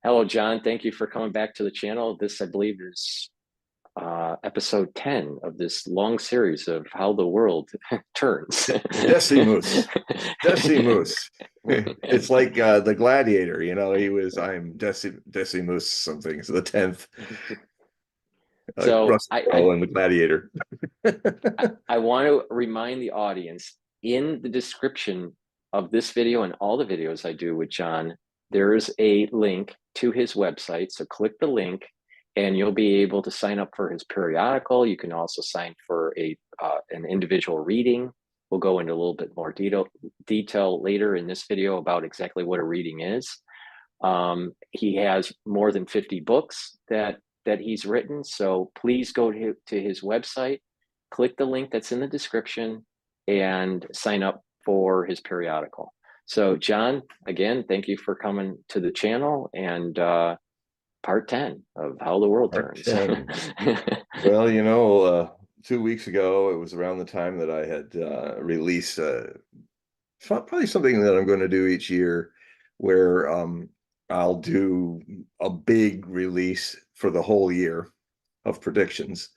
Hello, John. Thank you for coming back to the channel. This, I believe, is episode 10 of this long series of how the world turns. Decimus. Decimus. It's like the gladiator, I'm Decimus something. So the 10th, So Russell Crowe and the gladiator. I want to remind the audience in the description of this video and all the videos I do with John, there is a link to his website. So click the link and you'll be able to sign up for his periodical. You can also sign for an individual reading. We'll go into a little bit more detail later in this video about exactly what a reading is. He has more than 50 books that he's written. So please go to his website, click the link that's in the description, and sign up for his periodical. So, John, again, thank you for coming to the channel and part 10 of How the World Part Turns. 10. Well, 2 weeks ago, it was around the time that I had released probably something that I'm going to do each year where I'll do a big release for the whole year of predictions.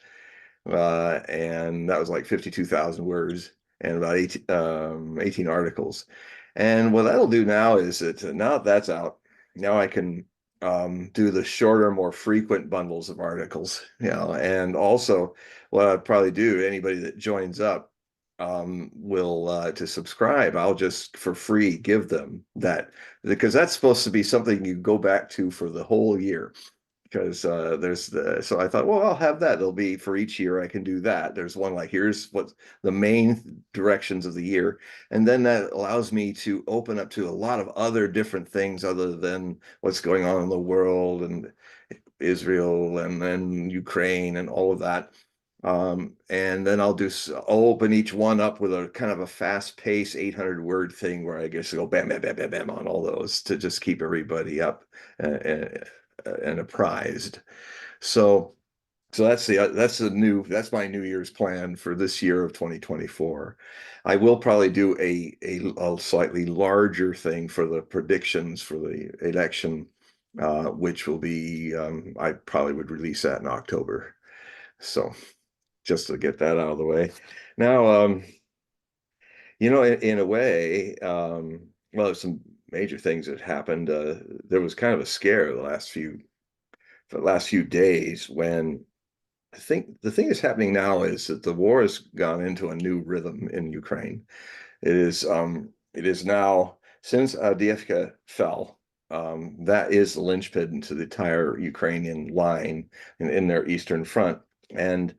And that was like 52,000 words and about 18 articles. And what that'll do now is that now that that's out, now I can do the shorter, more frequent bundles of articles, and also what I'd probably do, anybody that joins up will to subscribe, I'll just for free give them that, because that's supposed to be something you go back to for the whole year, because so I thought, well, I'll have that. It'll be for each year. I can do that. There's one like, here's what the main directions of the year, and then that allows me to open up to a lot of other different things other than what's going on in the world and Israel and then Ukraine and all of that. And then I'll open each one up with a kind of a fast pace 800 word thing where I guess go bam, bam, bam, bam, bam on all those to just keep everybody up and apprised. So, so that's my New Year's plan for this year of 2024. I will probably do a slightly larger thing for the predictions for the election, which will be I probably would release that in October. So just to get that out of the way. Now, in a way, well, there's some major things that happened. There was kind of a scare the last few days when I think the thing that's happening now is that the war has gone into a new rhythm in Ukraine. It is now, since Avdiivka fell, that is the linchpin to the entire Ukrainian line in their eastern front. And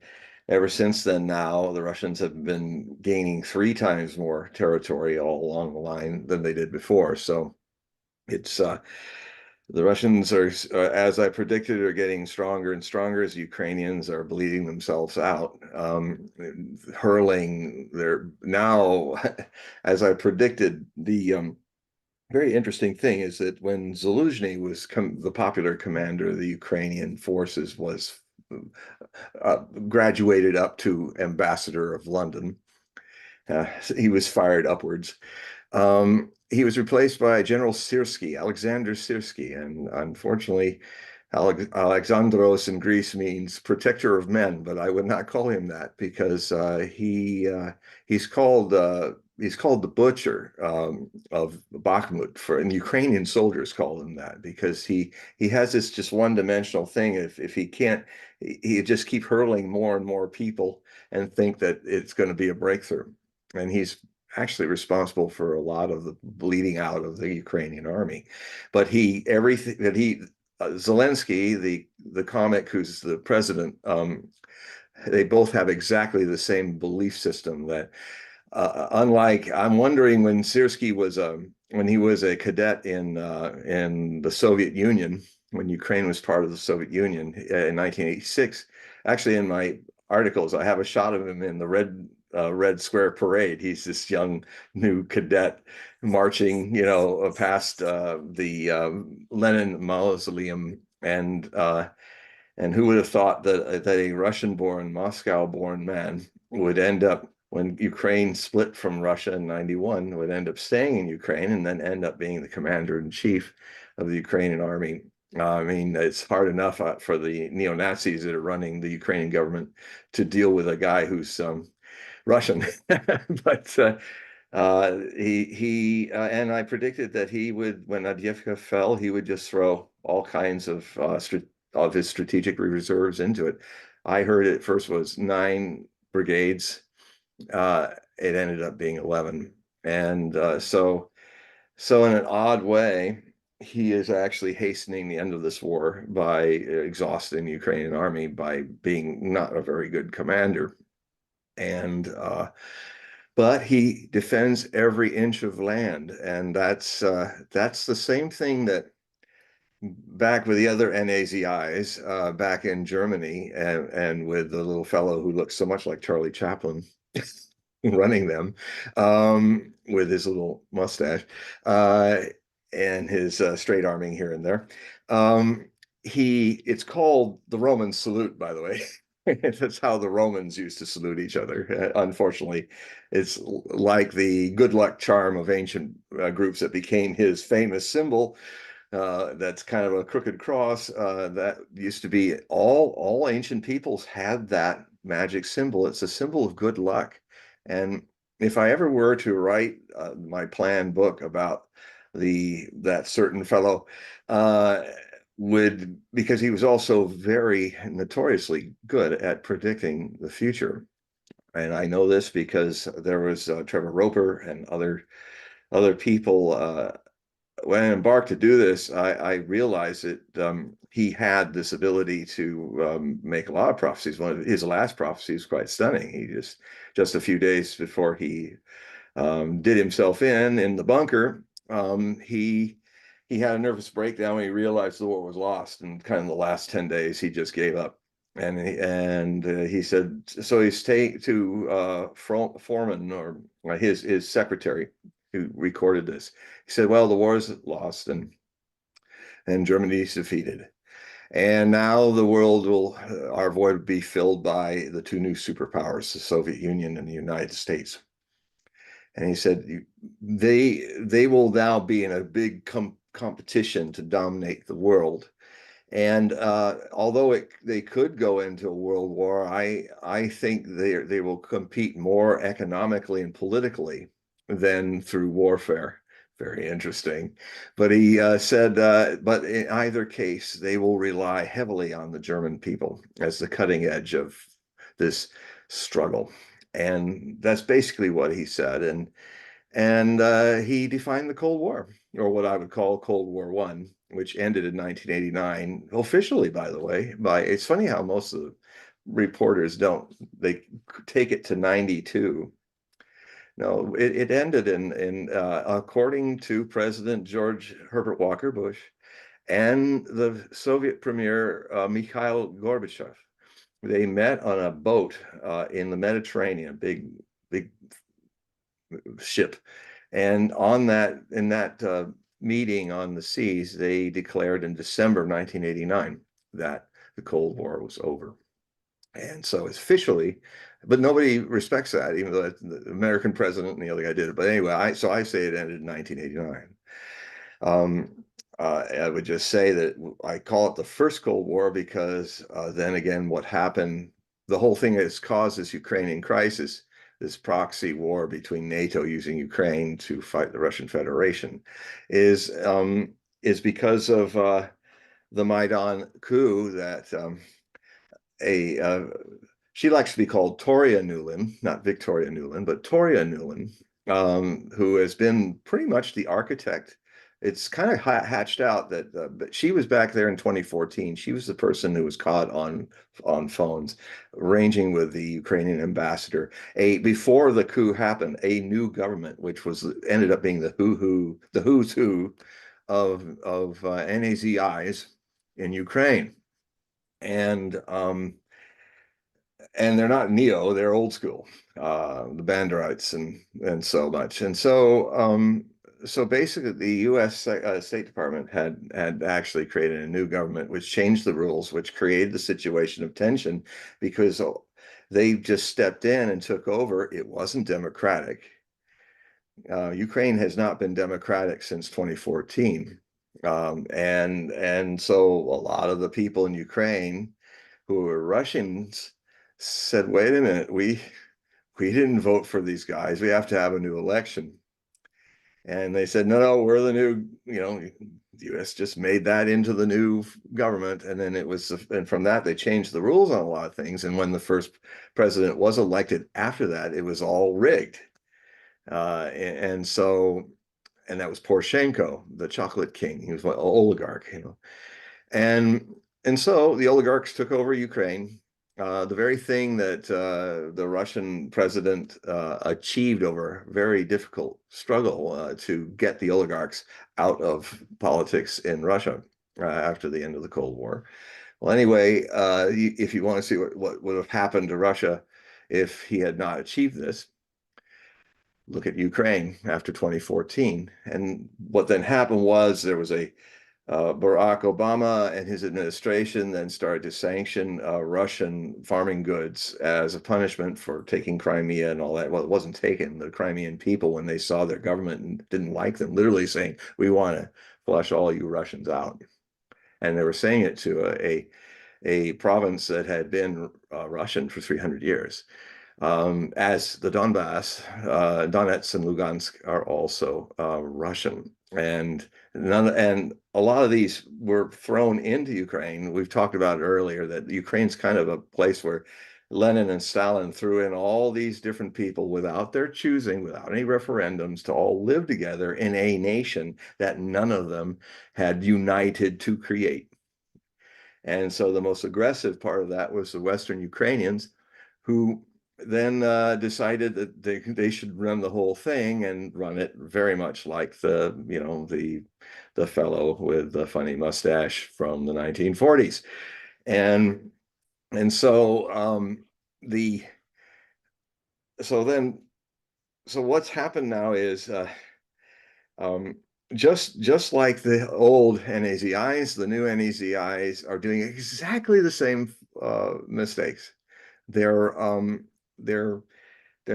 ever since then, now the Russians have been gaining 3 times more territory all along the line than they did before. So it's the Russians are, as I predicted, are getting stronger and stronger as Ukrainians are bleeding themselves out, hurling their now, as I predicted, the very interesting thing is that when Zaluzhny was the popular commander of the Ukrainian forces was graduated up to ambassador of London, he was fired upwards. He was replaced by General Syrski, Alexander Syrski, and unfortunately, Alexandros in Greece means protector of men, but I would not call him that because he's called the butcher of Bakhmut, and Ukrainian soldiers call him that because he has this just one-dimensional thing. If he can't, he just keep hurling more and more people and think that it's going to be a breakthrough, and he's actually responsible for a lot of the bleeding out of the Ukrainian army. But Zelensky, the comic who's the president, they both have exactly the same belief system that unlike, I'm wondering when Syrski was when he was a cadet in the Soviet Union, when Ukraine was part of the Soviet Union in 1986. Actually, in my articles, I have a shot of him in the Red Square Parade. He's this young new cadet marching, past the Lenin Mausoleum, and who would have thought that a Russian-born, Moscow-born man would end up, when Ukraine split from Russia in 91, would end up staying in Ukraine and then end up being the commander in chief of the Ukrainian army I mean, it's hard enough for the neo-Nazis that are running the Ukrainian government to deal with a guy who's Russian. But and I predicted that he would, when Avdiivka fell, he would just throw all kinds of his strategic reserves into it. I heard it first was 9 brigades. It ended up being 11, and so in an odd way, he is actually hastening the end of this war by exhausting the Ukrainian army by being not a very good commander. And but he defends every inch of land, and that's the same thing that back with the other NAZIs back in Germany, and with the little fellow who looks so much like Charlie Chaplin running them with his little mustache and his straight arming here and there. It's called the Roman salute, by the way. That's how the Romans used to salute each other. Unfortunately, it's like the good luck charm of ancient groups that became his famous symbol. That's kind of a crooked cross. That used to be all ancient peoples had that magic symbol. It's a symbol of good luck. And if I ever were to write my planned book about that certain fellow, because he was also very notoriously good at predicting the future. And I know this because there was Trevor Roper and other people. When I embarked to do this, I realized that he had this ability to make a lot of prophecies. One of his last prophecies was quite stunning. He just a few days before he did himself in the bunker, he had a nervous breakdown when he realized the war was lost, and kind of the last 10 days he just gave up. And he said, so he's to Foreman, or his secretary who recorded this. He said, well, the war is lost, and Germany is defeated. And now the world our void will be filled by the two new superpowers, the Soviet Union and the United States. And he said, they will now be in a big competition to dominate the world. And although they could go into a world war, I think they will compete more economically and politically than through warfare. Very interesting. But he said, but in either case, they will rely heavily on the German people as the cutting edge of this struggle. And that's basically what he said. And he defined the Cold War, or what I would call Cold War One, which ended in 1989, officially, by the way. It's funny how most of the reporters they take it to 92. No, it ended in according to President George Herbert Walker Bush and the Soviet Premier Mikhail Gorbachev. They met on a boat in the Mediterranean, big ship. And in that meeting on the seas, they declared in December of 1989 that the Cold War was over. And so it's officially, but nobody respects that, even though the American president and the other guy did it. But anyway, I say it ended in 1989. I would just say that I call it the first Cold War because then again, what happened, the whole thing has caused this Ukrainian crisis, this proxy war between NATO using Ukraine to fight the Russian Federation, is because of the Maidan coup that she likes to be called Toria Nuland, not Victoria Nuland, but Toria Nuland, who has been pretty much the architect. It's kind of hatched out that, but she was back there in 2014. She was the person who was caught on phones, arranging with the Ukrainian ambassador. Before the coup happened, a new government, which ended up being the who's who of NAZIs in Ukraine, and they're not neo, they're old school, the Banderites and so much. And so basically the US State Department had actually created a new government which changed the rules, which created the situation of tension because they just stepped in and took over. It wasn't democratic. Ukraine has not been democratic since 2014. And so a lot of the people in Ukraine who were Russians said, wait a minute, we didn't vote for these guys. We have to have a new election. And they said, no, we're the new, the US just made that into the new government. And then and from that, they changed the rules on a lot of things. And when the first president was elected after that, it was all rigged. And so, and that was Poroshenko, the chocolate king. He was an oligarch. And so the oligarchs took over Ukraine. The very thing that the Russian president achieved over a very difficult struggle to get the oligarchs out of politics in Russia after the end of the Cold War. Well, anyway, if you want to see what would have happened to Russia if he had not achieved this, look at Ukraine after 2014. And what then happened was there was Barack Obama and his administration then started to sanction Russian farming goods as a punishment for taking Crimea and all that. Well, it wasn't taken. The Crimean people, when they saw their government and didn't like them, literally saying, we want to flush all you Russians out. And they were saying it to a province that had been Russian for 300 years. As the Donbass, Donetsk and Lugansk are also Russian. And a lot of these were thrown into Ukraine. We've talked about earlier that Ukraine's kind of a place where Lenin and Stalin threw in all these different people without their choosing, without any referendums, to all live together in a nation that none of them had united to create. And so the most aggressive part of that was the Western Ukrainians, who then decided that they should run the whole thing and run it very much like the fellow with the funny mustache from the 1940s. And so what's happened now is just like the old NAZIs, the new NAZIs are doing exactly the same mistakes. They're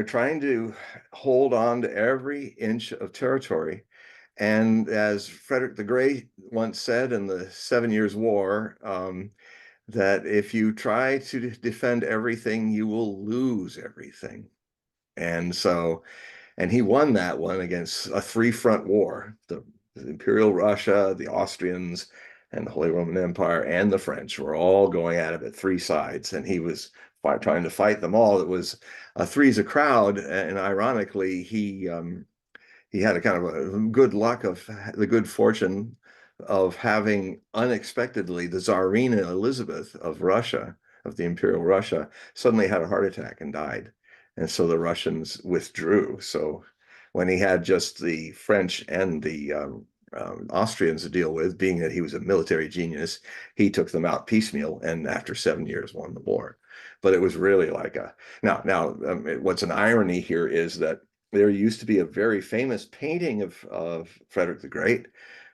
trying to hold on to every inch of territory. And as Frederick the Great once said in the 7 Years' War, that if you try to defend everything, you will lose everything. And he won that one against a three-front war: the Imperial Russia, the Austrians, and the Holy Roman Empire, and the French were all going at it at three sides, and he was trying to fight them all. It was three's a crowd, and ironically, he had a kind of a good luck of the good fortune of having unexpectedly the Tsarina Elizabeth of Russia, of the Imperial Russia, suddenly had a heart attack and died. And so the Russians withdrew. So when he had just the French and the Austrians to deal with, being that he was a military genius, he took them out piecemeal, and after 7 years won the war. But it was really like what's an irony here is that there used to be a very famous painting of Frederick the Great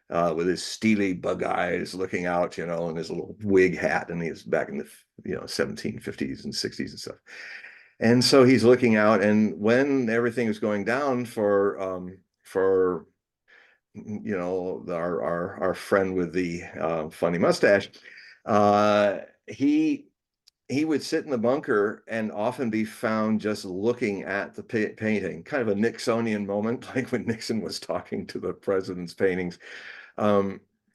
with his steely bug eyes looking out, and his little wig hat, and he was back in the 1750s and 60s and stuff. And so he's looking out, and when everything is going down for our friend with the funny mustache, he would sit in the bunker and often be found just looking at the painting, kind of a Nixonian moment, like when Nixon was talking to the president's paintings,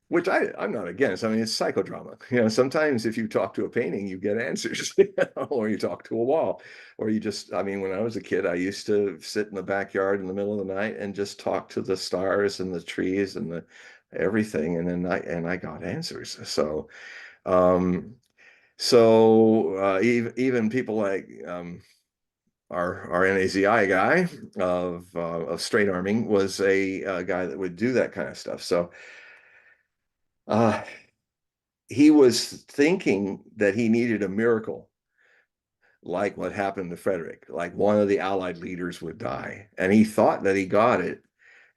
which I'm not against. I mean, it's psychodrama. Sometimes if you talk to a painting, you get answers, or you talk to a wall, or when I was a kid, I used to sit in the backyard in the middle of the night and just talk to the stars and the trees and everything, and then I got answers. Even people like our NAZI guy of straight arming was a guy that would do that kind of stuff. So he was thinking that he needed a miracle, like what happened to Frederick, like one of the Allied leaders would die, and he thought that he got it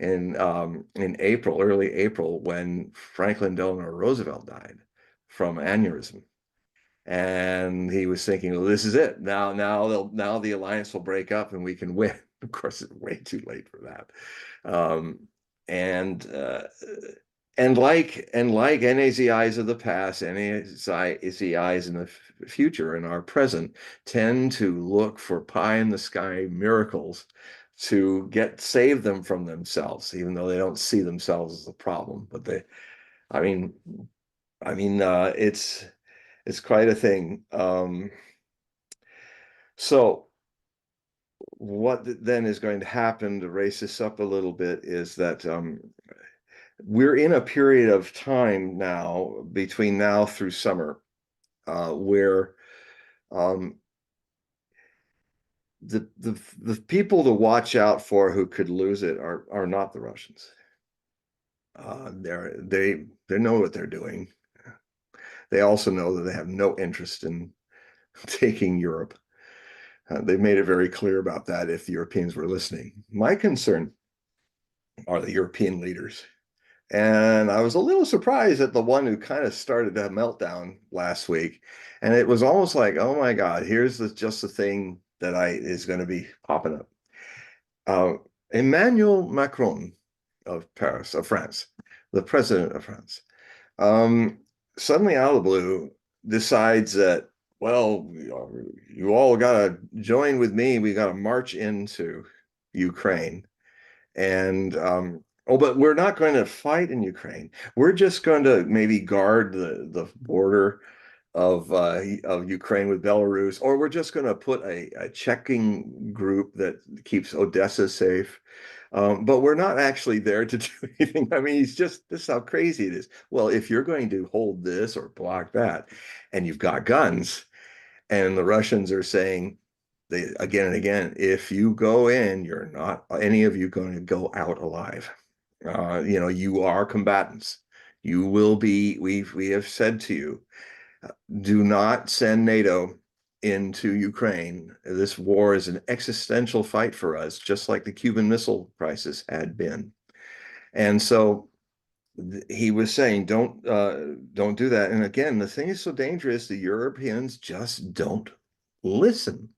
in early April, when Franklin Delano Roosevelt died from aneurysm. And he was thinking, well, this is it. Now the alliance will break up and we can win. Of course, it's way too late for that. and like NAZIs of the past, NAZIs in the future and our present tend to look for pie in the sky miracles to save them from themselves, even though they don't see themselves as the problem. But I mean, it's quite a thing. So what then is going to happen to raise this up a little bit is that we're in a period of time now between now through summer where um, the people to watch out for who could lose it are not the Russians. They know what they're doing. They also know that they have no interest in taking Europe. They've made it very clear about that if the Europeans were listening. My concern are the European leaders. And I was a little surprised at the one who kind of started a meltdown last week. And it was almost like, oh my God, here's just the thing that is going to be popping up. Uh, Emmanuel Macron of Paris, of France, the president of France, um, suddenly out of the blue decides that, well, you all got to join with me. We got to march into Ukraine. And oh, but we're not going to fight in Ukraine. We're just going to maybe guard the border of Ukraine with Belarus, or we're just going to put a checking group that keeps Odessa safe. But we're not actually there to do anything. I mean, this is how crazy it is. Well, if you're going to hold this or block that, and you've got guns, and the Russians are saying, they again and again, if you go in, you're not any of you going to go out alive. You are combatants. You will be. We have said to you, do not send NATO into Ukraine. This war is an existential fight for us, just like the Cuban Missile Crisis had been. And so he was saying, don't do that. And again, the thing is so dangerous. The Europeans just don't listen.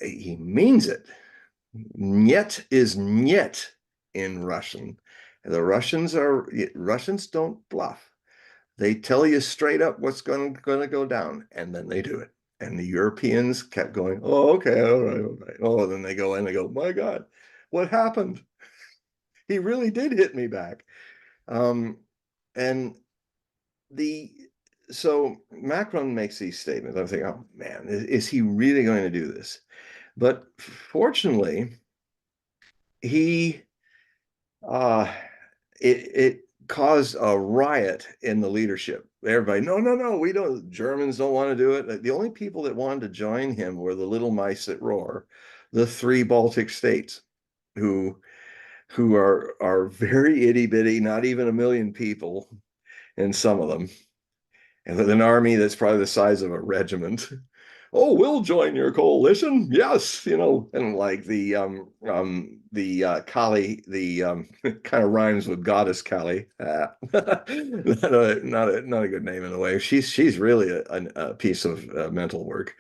He means it. Niet is niet in Russian. The Russians don't bluff. They tell you straight up what's going to go down, and then they do it. And the Europeans kept going, oh, okay, all right, all right. Oh, then they go in, they go, my God, what happened? He really did hit me back. And the so Macron makes these statements. I'm thinking, oh man, is he really going to do this? But fortunately, he uh it caused a riot in the leadership. Everybody, no, no, no, we don't. Germans don't want to do it. The only people that wanted to join him were the little mice that roar, the three Baltic states, who are very itty bitty, not even 1 million people in some of them, and with an army that's probably the size of a regiment. Oh, we'll join your coalition. Yes, and like the Kali, the kind of rhymes with goddess Kali. Not a good name in a way. She's really a piece of mental work.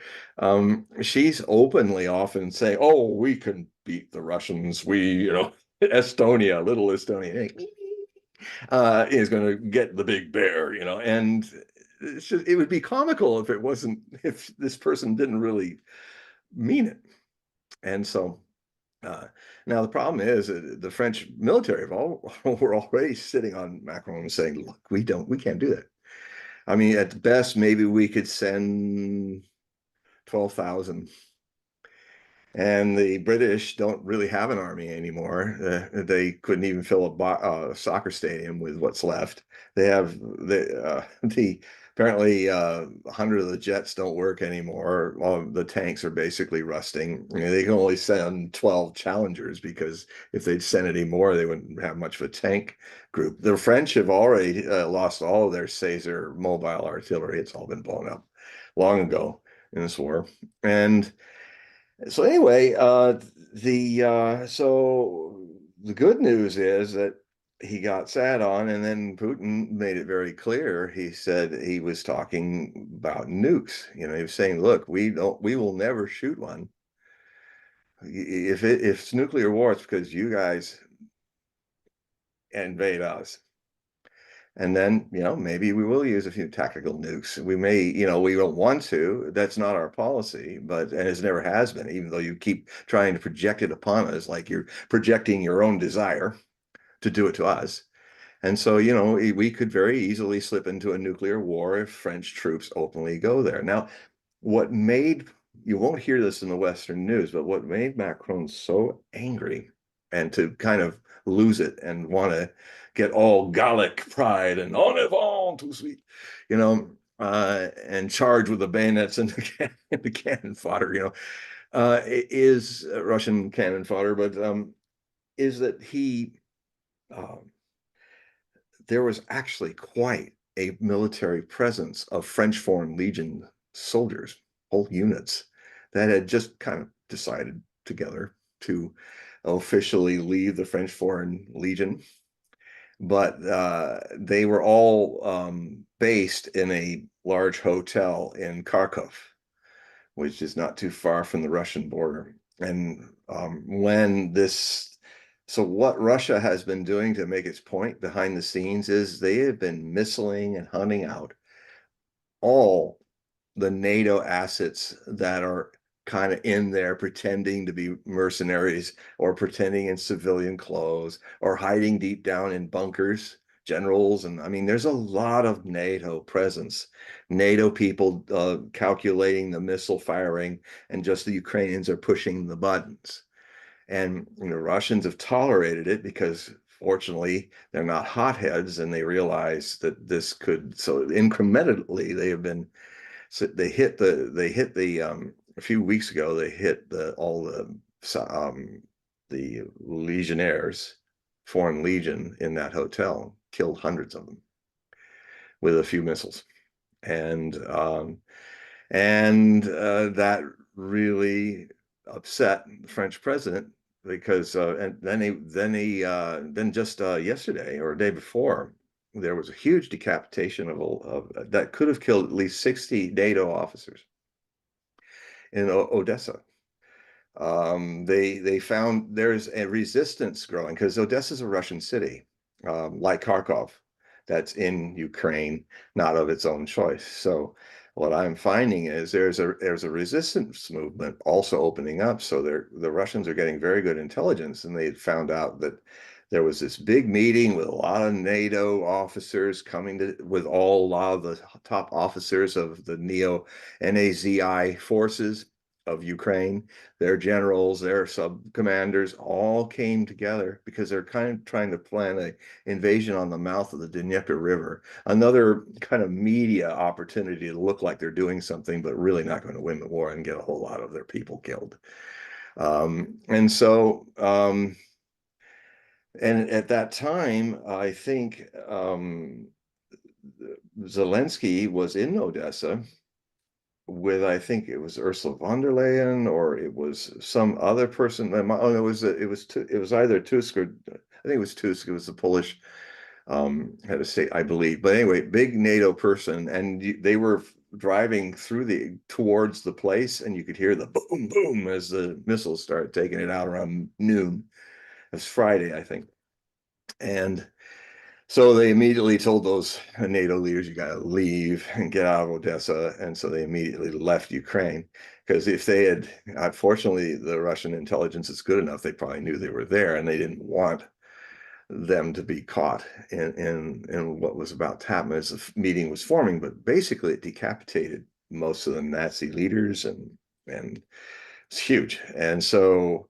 She's openly often saying, "Oh, we can beat the Russians. Estonia, little Estonia, is going to get the big bear, and it would be comical if this person didn't really mean it. And so now the problem is the French military were already sitting on Macron and saying, look, we can't do that. I mean, at best, maybe we could send 12,000. And the British don't really have an army anymore. They couldn't even fill a soccer stadium with what's left. They have apparently 100 of the jets don't work anymore. All the tanks are basically rusting. They can only send 12 Challengers because if they'd send any more, they wouldn't have much of a tank group. The French have already lost all of their Caesar mobile artillery. It's all been blown up long ago in this war. And so anyway, the good news is that he got sat on, and then Putin made it very clear. He said he was talking about nukes. He was saying, "Look, we will never shoot one. If it's nuclear war, it's because you guys invade us." And then, maybe we will use a few tactical nukes. We may, we don't want to. That's not our policy, and it never has been, even though you keep trying to project it upon us, like you're projecting your own desire to do it to us. And so, we could very easily slip into a nuclear war if French troops openly go there. Now, what made, you won't hear this in the Western news, but what made Macron so angry and to kind of lose it and want to get all Gallic pride and en avant, tout sweet, and charge with the bayonets and the cannon fodder, is Russian cannon fodder, but is that um, there was actually quite a military presence of French Foreign Legion soldiers, whole units that had just kind of decided together to officially leave the French Foreign Legion. But they were all based in a large hotel in Kharkov, which is not too far from the Russian border. And so what Russia has been doing to make its point behind the scenes is they have been missiling and hunting out all the NATO assets that are kind of in there pretending to be mercenaries or pretending in civilian clothes or hiding deep down in bunkers, generals. And I mean, there's a lot of NATO presence, NATO people calculating the missile firing, and just the Ukrainians are pushing the buttons. And the Russians have tolerated it because fortunately they're not hotheads, and they realize that this could, so incrementally they have been, so they hit the a few weeks ago they hit all the legionnaires, Foreign Legion in that hotel, killed hundreds of them with a few missiles. And that really upset the French president because and then just yesterday or a day before, there was a huge decapitation of that could have killed at least 60 NATO officers in Odessa. They found there's a resistance growing because Odessa is a Russian city, like Kharkov, that's in Ukraine, not of its own choice. So what I'm finding is there's a resistance movement also opening up. So the Russians are getting very good intelligence, and they found out that there was this big meeting with a lot of NATO officers coming with a lot of the top officers of the NAZI forces of Ukraine. Their generals, their sub commanders all came together because they're kind of trying to plan an invasion on the mouth of the Dnieper River. Another kind of media opportunity to look like they're doing something, but really not going to win the war and get a whole lot of their people killed. And so, and at that time, I think Zelensky was in Odessa with, I think it was Ursula von der Leyen, or it was some other person. Oh, it was either Tusk or I think it was Tusk. It was the Polish head of state, I believe. But anyway, big NATO person, and they were driving towards the place, and you could hear the boom, boom as the missiles started taking it out around noon. It was Friday, I think, and so they immediately told those NATO leaders, you got to leave and get out of Odessa. And so they immediately left Ukraine, because if they had, unfortunately, the Russian intelligence is good enough, they probably knew they were there, and they didn't want them to be caught in what was about to happen as the meeting was forming. But basically it decapitated most of the Nazi leaders, and it's huge. And so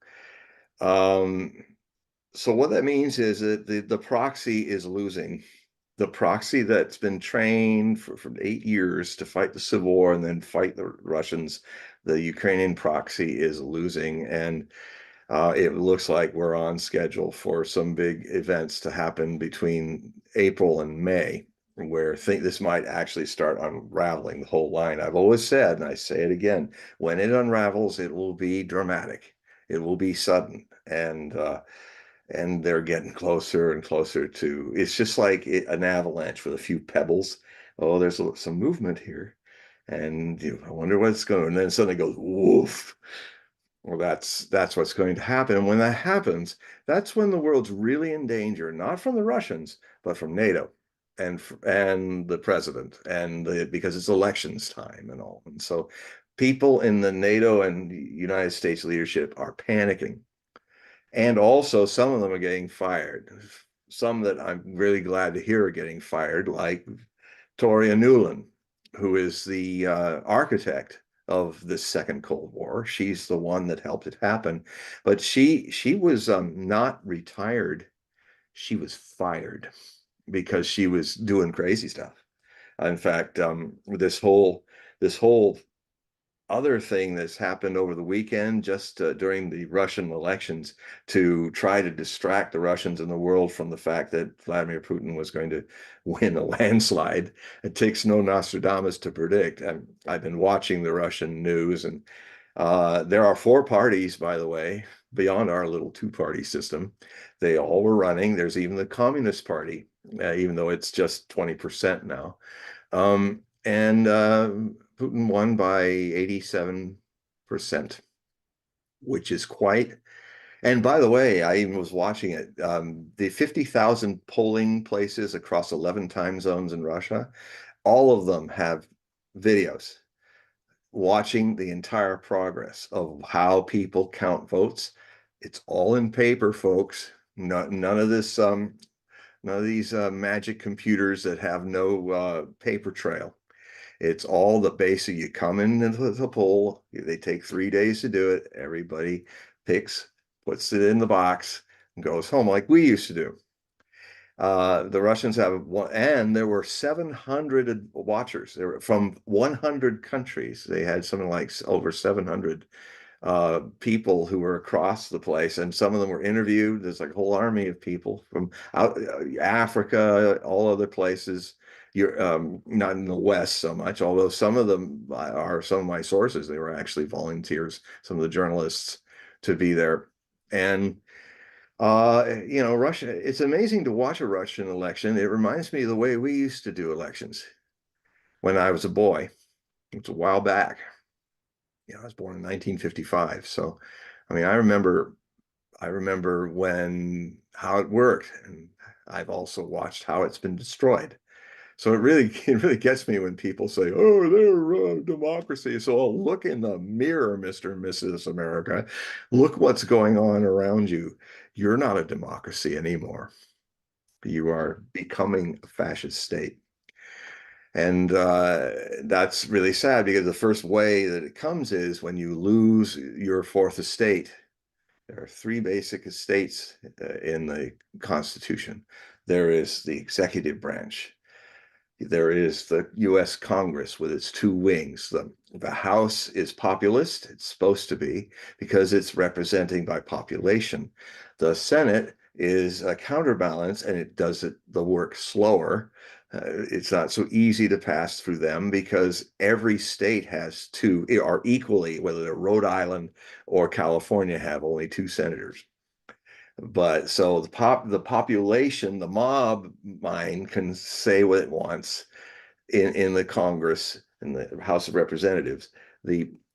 what that means is that the proxy is losing. The proxy that's been trained for 8 years to fight the civil war and then fight the Russians, the Ukrainian proxy is losing. And it looks like we're on schedule for some big events to happen between April and May, where this might actually start unraveling the whole line. I've always said, and I say it again, when it unravels, it will be dramatic. It will be sudden. And they're getting closer and closer to, it's just like an avalanche with a few pebbles. Oh, there's some movement here. And I wonder what's going, and then suddenly goes, woof. Well, that's what's going to happen. And when that happens, that's when the world's really in danger, not from the Russians, but from NATO. and the president, and because it's elections time and all. And so people in the NATO and United States leadership are panicking. And also some of them are getting fired. Some that I'm really glad to hear are getting fired, like Toria Nuland, who is the architect of this second Cold War. She's the one that helped it happen. But she was not retired. She was fired because she was doing crazy stuff. In fact, this whole other thing that's happened over the weekend, just during the Russian elections, to try to distract the Russians and the world from the fact that Vladimir Putin was going to win a landslide. It takes no Nostradamus to predict. I've been watching the Russian news, and there are four parties, by the way, beyond our little two-party system. They all were running. There's even the Communist Party, even though it's just 20% now. And Putin won by 87%, which is quite. And by the way, I even was watching it. The 50,000 polling places across 11 time zones in Russia, all of them have videos watching the entire progress of how people count votes. It's all in paper, folks. None of this, none of these magic computers that have no paper trail. It's all the basic. You come into the poll. They take 3 days to do it. Everybody picks, puts it in the box, and goes home like we used to do. The Russians have one, and there were 700 watchers. They were from 100 countries. They had something like over 700 people who were across the place, and some of them were interviewed. There's like a whole army of people from out Africa, all other places. You're not in the West so much, although some of them are some of my sources. They were actually volunteers, some of the journalists, to be there. And Russia, it's amazing to watch a Russian election. It reminds me of the way we used to do elections when I was a boy. It's a while back. I was born in 1955. So, I mean, I remember when how it worked, and I've also watched how it's been destroyed. So it really gets me when people say, "Oh, they're democracy." So look in the mirror, Mr. and Mrs. America. Look what's going on around you. You're not a democracy anymore. You are becoming a fascist state. And that's really sad, because the first way that it comes is when you lose your fourth estate. There are three basic estates in the Constitution. There is the executive branch. There is the US Congress with its two wings. The House is populist. It's supposed to be, because it's representing by population. The Senate is a counterbalance, and it does the work slower. It's not so easy to pass through them, because every state has two, are equally, whether they're Rhode Island or California, have only two senators. But so the population, the mob mind, can say what it wants in the Congress, in the House of Representatives.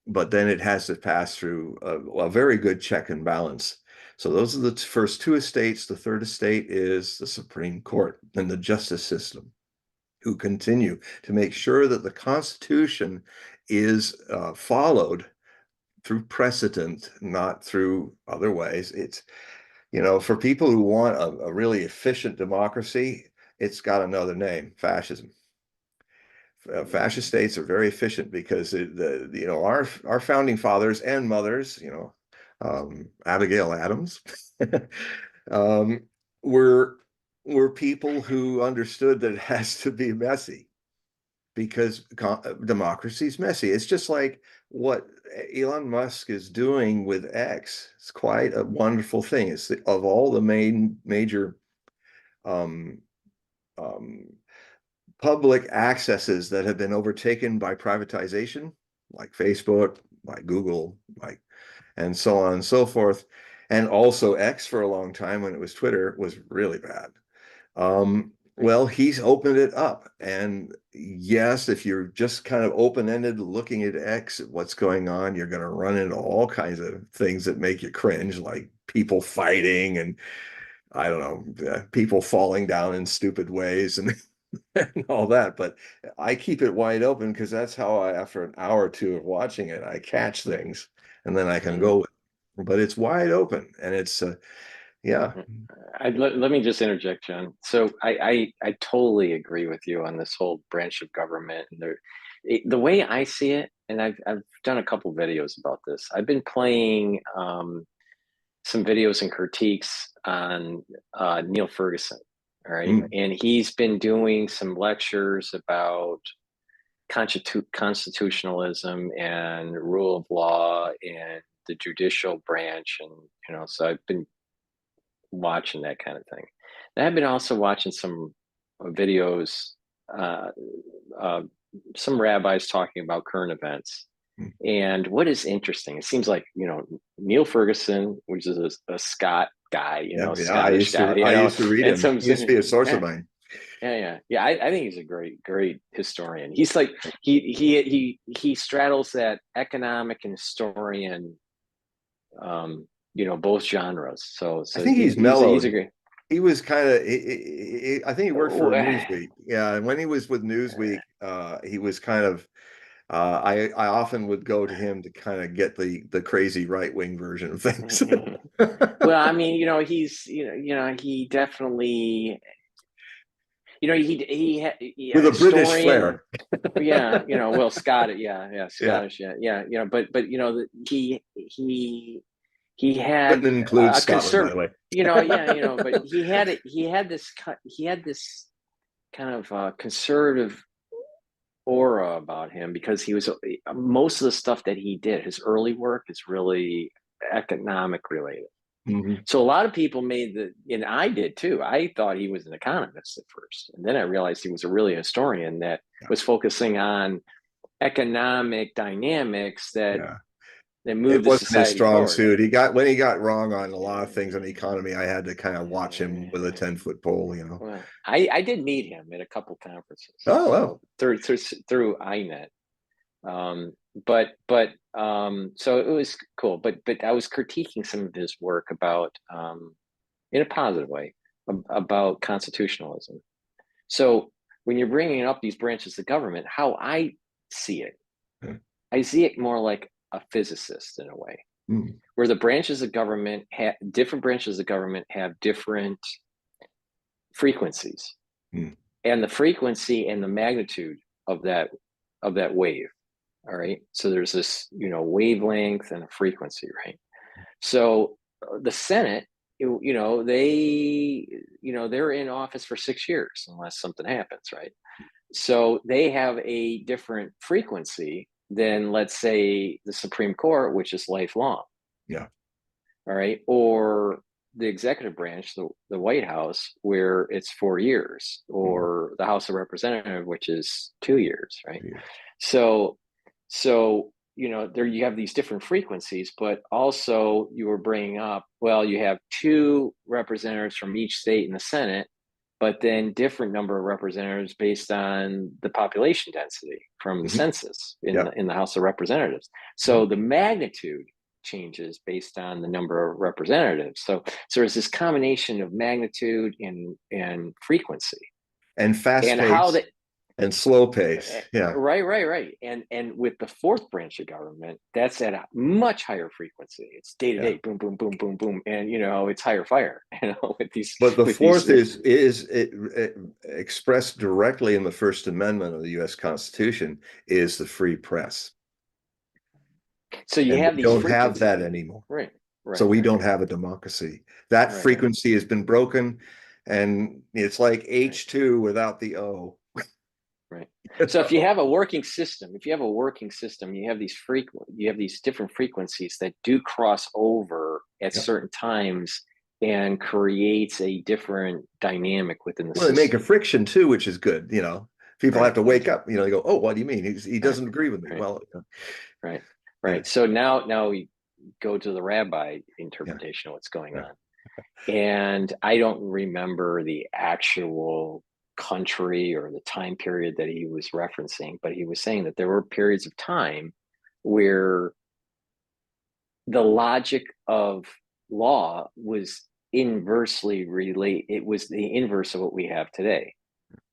But then it has to pass through a very good check and balance. So those are the first two estates. The third estate is the Supreme Court and the justice system, who continue to make sure that the Constitution is followed through precedent, not through other ways. It's for people who want a really efficient democracy, it's got another name: fascism. Fascist states are very efficient because our founding fathers and mothers, Abigail Adams, um, were people who understood that it has to be messy, because democracy is messy. It's just like what Elon Musk is doing with X. It's quite a wonderful thing. It's of all the major um, um, public accesses that have been overtaken by privatization, like Facebook, like Google, and so on and so forth. And also X, for a long time, when it was Twitter, was really bad. Well, he's opened it up. And yes, if you're just kind of open-ended looking at X, what's going on, you're going to run into all kinds of things that make you cringe, like people fighting and, I don't know, people falling down in stupid ways and and all that, but I keep it wide open because that's how I, after an hour or two of watching it, I catch things and then I can Mhm. go with it. But it's wide open and it's yeah. Let me just interject, John. So I totally agree with you on this whole branch of government. And the way I see it, and I've done a couple videos about this. I've been playing some videos and critiques on Neil Ferguson. All right, Mm. and he's been doing some lectures about constitutionalism and rule of law and the judicial branch, and so I've been watching that kind of thing. And I've been also watching some videos, uh, uh, some rabbis talking about current events. Mm. And what is interesting, it seems like, Neil Ferguson, which is a Scot guy, Yeah, yeah. Scottish guy, I used to read and him. some, He used to be a source of yeah, mine. yeah. I think he's a great historian. He's like, he straddles that economic and historian, both genres. I So think he's he's a mellowed. great. He was kind of, I think he worked for Oh, Newsweek. Yeah, and when he was with Newsweek, he was kind of. I often would go to him to kind of get the crazy right wing version of things. well, I mean, he's, he definitely, With yeah, a British historian. flair. Yeah, well, Scottish, yeah, Yeah, Scottish, yeah, but he had Britain includes a Scotland, by conservative, the way. yeah, but he had this kind of conservative aura about him because he was most of the stuff that he did, his early work is really economic related. Mhm. So a lot of people made and I did too. I thought he was an economist at first, and then I realized he was really a historian that Yeah, was focusing on economic dynamics that yeah. It moved the wasn't his society strong forward. suit. When he got wrong on a lot of things in the economy, I had to kind of watch him with a 10-foot pole, you know. Well, I did meet him at a couple conferences, Oh, well. so through INET. So it was cool. But I was critiquing some of his work about, in a positive way, about constitutionalism. So when you're bringing up these branches of government, how I see it, I see it more like a physicist in a way, Mm. where the branches of government different branches of government have different frequencies, Mm. and the frequency and the magnitude of that wave. All right. So there's this, wavelength and a frequency, right? So the Senate, they're in office for 6 years unless something happens, right? So they have a different frequency than, let's say, the Supreme Court, which is lifelong. Yeah. All right. Or the executive branch, the White House, where it's 4 years, Mm. or the House of Representatives, which is 2 years, right? 2 years. So, there you have these different frequencies, but also you were bringing up, well, you have two representatives from each state in the Senate, but then different number of representatives based on the population density from the Mhm. census Yeah. in the House of Representatives. Mhm. So the magnitude changes based on the number of representatives. So there's this combination of magnitude and frequency, And fast and how pace that. and slow pace. Yeah. Right. And with the fourth branch of government, that's at a much higher frequency. It's day to Yeah. day, boom, boom, boom, boom, boom, and it's higher fire. With these, But the with these. fourth it expressed directly in the First Amendment of the U.S. Constitution is the free press. So you And have we these don't have frequencies, that anymore. right, So right, we right, don't right, have a democracy. That right, frequency has been broken, and it's like right, H2 without the O. right. You So if you know? have a working system, you have these different frequencies that do cross over at Yeah. certain times and creates a different dynamic within the Well, they make a system. friction too, which is good. People have Right, to wake up. They go, "Oh, what do you mean? He right, doesn't agree with me." right. Well, Right. yeah, Right. So now we go to the rabbi yeah, interpretation of what's going yeah. on. And I don't remember the actual country or the time period that he was referencing, but he was saying that there were periods of time where the logic of law was inversely relate. It was the inverse of what we have today.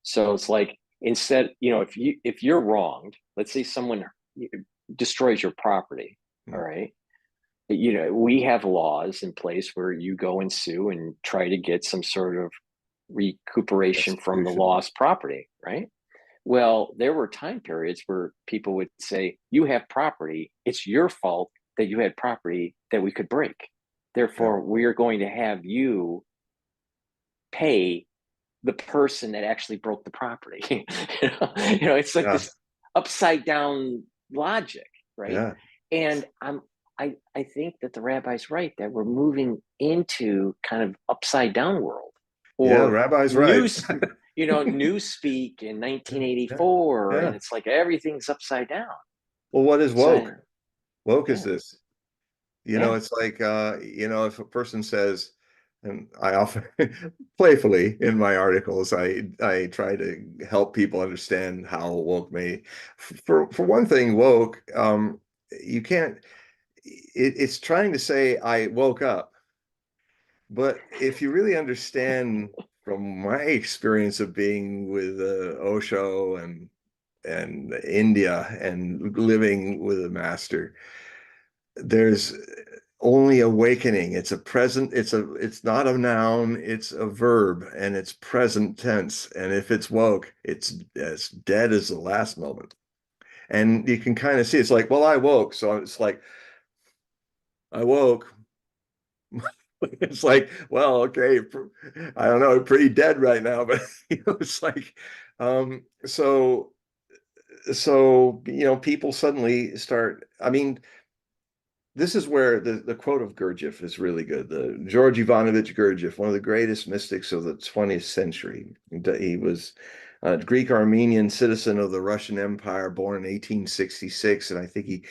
So it's like, instead, if you're wronged, let's say someone destroys your property, all Mm. right, we have laws in place where you go and sue and try to get some sort of recuperation from the Restitution. lost property, right? Well, there were time periods where people would say, you have property, it's your fault that you had property that we could break. Yeah. Therefore, we are going to have you pay the person that actually broke the property. It's like Yeah. this upside down logic, right? Yeah. And I think that the rabbi's right that we're moving into kind of upside down world, Yeah. or Rabbi's right. news, newspeak in Yeah. 1984, and Yeah. it's like everything's upside down. Well, what is woke? So Woke is yeah, this. yeah, It's like, if a person says, and I often playfully in my articles, I try to help people understand how woke may, for one thing, woke, you can't, it's trying to say I woke up, but if you really understand from my experience of being with Osho and India and living with a master, there's only awakening. It's a present, it's not a noun, it's a verb, and it's present tense. And if it's woke, it's as dead as the last moment. And you can kind of see it's like, well, I woke. So it's like, I woke. It's like, well, okay, I don't know, pretty dead right now, but it's like, so people suddenly start, I mean, this is where the quote of Gurdjieff is really good. The George Ivanovic Gurdjieff, one of the greatest mystics of the 20th century. He was a Greek Armenian citizen of the Russian Empire, born in 1866, and I think he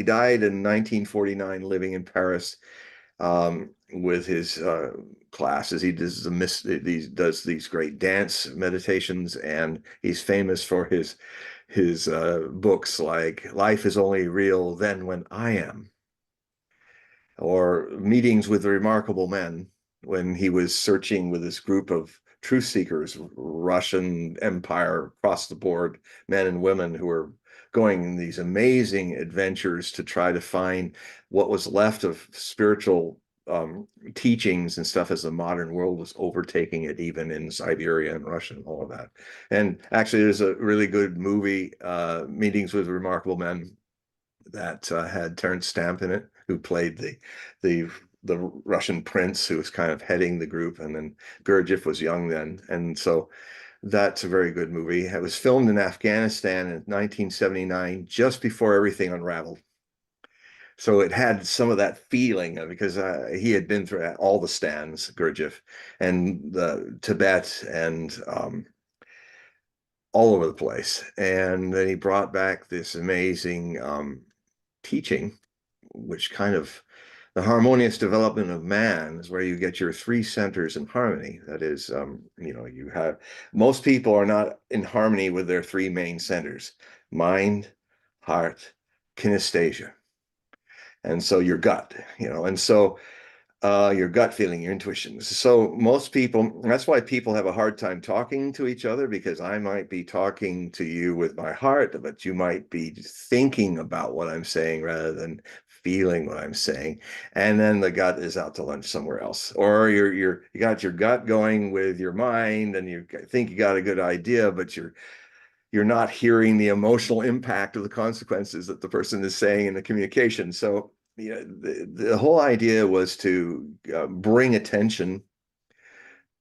died in 1949, living in Paris, with his classes. He does these great dance meditations, and he's famous for his books like Life is Only Real Then When I Am, or Meetings with Remarkable Men, when he was searching with this group of truth seekers, Russian Empire across the board, men and women who were going in these amazing adventures to try to find what was left of spiritual teachings and stuff as the modern world was overtaking it, even in Siberia and Russia and all of that. And actually, there's a really good movie, Meetings with Remarkable Men, that had Terrence Stamp in it, who played the the Russian prince who was kind of heading the group, and then Gurdjieff was young then, and so that's a very good movie. It was filmed in Afghanistan in 1979, just before everything unraveled. So it had some of that feeling of, because he had been through all the stands, Gurdjieff, and the Tibet, and all over the place. And then he brought back this amazing teaching, which kind of, the harmonious development of man is where you get your three centers in harmony. That is, you have, most people are not in harmony with their three main centers: mind, heart, kinesthesia. And so your gut, and so your gut feeling, your intuition. So most people, that's why people have a hard time talking to each other, because I might be talking to you with my heart, but you might be thinking about what I'm saying rather than feeling what I'm saying. And then the gut is out to lunch somewhere else. Or you got your gut going with your mind, and you think you got a good idea, but you're not hearing the emotional impact of the consequences that the person is saying in the communication. So the whole idea was to bring attention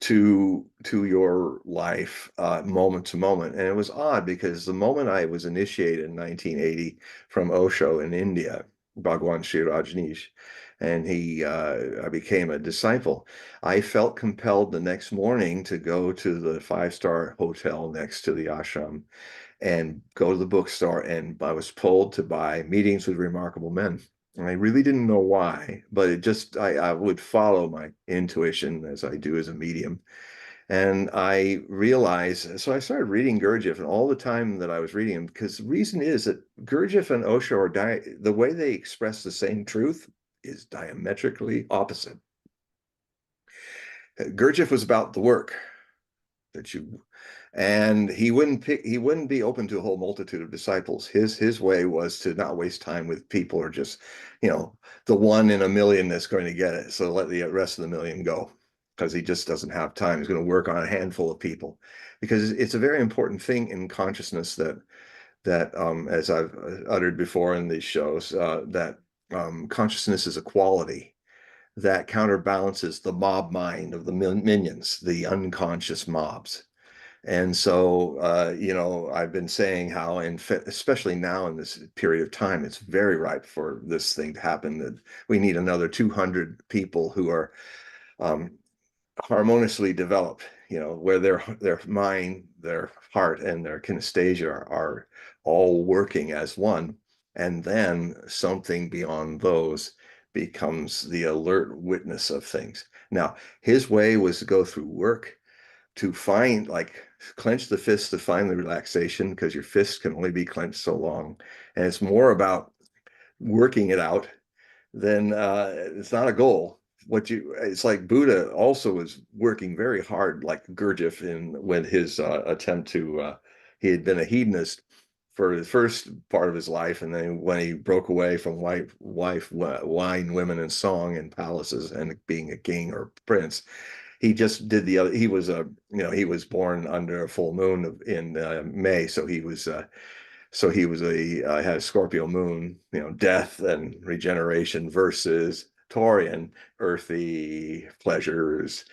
to your life, moment to moment. And it was odd, because the moment I was initiated in 1980 from Osho in India, Bhagwan Sri Rajneesh, and I became a disciple, I felt compelled the next morning to go to the five-star hotel next to the ashram and go to the bookstore, and I was told to buy Meetings with Remarkable Men. And I really didn't know why, but I would follow my intuition, as I do as a medium. And I realized, so I started reading Gurdjieff, and all the time that I was reading him, because the reason is that Gurdjieff and Osho the way they express the same truth is diametrically opposite. Gurdjieff was about the work that you, And he wouldn't be open to a whole multitude of disciples. His way was to not waste time with people or just, the one in a million that's going to get it. So let the rest of the million go, because he just doesn't have time. He's going to work on a handful of people, because it's a very important thing in consciousness that as I've uttered before in these shows, that consciousness is a quality that counterbalances the mob mind of the minions, the unconscious mobs. And so, I've been saying how, especially now in this period of time, it's very ripe for this thing to happen, that we need another 200 people who are um, harmoniously developed, where their mind, their heart, and their kinesthesia are all working as one. And then something beyond those becomes the alert witness of things. Now, his way was to go through work to find, like, clench the fist to find the relaxation, because your fist can only be clenched so long. And it's more about working it out than it's not a goal. It's like Buddha also was working very hard, like Gurdjieff, in when his attempt to he had been a hedonist for the first part of his life, and then when he broke away from wine, women, and song, and palaces, and being a king or prince, he just did the other. He was he was born under a full moon in May, so he was had a Scorpio moon, death and regeneration, versus Taurian, earthy pleasures,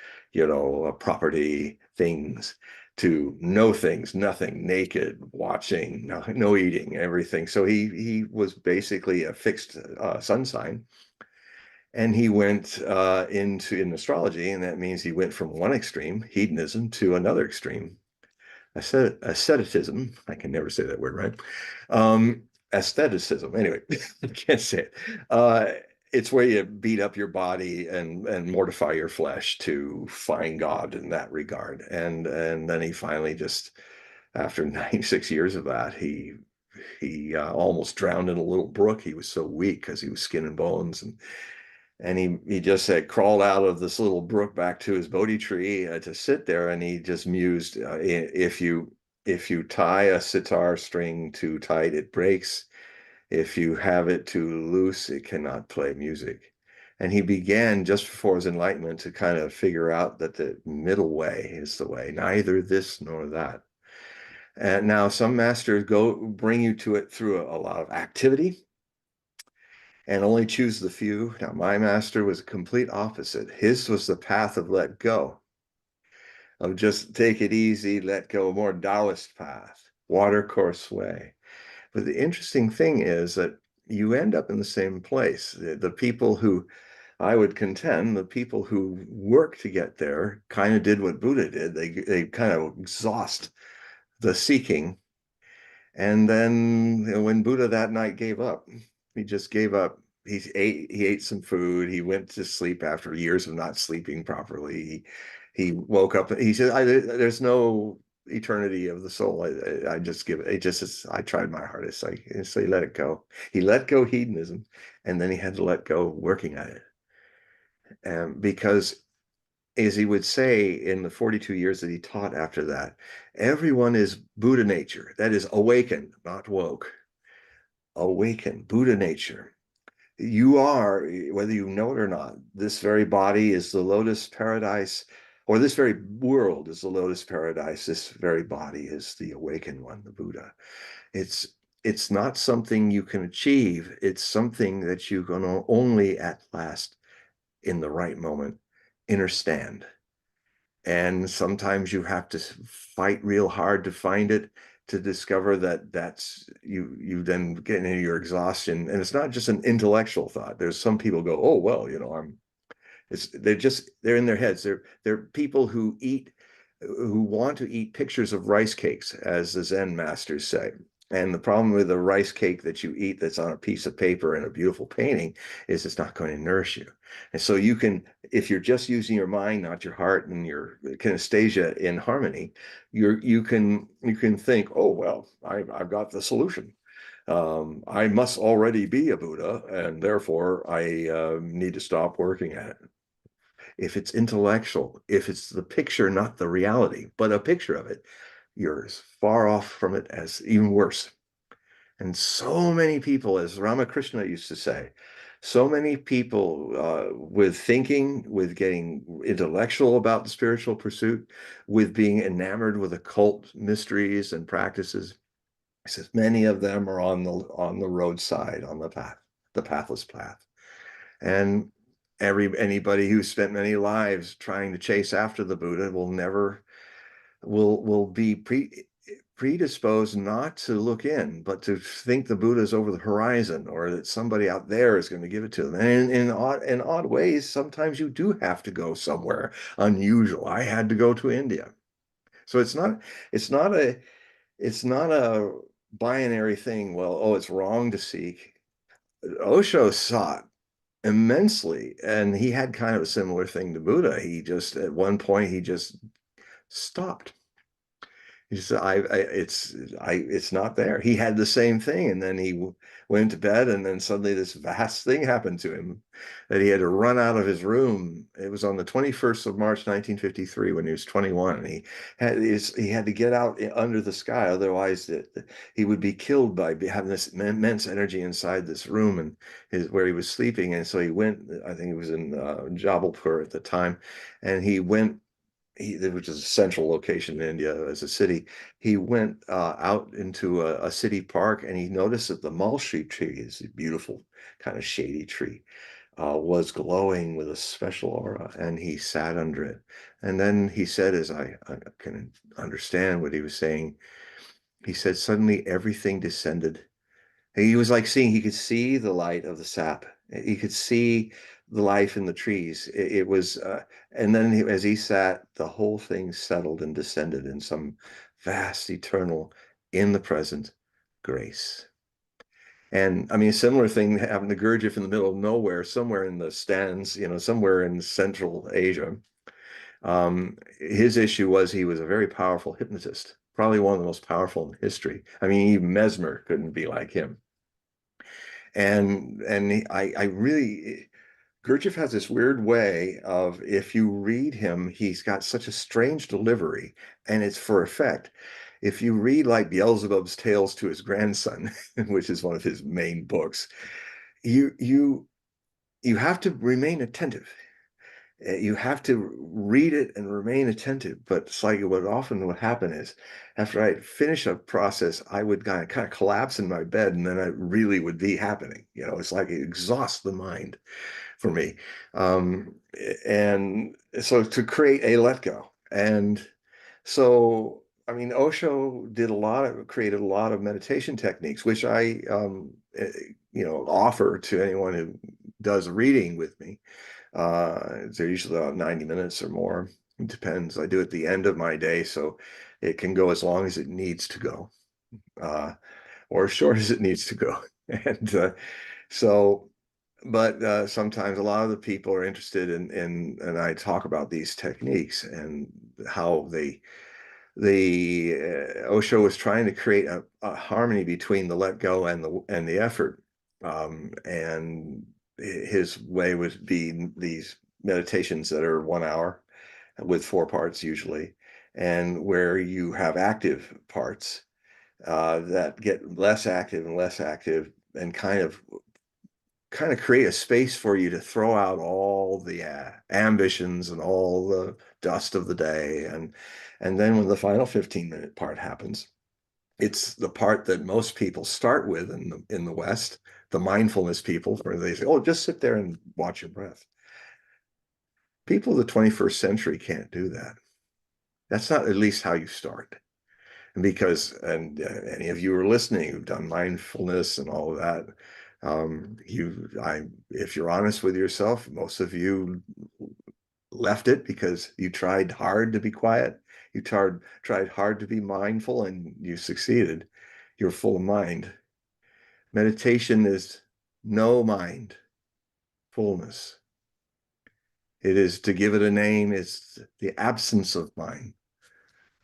property, things, to no things, nothing, naked, watching, no eating, everything. So he was basically a fixed sun sign. And he went in astrology, and that means he went from one extreme, hedonism, to another extreme, asceticism. I can never say that word right. Aestheticism. Anyway, I can't say it. It's where you beat up your body and mortify your flesh to find God in that regard. And then he finally, just after 96 years of that, he almost drowned in a little brook. He was so weak because he was skin and bones, and he just had crawled out of this little brook back to his Bodhi tree to sit there, and he just mused, if you tie a sitar string too tight, it breaks. If you have it too loose, it cannot play music. And he began, just before his enlightenment, to kind of figure out that the middle way is the way, neither this nor that. And now some masters bring you to it through a lot of activity, and only choose the few. Now, my master was a complete opposite. His was the path of let go, of just take it easy, let go, more Taoist path, watercourse way. But the interesting thing is that you end up in the same place. The people who, I would contend, the people who work to get there kind of did what Buddha did. They kind of exhaust the seeking. And then when Buddha that night gave up, he just gave up. He ate some food. He went to sleep after years of not sleeping properly. He woke up. He said, "There's no eternity of the soul. I just give it. It just is. I tried my hardest. So he let it go. He let go hedonism, and then he had to let go working at it. And because, as he would say in the 42 years that he taught after that, everyone is Buddha nature. That is awakened, not woke. Awakened, Buddha nature. You are, whether you know it or not, this very body is the lotus paradise, or this very world is the lotus paradise. This very body is the awakened one, the Buddha. It's not something you can achieve. It's something that you can only at last, in the right moment, understand. And sometimes you have to fight real hard to find it, to discover that that's you then get into your exhaustion. And it's not just an intellectual thought. There's some people go, oh well, they're in their heads. They're people who want to eat pictures of rice cakes, as the Zen masters say. And the problem with a rice cake that you eat that's on a piece of paper and a beautiful painting is it's not going to nourish you. And so you can, if you're just using your mind, not your heart, and your kinesthesia in harmony, you can think, oh well, I've got the solution. I must already be a Buddha, and therefore I need to stop working at it. If it's intellectual, if it's the picture, not the reality, but a picture of it, you're as far off from it as even worse. And so many people, as Ramakrishna used to say, so many people with thinking, with getting intellectual about the spiritual pursuit, with being enamored with occult mysteries and practices. He says many of them are on the roadside, on the path, the pathless path. And anybody who's spent many lives trying to chase after the Buddha will never will be predisposed not to look in, but to think the Buddha is over the horizon, or that somebody out there is going to give it to them. And in odd ways, sometimes you do have to go somewhere unusual. I had to go to India. So it's not a it's not a binary thing. Well, oh, it's wrong to seek. Osho sought immensely, and he had kind of a similar thing to Buddha. He just at one point he just stopped. He said, it's not there. He had the same thing, and then he went to bed, and then suddenly this vast thing happened to him that he had to run out of his room. It was on the 21st of March, 1953, when he was 21, and he had to get out under the sky, otherwise he would be killed by having this immense energy inside this room and where he was sleeping. And so he went. I think he was in Jabalpur at the time, and he went which is a central location in India as a city. He went out into a city park, and he noticed that the mulberry tree, is a beautiful kind of shady tree, was glowing with a special aura, and he sat under it. And then he said, as I can understand what he was saying, he said, suddenly everything descended. He was like he could see the light of the sap. He could see the life in the trees. It was, and then as he sat, the whole thing settled and descended in some vast, eternal, in the present grace. And I mean, a similar thing happened to Gurdjieff in the middle of nowhere, somewhere in the stands, somewhere in Central Asia. His issue was he was a very powerful hypnotist, probably one of the most powerful in history. I mean, even Mesmer couldn't be like him. And I really, Gurdjieff has this weird way of, if you read him, he's got such a strange delivery, and it's for effect. If you read like Beelzebub's Tales to His Grandson, which is one of his main books, you have to remain attentive. You have to read it and remain attentive. But it's like what often would happen is, after I finish a process, I would kind of collapse in my bed, and then it really would be happening. It's like it exhausts the mind for me. And so to create a let go. And so, I mean, Osho created a lot of meditation techniques, which I, offer to anyone who does a reading with me. They're usually about 90 minutes or more. It depends. I do it at the end of my day, so it can go as long as it needs to go, or as short as it needs to go. And but sometimes a lot of the people are interested in, and I talk about these techniques and how Osho was trying to create a harmony between the let go and the effort. And his way would be these meditations that are 1 hour with 4 parts usually, and where you have active parts that get less active and less active, and kind of create a space for you to throw out all the ambitions and all the dust of the day. And then when the final 15-minute part happens, it's the part that most people start with in the West, the mindfulness people, where they say, oh, just sit there and watch your breath. People of the 21st century can't do that. That's not at least how you start. Because, and any of you are listening who've done mindfulness and all of that, if you're honest with yourself, most of you left it because you tried hard to be quiet. You tried hard to be mindful, and you succeeded. You're full of mind. Meditation is no mind, fullness. It is, to give it a name, it's the absence of mind,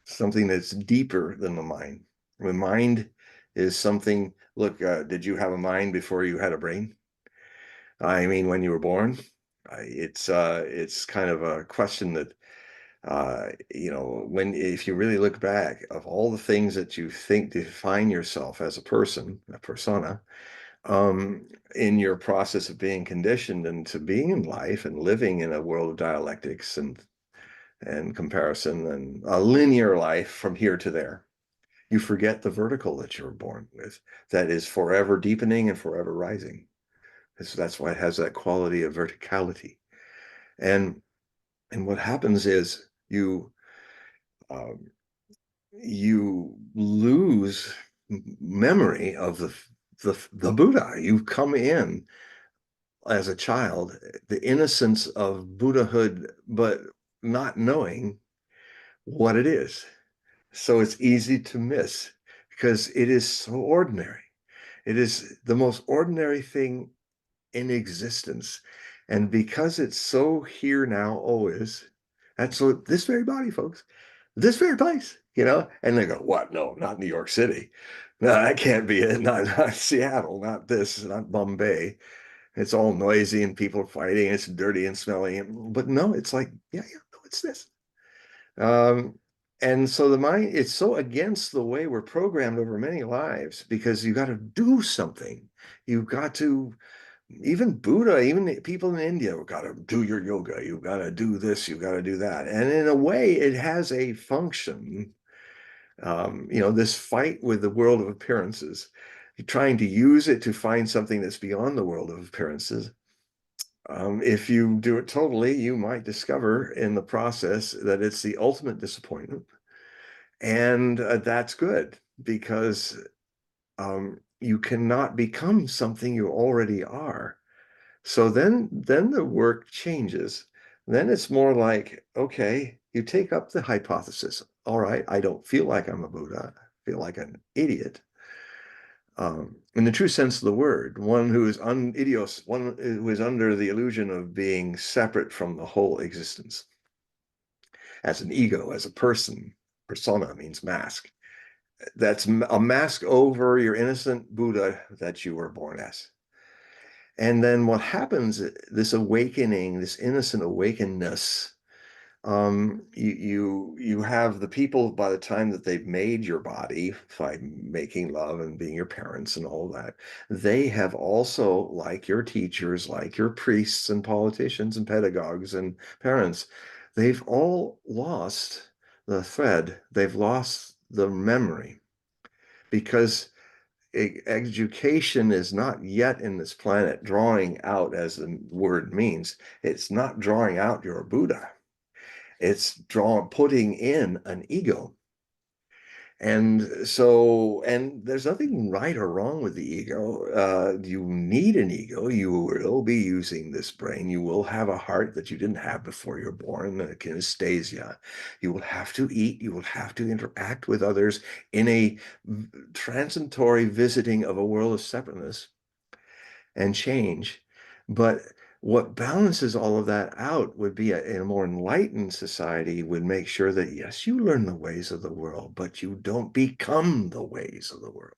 something that's deeper than the mind. The mind is something, look, did you have a mind before you had a brain? I mean, when you were born? It's kind of a question that If you really look back of all the things that you think define yourself as a person, a persona, in your process of being conditioned into being in life and living in a world of dialectics and comparison and a linear life from here to there, you forget the vertical that you were born with, that is forever deepening and forever rising. That's why it has that quality of verticality. And what happens is um, you lose memory of the Buddha. You come in as a child, the innocence of Buddhahood, but not knowing what it is. So it's easy to miss because it is so ordinary. It is the most ordinary thing in existence. And because it's so here now, always, that's so this very body, folks, this very place, and they go, what? No, not New York City. No, that can't be it. Not Seattle, not this, not Bombay. It's all noisy and people are fighting. It's dirty and smelly. But no, it's like, yeah, no, it's this. And so the mind, it's so against the way we're programmed over many lives because you got to do something. You've got to, even Buddha, even people in India, got to do your yoga. You've got to do this. You've got to do that. And in a way, it has a function. This fight with the world of appearances, trying to use it to find something that's beyond the world of appearances. If you do it totally, you might discover in the process that it's the ultimate disappointment. And that's good because you cannot become something you already are. So then the work changes. Then it's more like, okay, you take up the hypothesis. All right, I don't feel like I'm a Buddha. I feel like an idiot. In the true sense of the word, one who is idios, one who is under the illusion of being separate from the whole existence. As an ego, as a person, persona means mask. That's a mask over your innocent Buddha that you were born as. And then what happens, this awakening, this innocent awakenedness, you have the people by the time that they've made your body by making love and being your parents and all that, they have also, like your teachers, like your priests and politicians and pedagogues and parents, they've all lost the thread. They've lost the memory because education is not yet in this planet drawing out, as the word means, it's not drawing out your Buddha. It's putting in an ego. And there's nothing right or wrong with the ego. You need an ego. You will be using this brain. You will have a heart that you didn't have before you're born, kinesthesia. You will have to eat. You will have to interact with others in a transitory visiting of a world of separateness and change. But what balances all of that out would be in a more enlightened society would make sure that, yes, you learn the ways of the world, but you don't become the ways of the world.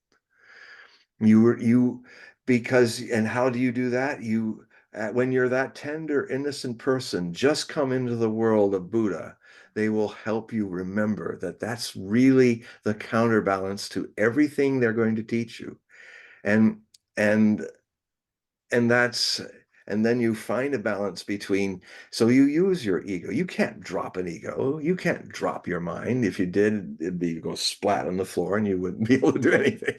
And how do you do that? When you're that tender, innocent person, just come into the world of Buddha, they will help you remember that that's really the counterbalance to everything they're going to teach you. And, and and that's and then you find a balance between, so you use your ego. You can't drop an ego. You can't drop your mind. If you did, it'd be go splat on the floor and you wouldn't be able to do anything.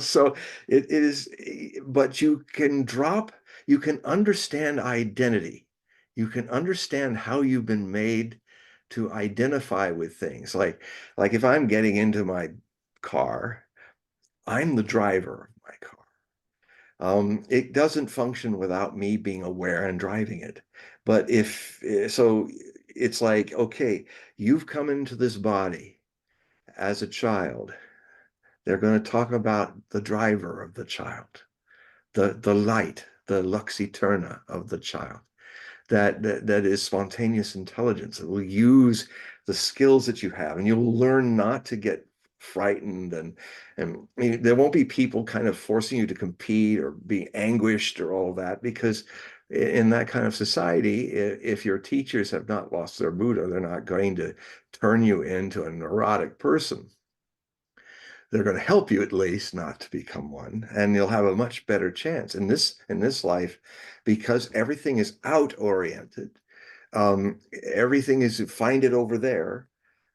So it is, but you can understand identity. You can understand how you've been made to identify with things. Like if I'm getting into my car, I'm the driver of my car. It doesn't function without me being aware and driving it. But so it's like, okay, you've come into this body as a child. They're going to talk about the driver of the child, the light, the lux eterna of the child. That is spontaneous intelligence. It will use the skills that you have, and you'll learn not to get frightened and there won't be people kind of forcing you to compete or be anguished or all that because in that kind of society, if your teachers have not lost their Buddha, they're not going to turn you into a neurotic person. They're going to help you at least not to become one, and you'll have a much better chance in this life, because everything is out oriented. Everything is find it over there,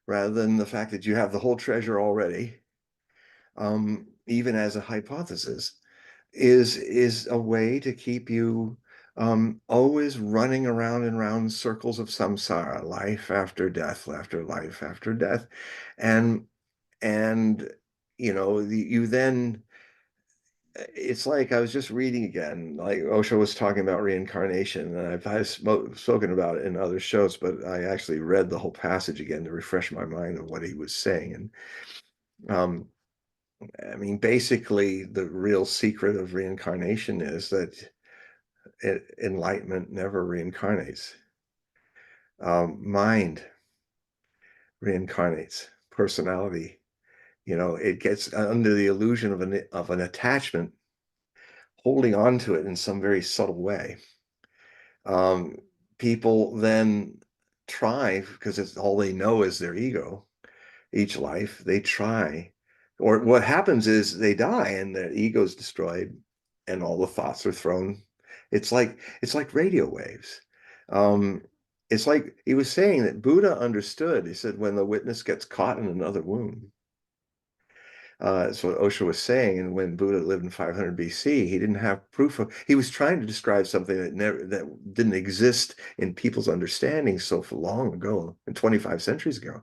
rather than the fact that you have the whole treasure already. Even as a hypothesis, is a way to keep you always running around in round circles of samsara, life after death, after life after death, and and you then, it's like, I was just reading again, like Osho was talking about reincarnation, and I've spoken about it in other shows, but I actually read the whole passage again to refresh my mind of what he was saying. And I mean, basically, the real secret of reincarnation is that enlightenment never reincarnates. Mind reincarnates. Personality, it gets under the illusion of an attachment, holding on to it in some very subtle way. Um, People then try, because it's all they know is their ego. Each life they try, or what happens is they die and their ego is destroyed and all the thoughts are thrown. It's like radio waves. um it's like he was saying that Buddha understood. He said when the witness gets caught in another wound, that's what Osho was saying. And when Buddha lived in 500 BC, he didn't have proof of, he was trying to describe something that didn't exist in people's understanding so long ago, and 25 centuries ago.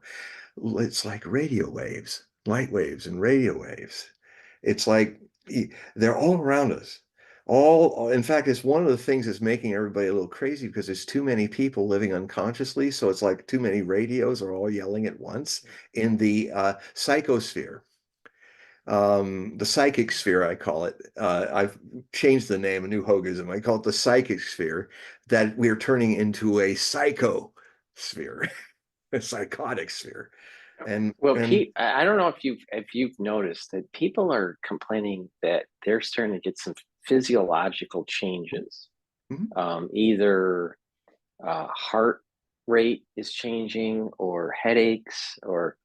It's like radio waves, light waves and radio waves. It's like they're all around us. All, in fact, it's one of the things that's making everybody a little crazy, because there's too many people living unconsciously. So it's like too many radios are all yelling at once in the psychosphere. The psychic sphere, I call it. I've changed the name, a new Hogism. I call it the psychic sphere, that we're turning into a psycho sphere, a psychotic sphere. Well, And Pete, I don't know if you've noticed that people are complaining that they're starting to get some physiological changes. Mhm. Either heart rate is changing, or headaches, or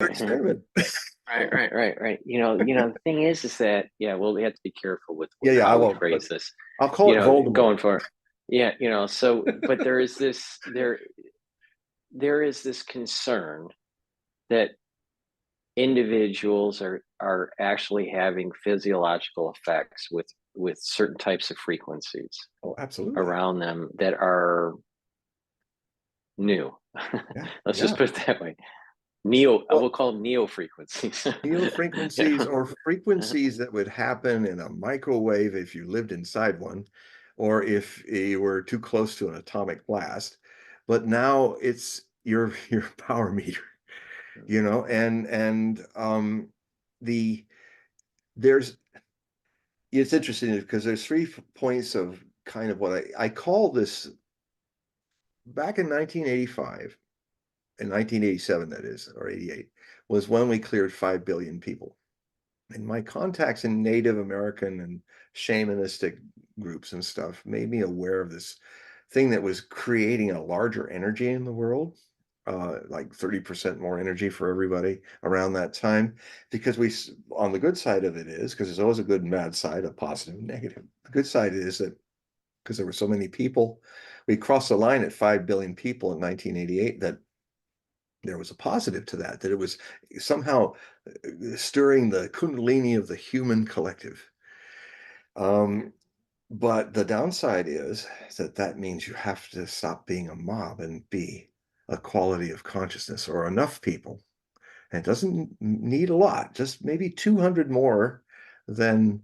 right, Experiment. right. The thing is that, yeah, well, we have to be careful with Yeah, yeah, I how we won't, phrase but this. I'll call it Voldemort. Going for, yeah, so, but there is this concern that individuals are actually having physiological effects with certain types of frequencies Oh, absolutely. around them that are new. Yeah, Let's just yeah. put it that way. Neo, I Well, will call them neo frequencies. neo frequencies, or frequencies that would happen in a microwave if you lived inside one, or if you were too close to an atomic blast. But now it's your power meter, and the there's it's interesting because there's three points of kind of what I call this. Back in 1985, in 1987, that is, or 88, was when we cleared 5 billion people. And my contacts in Native American and shamanistic groups and stuff made me aware of this thing that was creating a larger energy in the world, like 30% more energy for everybody around that time. Because on the good side of it is, because there's always a good and bad side, a positive and negative. The good side is that because there were so many people, we crossed the line at 5 billion people in 1988, that there was a positive to that it was somehow stirring the kundalini of the human collective. Um, but the downside is that means you have to stop being a mob and be a quality of consciousness, or enough people. And it doesn't need a lot, just maybe 200 more than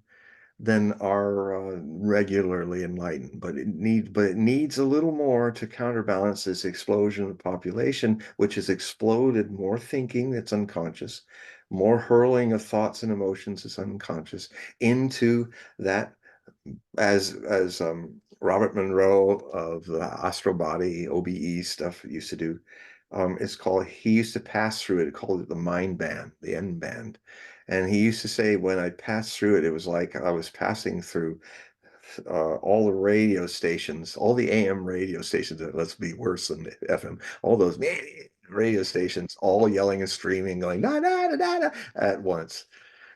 are regularly enlightened, but it needs a little more to counterbalance this explosion of population, which has exploded more thinking that's unconscious, more hurling of thoughts and emotions that's unconscious into that, as Robert Monroe of the astral body OBE stuff used to do. He used to pass through it, called it the mind band, the end band. And he used to say, when I passed through it, it was like I was passing through all the radio stations, all the AM radio stations, let's be worse than the FM, all those radio stations, all yelling and screaming, going, na, na, na, na, na, at once.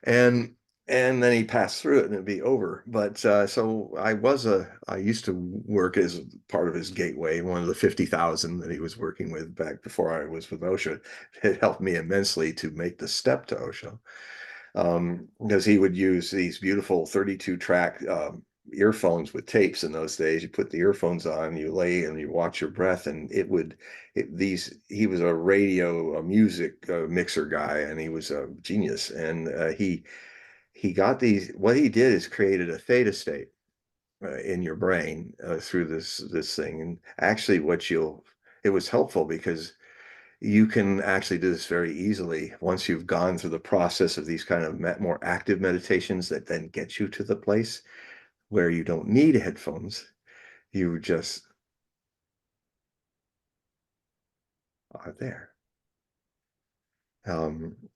And then he passed through it and it'd be over. But so I used to work as part of his gateway, one of the 50,000 that he was working with back before I was with OSHA. It helped me immensely to make the step to OSHA, because he would use these beautiful 32 track earphones with tapes in those days. You put the earphones on, you lay and you watch your breath, and he was a radio, a music mixer guy, and he was a genius. And he got these, what he did is created a theta state in your brain through this thing. And actually it was helpful because you can actually do this very easily once you've gone through the process of these kind of more active meditations that then get you to the place where you don't need headphones. You just are there.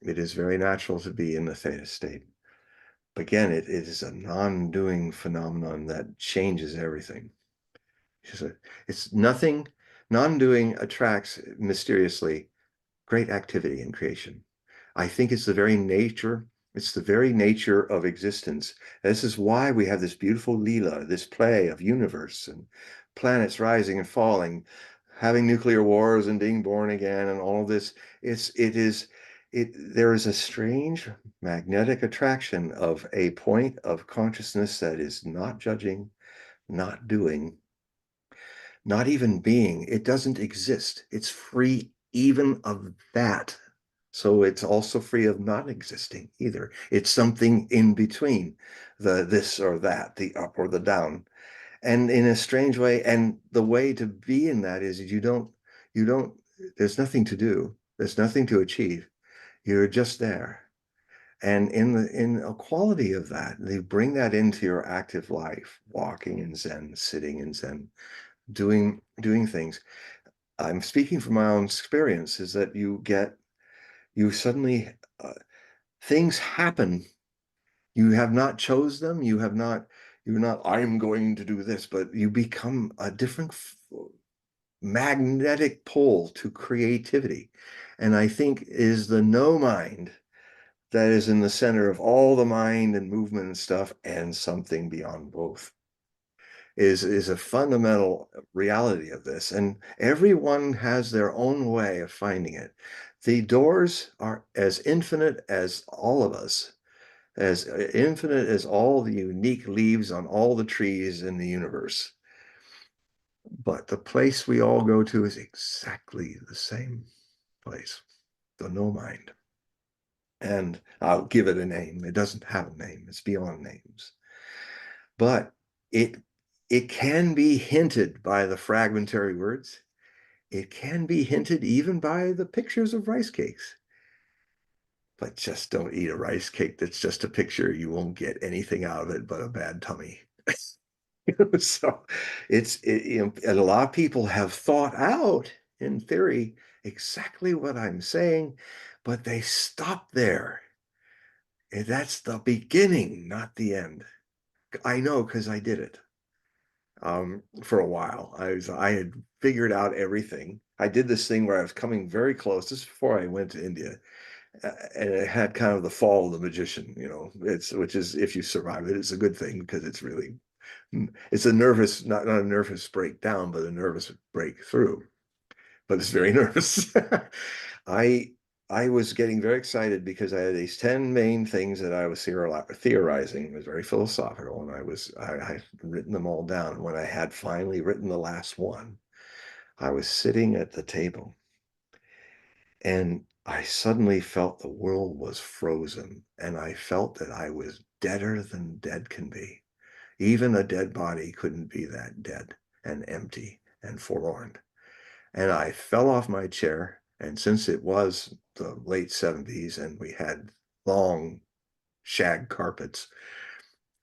It is very natural to be in the theta state. But again, it is a non-doing phenomenon that changes everything. It's nothing. Non-doing attracts mysteriously great activity and creation. I think it's the very nature of existence. This is why we have this beautiful Leela, this play of universe and planets rising and falling, having nuclear wars and being born again and all of this. There is a strange magnetic attraction of a point of consciousness that is not judging, not doing, not even being. It doesn't exist. It's free even of that. So it's also free of not existing either. It's something in between, the this or that, the up or the down. And in a strange way, and the way to be in that is there's nothing to do. There's nothing to achieve. You're just there. And in a quality of that, they bring that into your active life, walking in Zen, sitting in Zen, doing things. I'm speaking from my own experience, is that you suddenly things happen. You have not chose them. You're not, I'm going to do this, but you become a different magnetic pole to creativity. And I think is the no mind that is in the center of all the mind and movement and stuff, and something beyond both is a fundamental reality of this. And everyone has their own way of finding it. The doors are as infinite as all of us, as infinite as all the unique leaves on all the trees in the universe. But the place we all go to is exactly the same place, the no mind. And I'll give it a name. It doesn't have a name. It's beyond names. But it can be hinted by the fragmentary words. It can be hinted even by the pictures of rice cakes. But just don't eat a rice cake that's just a picture. You won't get anything out of it but a bad tummy. So and a lot of people have thought out in theory exactly what I'm saying, but they stop there. And that's the beginning, not the end. I know because I did it. For a while. I had figured out everything. I did this thing where I was coming very close. This is before I went to India, and it had kind of the fall of the magician. Which is, if you survive it, it's a good thing because it's a nervous, not a nervous breakdown, but a nervous breakthrough. But it's very nervous. I I was getting very excited because I had these 10 main things that I was theorizing. It was very philosophical, and I had written them all down. When I had finally written the last one, I was sitting at the table, and I suddenly felt the world was frozen, and I felt that I was deader than dead can be. Even a dead body couldn't be that dead and empty and forlorn. And I fell off my chair. And since it was the late 70s and we had long shag carpets,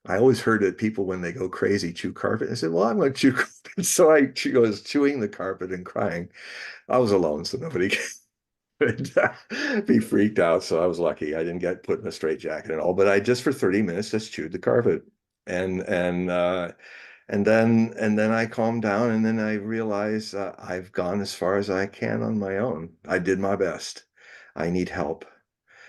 I always heard that people, when they go crazy, chew carpet. I said, well, I'm going to chew carpet. So I was chewing the carpet and crying. I was alone, so nobody could be freaked out. So I was lucky. I didn't get put in a straitjacket at all. But I just, for 30 minutes, just chewed the carpet. and and uh, and then I calmed down, and then I realized I've gone as far as I can on my own. I did my best. I need help,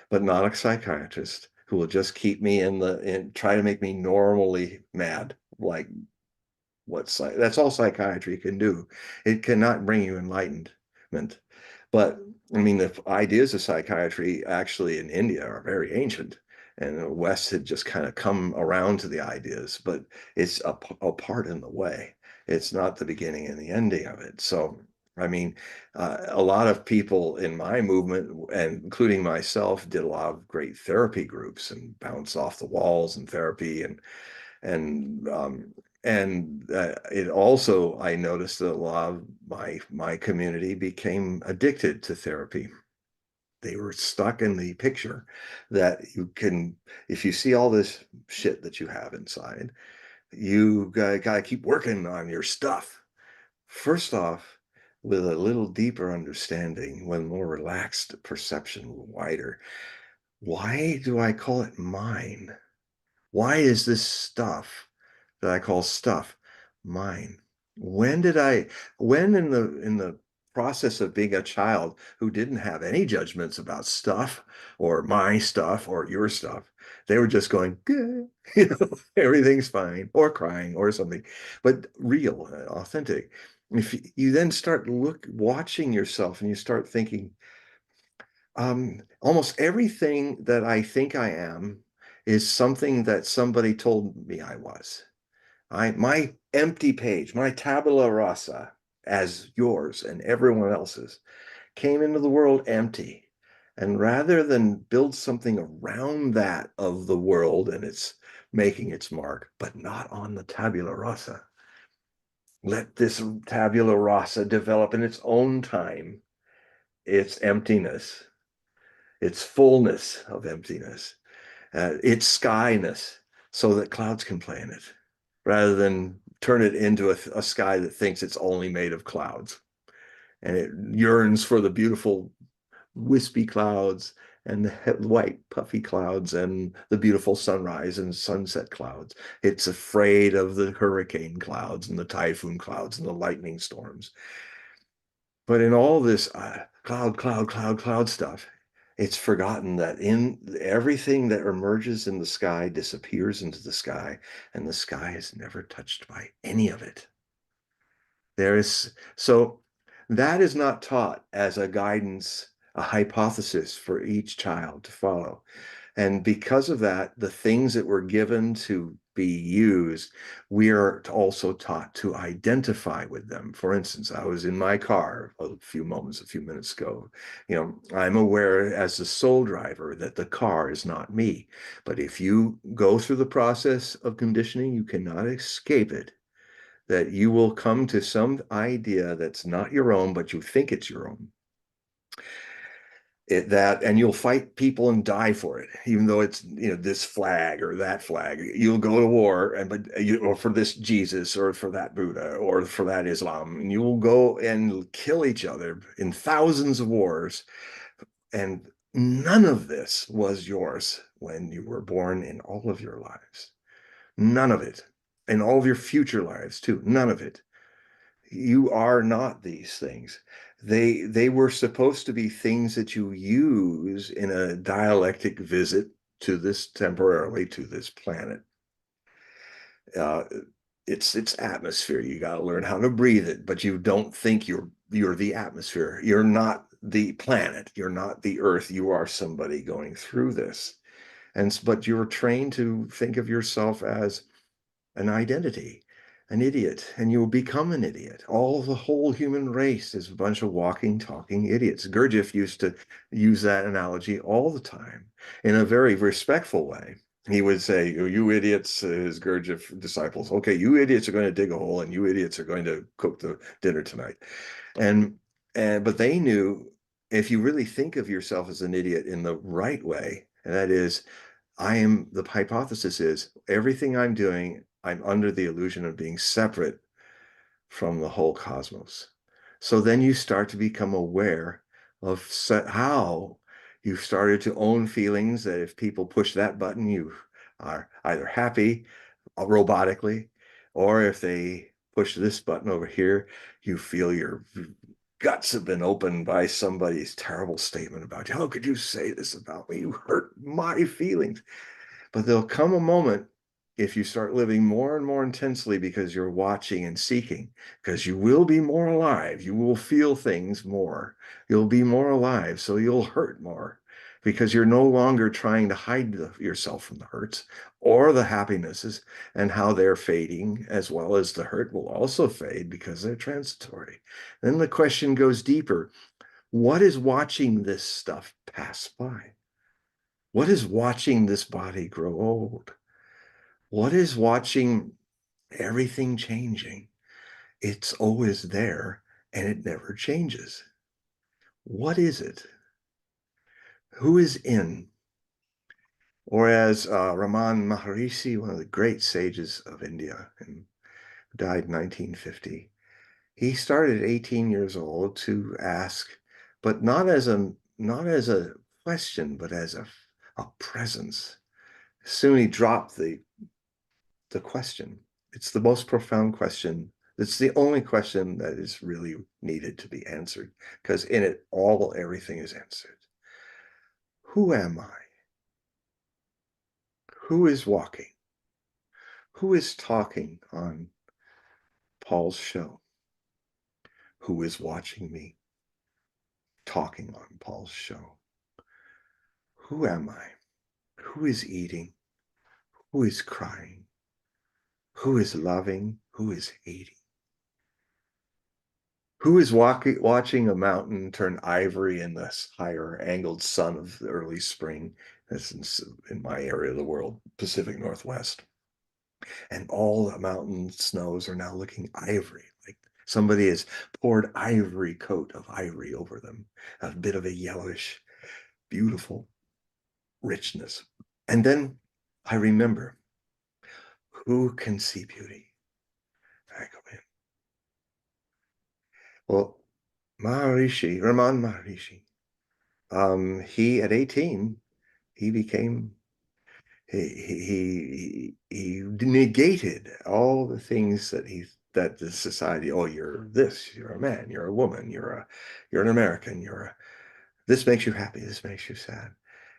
but not a psychiatrist who will just keep me in try to make me normally mad. Like that's all psychiatry can do. It cannot bring you enlightenment. But I mean, the ideas of psychiatry actually in India are very ancient, and the West had just kind of come around to the ideas, but it's a part in the way. It's not the beginning and the ending of it. So, I mean, a lot of people in my movement, and including myself, did a lot of great therapy groups and bounce off the walls and therapy and it also, I noticed that a lot of my community became addicted to therapy. They were stuck in the picture that you can, if you see all this shit that you have inside, you gotta keep working on your stuff. First off, with a little deeper understanding, with more relaxed perception, wider. Why do I call it mine? Why is this stuff that I call stuff mine? When did I, when in the process of being a child who didn't have any judgments about stuff or my stuff or your stuff, they were just going, "Good," everything's fine, or crying or something, but real, authentic. If you then start watching yourself and you start thinking, almost everything that I think I am is something that somebody told me I was. My empty page, my tabula rasa, as yours and everyone else's, came into the world empty. And rather than build something around that of the world and it's making its mark, but not on the tabula rasa, let this tabula rasa develop in its own time, its emptiness, its fullness of emptiness, its skyness, so that clouds can play in it, rather than turn it into a sky that thinks it's only made of clouds. And it yearns for the beautiful wispy clouds and the white puffy clouds and the beautiful sunrise and sunset clouds. It's afraid of the hurricane clouds and the typhoon clouds and the lightning storms. But in all this cloud stuff, it's forgotten that in everything that emerges in the sky disappears into the sky, and the sky is never touched by any of it. So that is not taught as a guidance, a hypothesis for each child to follow. And because of that, the things that were given to be used, we are also taught to identify with them. For instance, I was in my car a few minutes ago. I'm aware as the sole driver that the car is not me. But if you go through the process of conditioning, you cannot escape it, that you will come to some idea that's not your own, but you think it's your own. And you'll fight people and die for it, even though it's this flag or that flag. You'll go to war, or for this Jesus, or for that Buddha, or for that Islam, and you will go and kill each other in thousands of wars. And none of this was yours when you were born in all of your lives. None of it. In all of your future lives too. None of it. You are not these things. They were supposed to be things that you use in a dialectic visit to this temporarily to this planet. Uh, it's atmosphere. You got to learn how to breathe it, but you don't think you're the atmosphere. You're not the planet. You're not the earth. You are somebody going through this. But you're trained to think of yourself as an identity, an idiot, and you will become an idiot. The whole human race is a bunch of walking, talking idiots. Gurdjieff used to use that analogy all the time in a very respectful way. He would say, "Oh, you idiots," his Gurdjieff disciples, "okay, you idiots are going to dig a hole and you idiots are going to cook the dinner tonight." And but they knew, if you really think of yourself as an idiot in the right way, and that is, the hypothesis is everything I'm doing, I'm under the illusion of being separate from the whole cosmos. So then you start to become aware of how you've started to own feelings that if people push that button, you are either happy, robotically, or if they push this button over here, you feel your guts have been opened by somebody's terrible statement about you. How could you say this about me? You hurt my feelings. But there'll come a moment if you start living more and more intensely because you're watching and seeking, because you will be more alive. You will feel things more. You'll be more alive, so you'll hurt more because you're no longer trying to hide yourself from the hurts or the happinesses and how they're fading, as well as the hurt will also fade because they're transitory. Then the question goes deeper. What is watching this stuff pass by? What is watching this body grow old? What is watching everything changing? It's always there and it never changes. What is it? Who is in? Or as Raman Maharishi, one of the great sages of India, and died in 1950, he started at 18 years old to ask, but not as a question, but as a presence. Soon he dropped the question. It's the most profound question. It's the only question that is really needed to be answered, because in it all, everything is answered. Who am I? Who is walking? Who is talking on Paul's show? Who is watching me talking on Paul's show? Who am I? Who is eating? Who is crying? Who is loving? Who is hating? Who is watching a mountain turn ivory in this higher angled sun of the early spring? That's in my area of the world, Pacific Northwest. And all the mountain snows are now looking ivory, like somebody has poured ivory coat of ivory over them, a bit of a yellowish, beautiful richness. And then I remember, who can see beauty? I go in. Well, Raman Maharishi, he at 18, he became he negated all the things that the society, oh, you're this, you're a man, you're a woman, you're an American, this makes you happy, this makes you sad.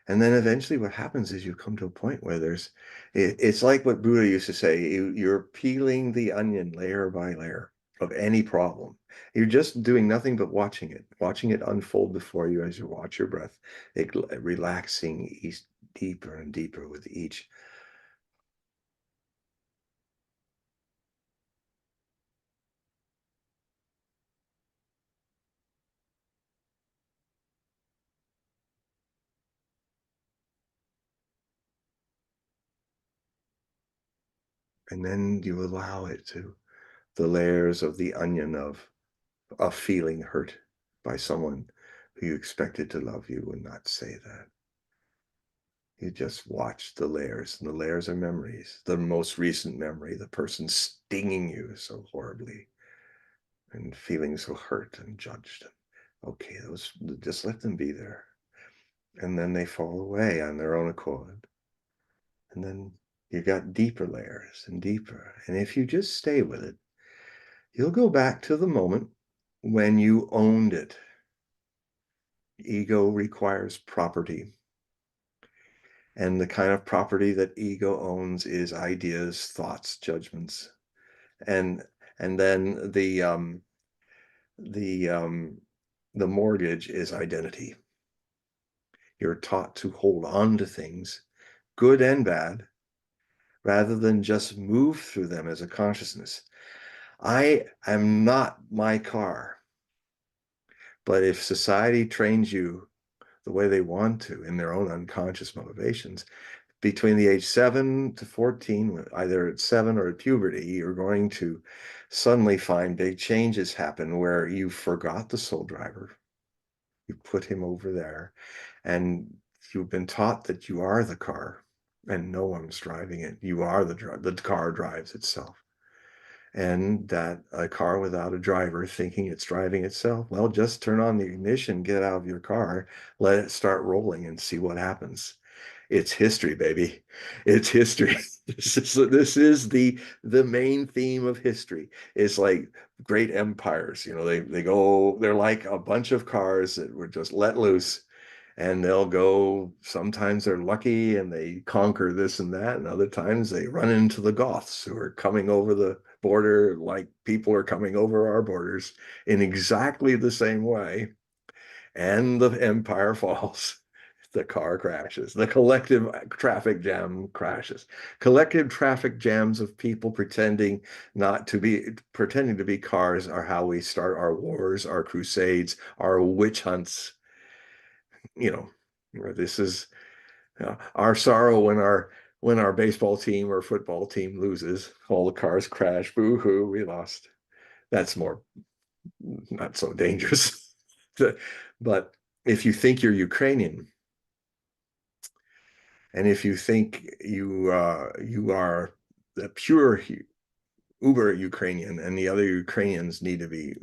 And then eventually what happens is you come to a point where it's like what Buddha used to say, you're peeling the onion layer by layer of any problem. You're just doing nothing but watching it unfold before you as you watch your breath, relaxing deeper and deeper with each. And then you allow it to, the layers of the onion of feeling hurt by someone who you expected to love you would not say that. You just watch the layers, and the layers are memories. The most recent memory, the person stinging you so horribly and feeling so hurt and judged. Okay, those, just let them be there. And then they fall away on their own accord. And then you got deeper layers and deeper. And if you just stay with it, you'll go back to the moment when you owned it. Ego requires property. And the kind of property that ego owns is ideas, thoughts, judgments. And then the mortgage is identity. You're taught to hold on to things, good and bad, rather than just move through them as a consciousness. I am not my car. But if society trains you the way they want to in their own unconscious motivations, between the age 7 to 14, either at 7 or at puberty, you're going to suddenly find big changes happen where you forgot the soul driver. You put him over there, and you've been taught that you are the car and no one's driving it. You are the car drives itself. And that a car without a driver thinking it's driving itself, well, just turn on the ignition, get out of your car, let it start rolling and see what happens. It's history, baby. It's history. This is the main theme of history. It's like great empires. They go, they're like a bunch of cars that were just let loose, and they'll go. Sometimes they're lucky and they conquer this and that, and other times they run into the Goths who are coming over the border like people are coming over our borders in exactly the same way, and the empire falls. The car crashes. The collective traffic jam crashes. Collective traffic jams of people pretending to be cars are how we start our wars, our crusades, our witch hunts. You know, where this is our sorrow when our baseball team or football team loses. All the cars crash. Boo hoo, we lost. That's more not so dangerous. But if you think you're Ukrainian, and if you think you are the pure uber Ukrainian, and the other Ukrainians need to be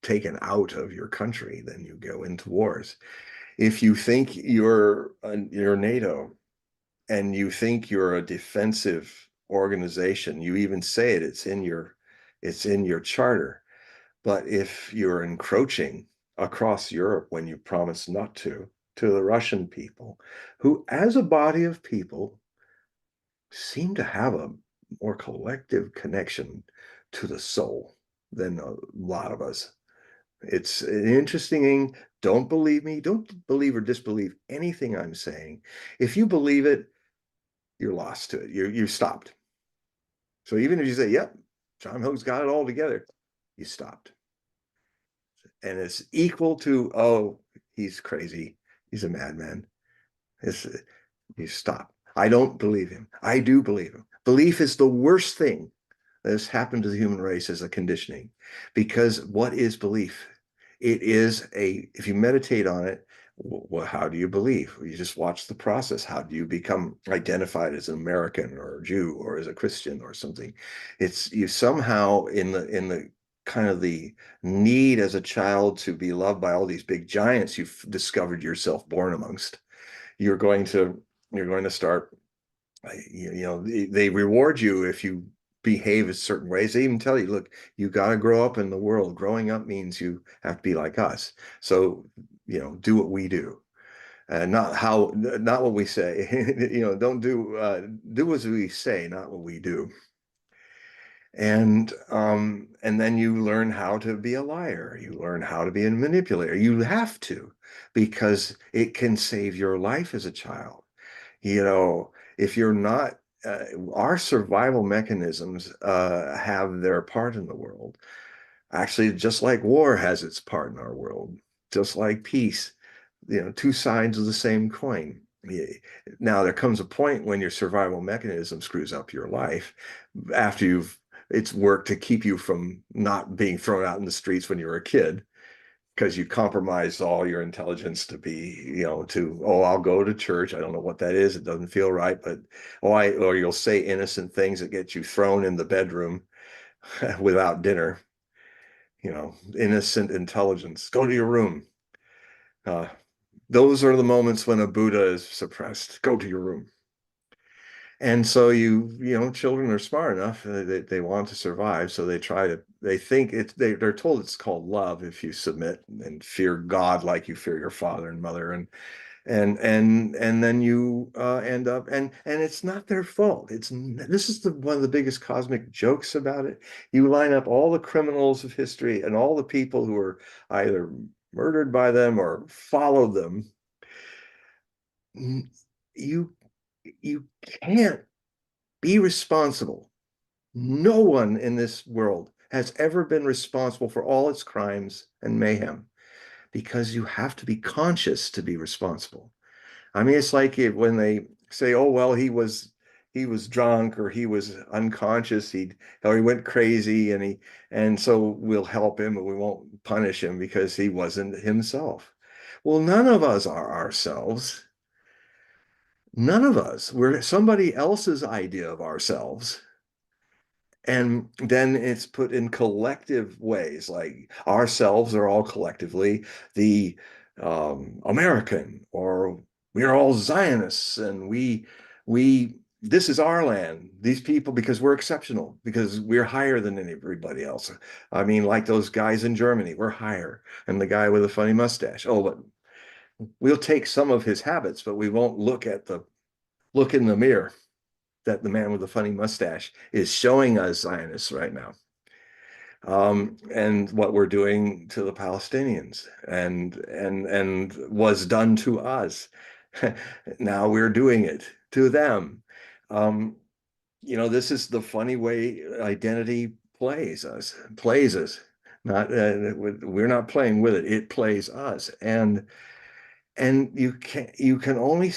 taken out of your country, then you go into wars. If you think you're NATO, and you think you're a defensive organization, you even say it's in your charter. But if you're encroaching across Europe when you promise not to the Russian people, who, as a body of people, seem to have a more collective connection to the soul than a lot of us. It's an interesting thing. Don't believe me. Don't believe or disbelieve anything I'm saying. If you believe it, you're lost to it. You stopped. So even if you say, "Yep, John Hogue's got it all together," you stopped. And it's equal to, "Oh, he's crazy. He's a madman." It's, you stop. I don't believe him. I do believe him. Belief is the worst thing that has happened to the human race as a conditioning. Because what is belief? If you meditate on it, how do you believe? You just watch the process. How do you become identified as an American or a Jew or as a Christian or something? It's you somehow in the kind of the need as a child to be loved by all these big giants you've discovered yourself born amongst. You're going to start, they reward you if you behave in certain ways. They even tell you, look, you got to grow up in the world. Growing up means you have to be like us. So, do what we do. Not what we say. Don't do as we say, not what we do. And then you learn how to be a liar. You learn how to be a manipulator. You have to, because it can save your life as a child. If you're not, our survival mechanisms have their part in the world. Actually, just like war has its part in our world, just like peace, two sides of the same coin. Now, there comes a point when your survival mechanism screws up your life after it's worked to keep you from not being thrown out in the streets when you were a kid, because you compromised all your intelligence to be, I'll go to church. I don't know what that is. It doesn't feel right, but or you'll say innocent things that get you thrown in the bedroom without dinner. Innocent intelligence. Go to your room. Uh, those are the moments when a Buddha is suppressed. Go to your room. And so children are smart enough that they want to survive, so they're told it's called love if you submit and fear God like you fear your father and mother, and then you end up, and it's not their fault. This is one of the biggest cosmic jokes about it. You line up all the criminals of history and all the people who were either murdered by them or followed them. You can't be responsible. No one in this world has ever been responsible for all its crimes and mayhem, because you have to be conscious to be responsible. I mean, it's like when they say, "Oh, well, he was drunk, or he was unconscious, or he went crazy, and so we'll help him, but we won't punish him because he wasn't himself." Well, none of us are ourselves. None of us. We're somebody else's idea of ourselves. And then it's put in collective ways, like ourselves are all collectively the American, or we're all Zionists, and we this is our land. These people, because we're exceptional, because we're higher than everybody else. I mean, like those guys in Germany, we're higher. And the guy with a funny mustache. Oh, but we'll take some of his habits, but we won't look in the mirror that the man with the funny mustache is showing us Zionists right now. And what we're doing to the Palestinians and was done to us. Now we're doing it to them. Um, this is the funny way identity plays us. Not we're not playing with it. It plays us, and you can only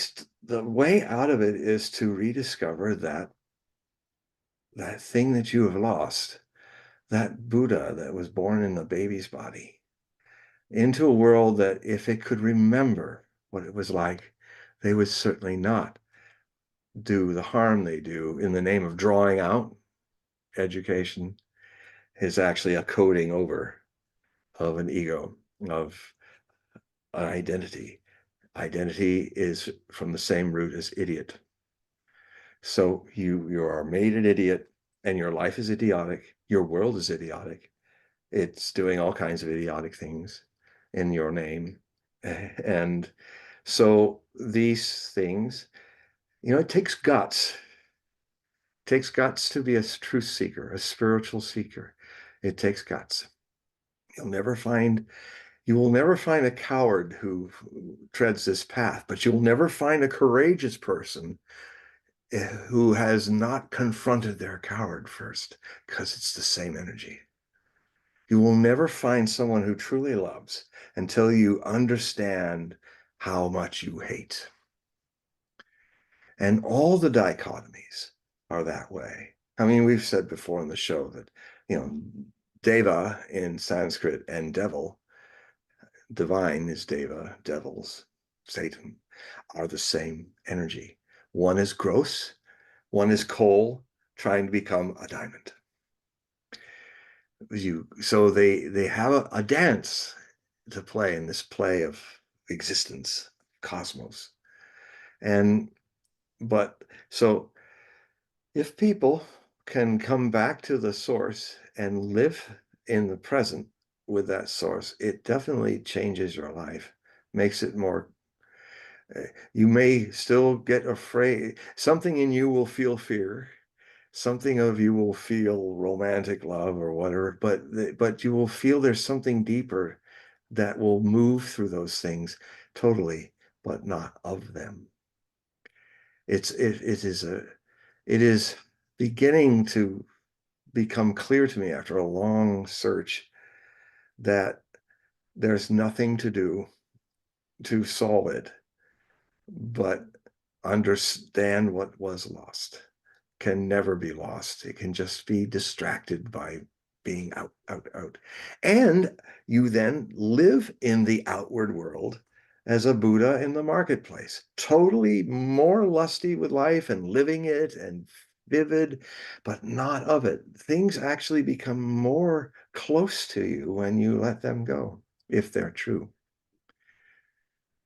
the way out of it is to rediscover that thing that you have lost, that Buddha that was born in the baby's body, into a world that if it could remember what it was like, they would certainly not do the harm they do in the name of drawing out. Education is actually a coding over of an ego, of an identity. Identity is from the same root as idiot. So you are made an idiot, and your life is idiotic. Your world is idiotic. It's doing all kinds of idiotic things in your name. And so these things, it takes guts. It takes guts to be a truth seeker, a spiritual seeker. It takes guts. You'll never find You will never find a coward who treads this path, but you'll never find a courageous person who has not confronted their coward first, because it's the same energy. You will never find someone who truly loves until you understand how much you hate. And all the dichotomies are that way. I mean, we've said before in the show that, Deva in Sanskrit and devil, divine is Deva, devils, Satan, are the same energy. One is gross, one is coal trying to become a diamond. So they have a dance to play in this play of existence, cosmos. But so if people can come back to the source and live in the present with that source, it definitely changes your life, makes it more. You may still get afraid. Something in you will feel fear. Something of you will feel romantic love or whatever, but you will feel there's something deeper that will move through those things totally, but not of them. It is beginning to become clear to me after a long search that there's nothing to do to solve it, but understand what was lost can never be lost. It can just be distracted by being out, out, out. And you then live in the outward world as a Buddha in the marketplace, totally more lusty with life and living it and vivid, but not of it. Things actually become more close to you when you let them go, if they're true.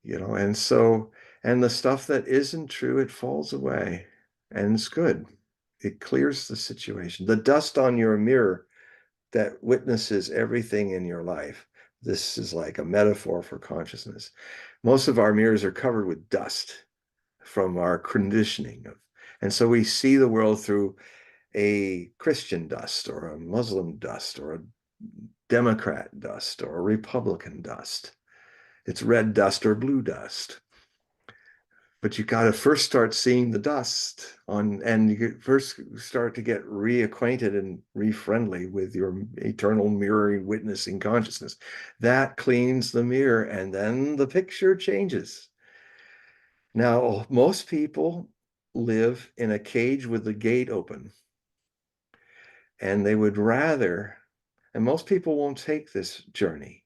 And so, and the stuff that isn't true, it falls away, and it's good. It clears the situation. The dust on your mirror that witnesses everything in your life. This is like a metaphor for consciousness. Most of our mirrors are covered with dust from our conditioning and so we see the world through a Christian dust or a Muslim dust or a Democrat dust or a Republican dust. It's red dust or blue dust. But you got to first start seeing the dust and you first start to get reacquainted and re-friendly with your eternal mirroring witnessing consciousness. That cleans the mirror, and then the picture changes. Now, most people live in a cage with the gate open, and they would rather, and most people won't take this journey.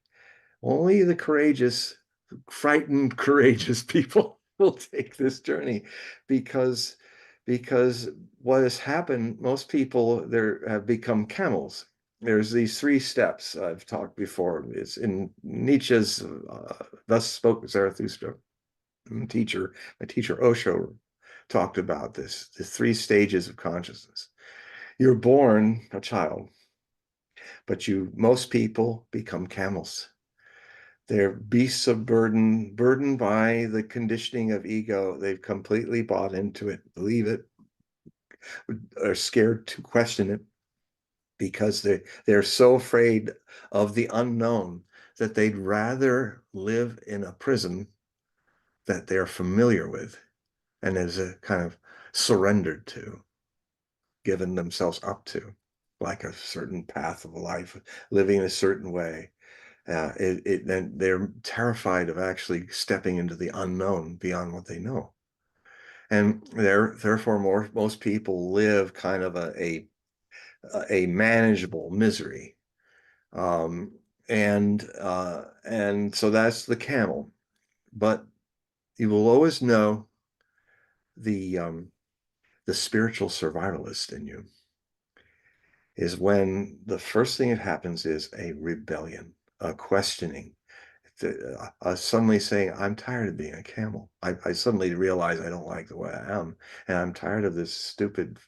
Only the courageous, frightened, courageous people will take this journey because what has happened, most people there have become camels. There's these 3 steps I've talked before. It's in Nietzsche's Thus Spoke Zarathustra. my teacher Osho talked about this, the three stages of consciousness. You're born a child, but most people become camels. They're beasts of burden, burdened by the conditioning of ego. They've completely bought into it, believe it, are scared to question it because they're so afraid of the unknown that they'd rather live in a prison that they're familiar with and is a kind of surrendered to, given themselves up to, like a certain path of life, living in a certain way. Then they're terrified of actually stepping into the unknown beyond what they know. And therefore, most people live kind of a manageable misery. Um, and so that's the camel. But you will always know the spiritual survivalist in you is when the first thing that happens is a rebellion, a questioning, suddenly saying, I'm tired of being a camel. I suddenly realize I don't like the way I am, and I'm tired of this stupid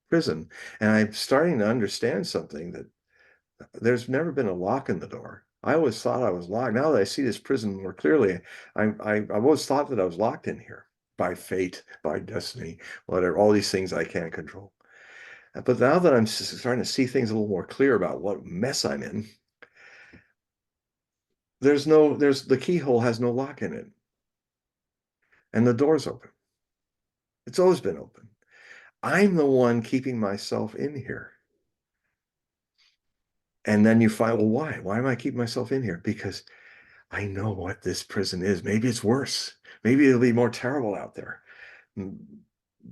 prison. And I'm starting to understand something, that there's never been a lock in the door. I always thought I was locked. Now that I see this prison more clearly, I've always thought that I was locked in here by fate, by destiny, whatever, all these things I can't control. But now that I'm starting to see things a little more clear about what mess I'm in, there's the keyhole has no lock in it, and the door's open. It's always been open. I'm the one keeping myself in here. And then you find, well, why? Why am I keeping myself in here? Because I know what this prison is. Maybe it's worse. Maybe it'll be more terrible out there.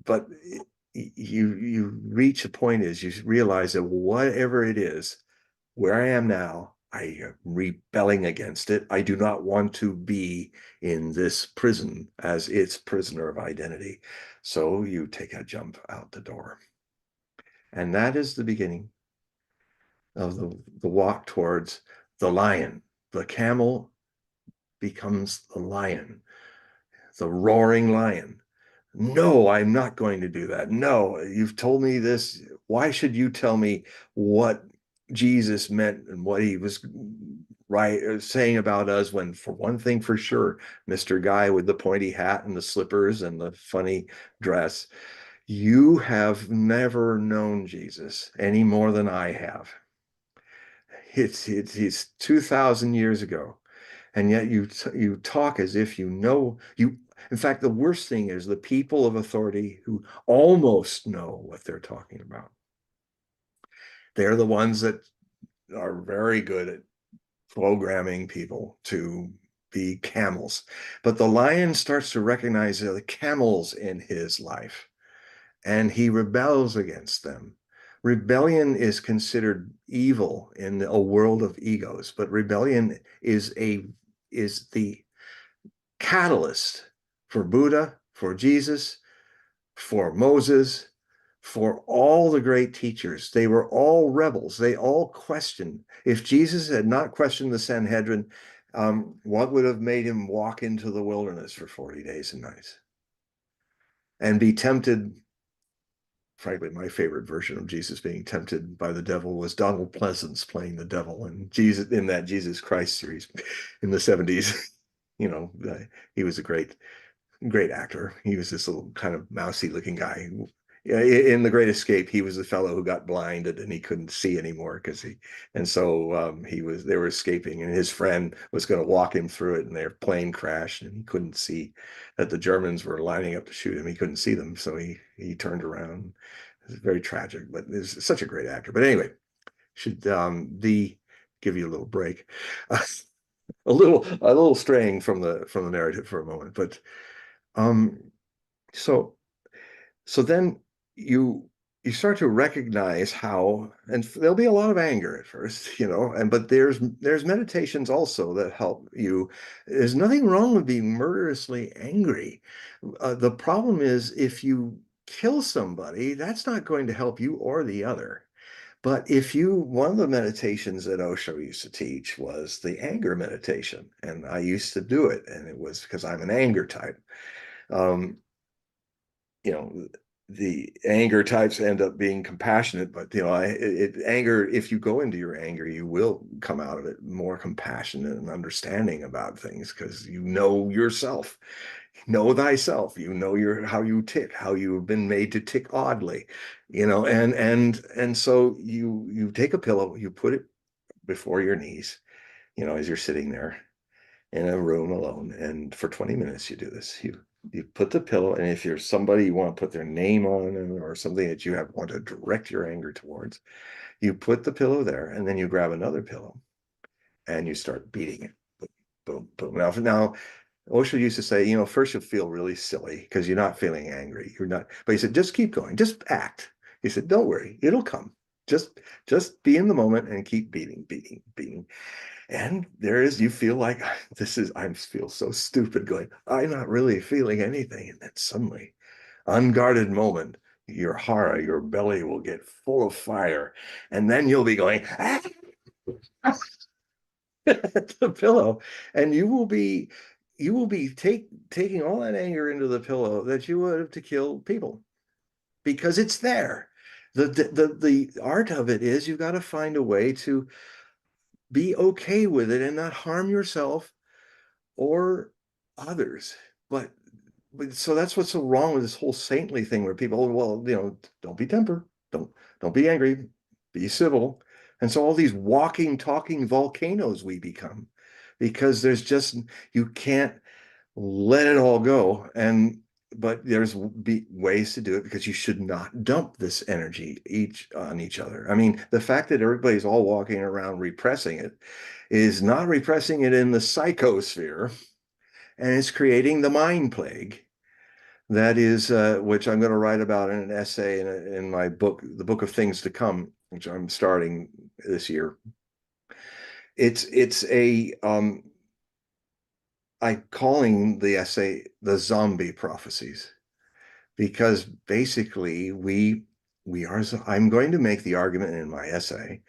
But you reach a point is you realize that whatever it is, where I am now, I am rebelling against it. I do not want to be in this prison as its prisoner of identity. So you take a jump out the door. And that is the beginning of the walk towards the lion. The camel becomes the lion, the roaring lion. No, I'm not going to do that. No, you've told me this. Why should you tell me what Jesus meant and what he was saying about us, when, for one thing for sure, Mr. Guy with the pointy hat and the slippers and the funny dress, you have never known Jesus any more than I have. It's 2,000 years ago, and yet you talk as if you know. In fact, the worst thing is the people of authority who almost know what they're talking about. They're the ones that are very good at programming people to be camels. But the lion starts to recognize the camels in his life, and he rebels against them. Rebellion is considered evil in a world of egos, but rebellion is the catalyst for Buddha, for Jesus, for Moses, for all the great teachers. They were all rebels. They all questioned. If Jesus had not questioned the Sanhedrin, what would have made him walk into the wilderness for 40 days and nights and be tempted? Frankly, my favorite version of Jesus being tempted by the devil was Donald Pleasance playing the devil in that Jesus Christ series in the 70s. You know, he was a great actor. He was this little kind of mousy looking guy. In The Great Escape, he was the fellow who got blinded and he couldn't see anymore they were escaping, and his friend was going to walk him through it, and their plane crashed and he couldn't see that the Germans were lining up to shoot him. He couldn't see them, so he turned around. It was very tragic, but he's such a great actor. But anyway, should give you a little break. A little straying from the narrative for a moment, but so then you start to recognize how, and there'll be a lot of anger at first, but there's meditations also that help you. There's nothing wrong with being murderously angry. The problem is if you kill somebody, that's not going to help you or the other. But one of the meditations that Osho used to teach was the anger meditation. And I used to do it. And it was because I'm an anger type. Um, you know, the anger types end up being compassionate, but anger, if you go into your anger, you will come out of it more compassionate and understanding about things because you know yourself. Know thyself. You know how you tick, how you have been made to tick oddly, and so you take a pillow, you put it before your knees, as you're sitting there in a room alone, and for 20 minutes you do this. You put the pillow, and if you're somebody you want to put their name on or something that want to direct your anger towards, you put the pillow there, and then you grab another pillow and you start beating it. Boom, boom, boom. Now Osho used to say, first you'll feel really silly because you're not feeling angry. You're not, but he said, just keep going, just act. He said, don't worry, it'll come. Just be in the moment and keep beating, beating, beating. And you feel like I feel so stupid going, I'm not really feeling anything. And then suddenly, unguarded moment, your belly will get full of fire. And then you'll be going, ah! The pillow, and you will be taking all that anger into the pillow that you would have to kill people because it's there. The art of it is you've got to find a way to be okay with it and not harm yourself or others. But so that's what's so wrong with this whole saintly thing where people, well, don't be temper, don't be angry, be civil. And so all these walking, talking volcanoes we become because you can't let it all go. But there's ways to do it because you should not dump this energy on each other. I mean, the fact that everybody's all walking around repressing it is not repressing it in the psychosphere, and it's creating the mind plague that is, which I'm going to write about in an essay in my book, The Book of Things to Come, which I'm starting this year. It's I calling the essay the zombie prophecies, because basically we are. I'm going to make the argument in my essay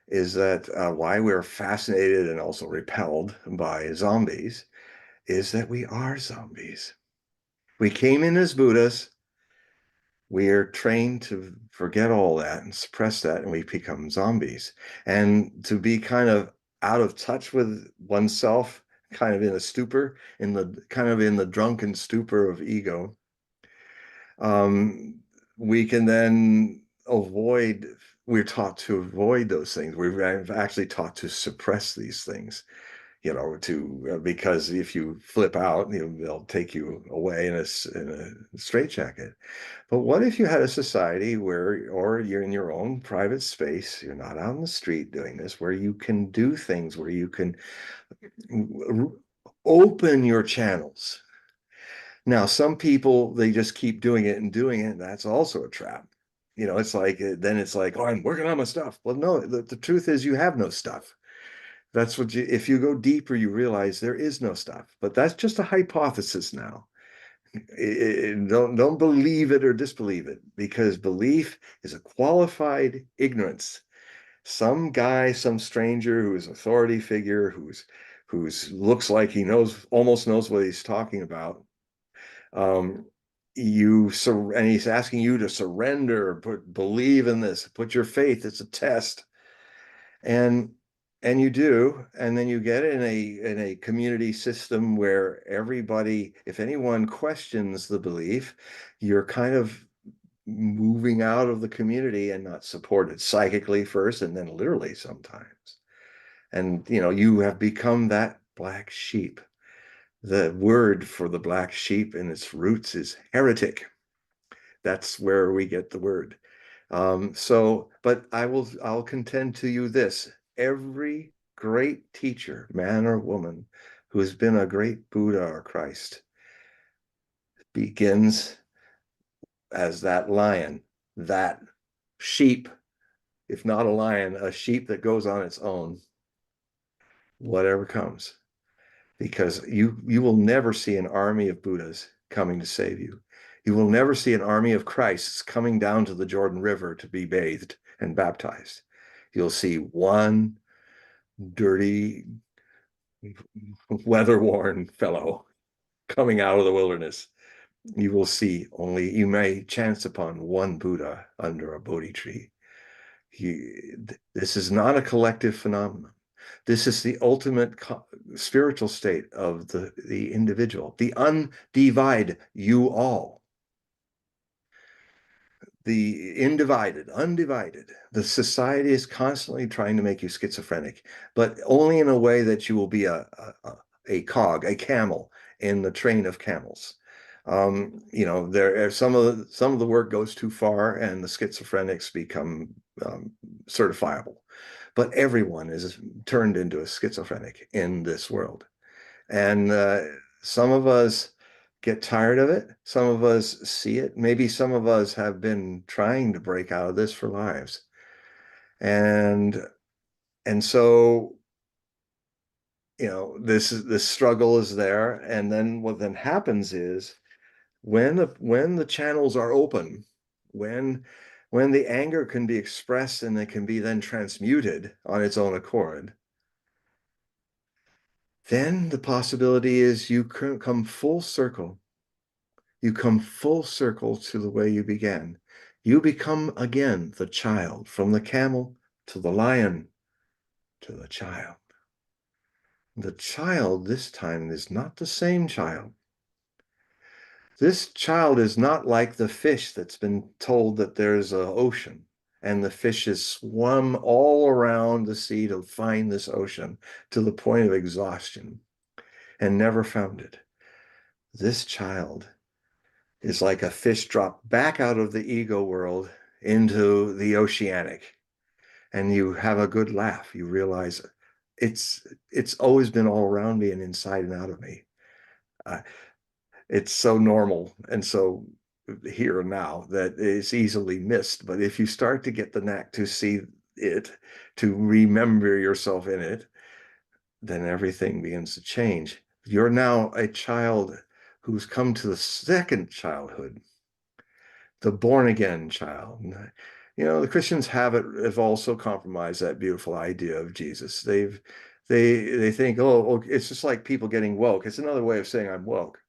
is that why we're fascinated and also repelled by zombies is that we are zombies. We came in as Buddhas. We are trained to forget all that and suppress that, and we become zombies. And to be kind of out of touch with oneself, kind of in a stupor, in the drunken stupor of ego, um, we can then we're taught to avoid those things. We're actually taught to suppress these things, because if you flip out, they'll take you away in a straitjacket. But what if you had a society or you're in your own private space, you're not out on the street doing this, where you can do things, where you can open your channels. Now, some people, they just keep doing it and doing it. And that's also a trap. It's like, then it's like, oh, I'm working on my stuff. Well, no, the truth is you have no stuff. If you go deeper, you realize there is no stuff, but that's just a hypothesis now. Don't believe it or disbelieve it, because belief is a qualified ignorance. Some guy, some stranger who's an authority figure, who's looks like he almost knows what he's talking about. And he's asking you to surrender, believe in this, put your faith. It's a test, and you do, and then you get in a community system where everybody, if anyone questions the belief, you're kind of moving out of the community and not supported psychically first, and then literally sometimes. And you have become that black sheep. The word for the black sheep in its roots is heretic. That's where we get the word. But I'll contend to you this: every great teacher, man or woman, who has been a great Buddha or Christ, begins as that lion, that sheep, if not a lion, a sheep that goes on its own, whatever comes. Because you will never see an army of Buddhas coming to save you. You will never see an army of Christs coming down to the Jordan River to be bathed. and baptized. You'll see one dirty, weather-worn fellow coming out of the wilderness. You will see only, you may chance upon one Buddha under a Bodhi tree. This is not a collective phenomenon. This is the ultimate spiritual state of the individual, the undivided you all. The undivided. The society is constantly trying to make you schizophrenic, but only in a way that you will be a cog, a camel in the train of camels. There are some of the work goes too far, and the schizophrenics become certifiable. But everyone is turned into a schizophrenic in this world, and some of us get tired of it. Some of us see it. Maybe some of us have been trying to break out of this for lives. And so, this struggle is there. And then what then happens is when the channels are open, when the anger can be expressed and it can be then transmuted on its own accord, then the possibility is you come full circle. You come full circle to the way you began. You become again the child, from the camel to the lion to the child. The child this time is not the same child. This child is not like the fish that's been told that there's an ocean and the fish has swum all around the sea to find this ocean to the point of exhaustion and never found it. This child is like a fish dropped back out of the ego world into the oceanic, and you have a good laugh. You realize it's always been all around me and inside and out of me. It's so normal and so here and now that it's easily missed. But if you start to get the knack to see it, to remember yourself in it, then everything begins to change. You're now a child who's come to the second childhood, the born again child. The Christians have also compromised that beautiful idea of Jesus. They think, oh, it's just like people getting woke. It's another way of saying I'm woke,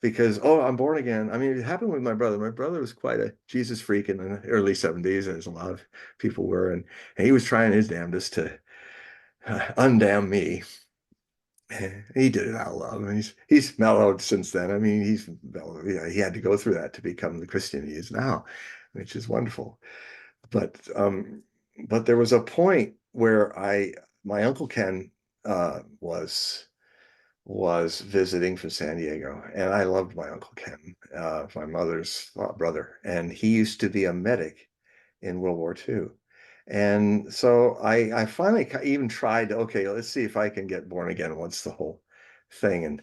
because I'm born again. I mean, it happened with my brother. My brother was quite a Jesus freak in the early 70s, as a lot of people were, and he was trying his damnedest to undamn me. He did it out of love. And he's mellowed since then. I mean, he had to go through that to become the Christian he is now, which is wonderful. But there was a point where my Uncle Ken was visiting from San Diego, and I loved my Uncle Ken, my mother's brother, and he used to be a medic in World War II. And so I finally even tried to, okay, let's see if I can get born again. What's the whole thing? And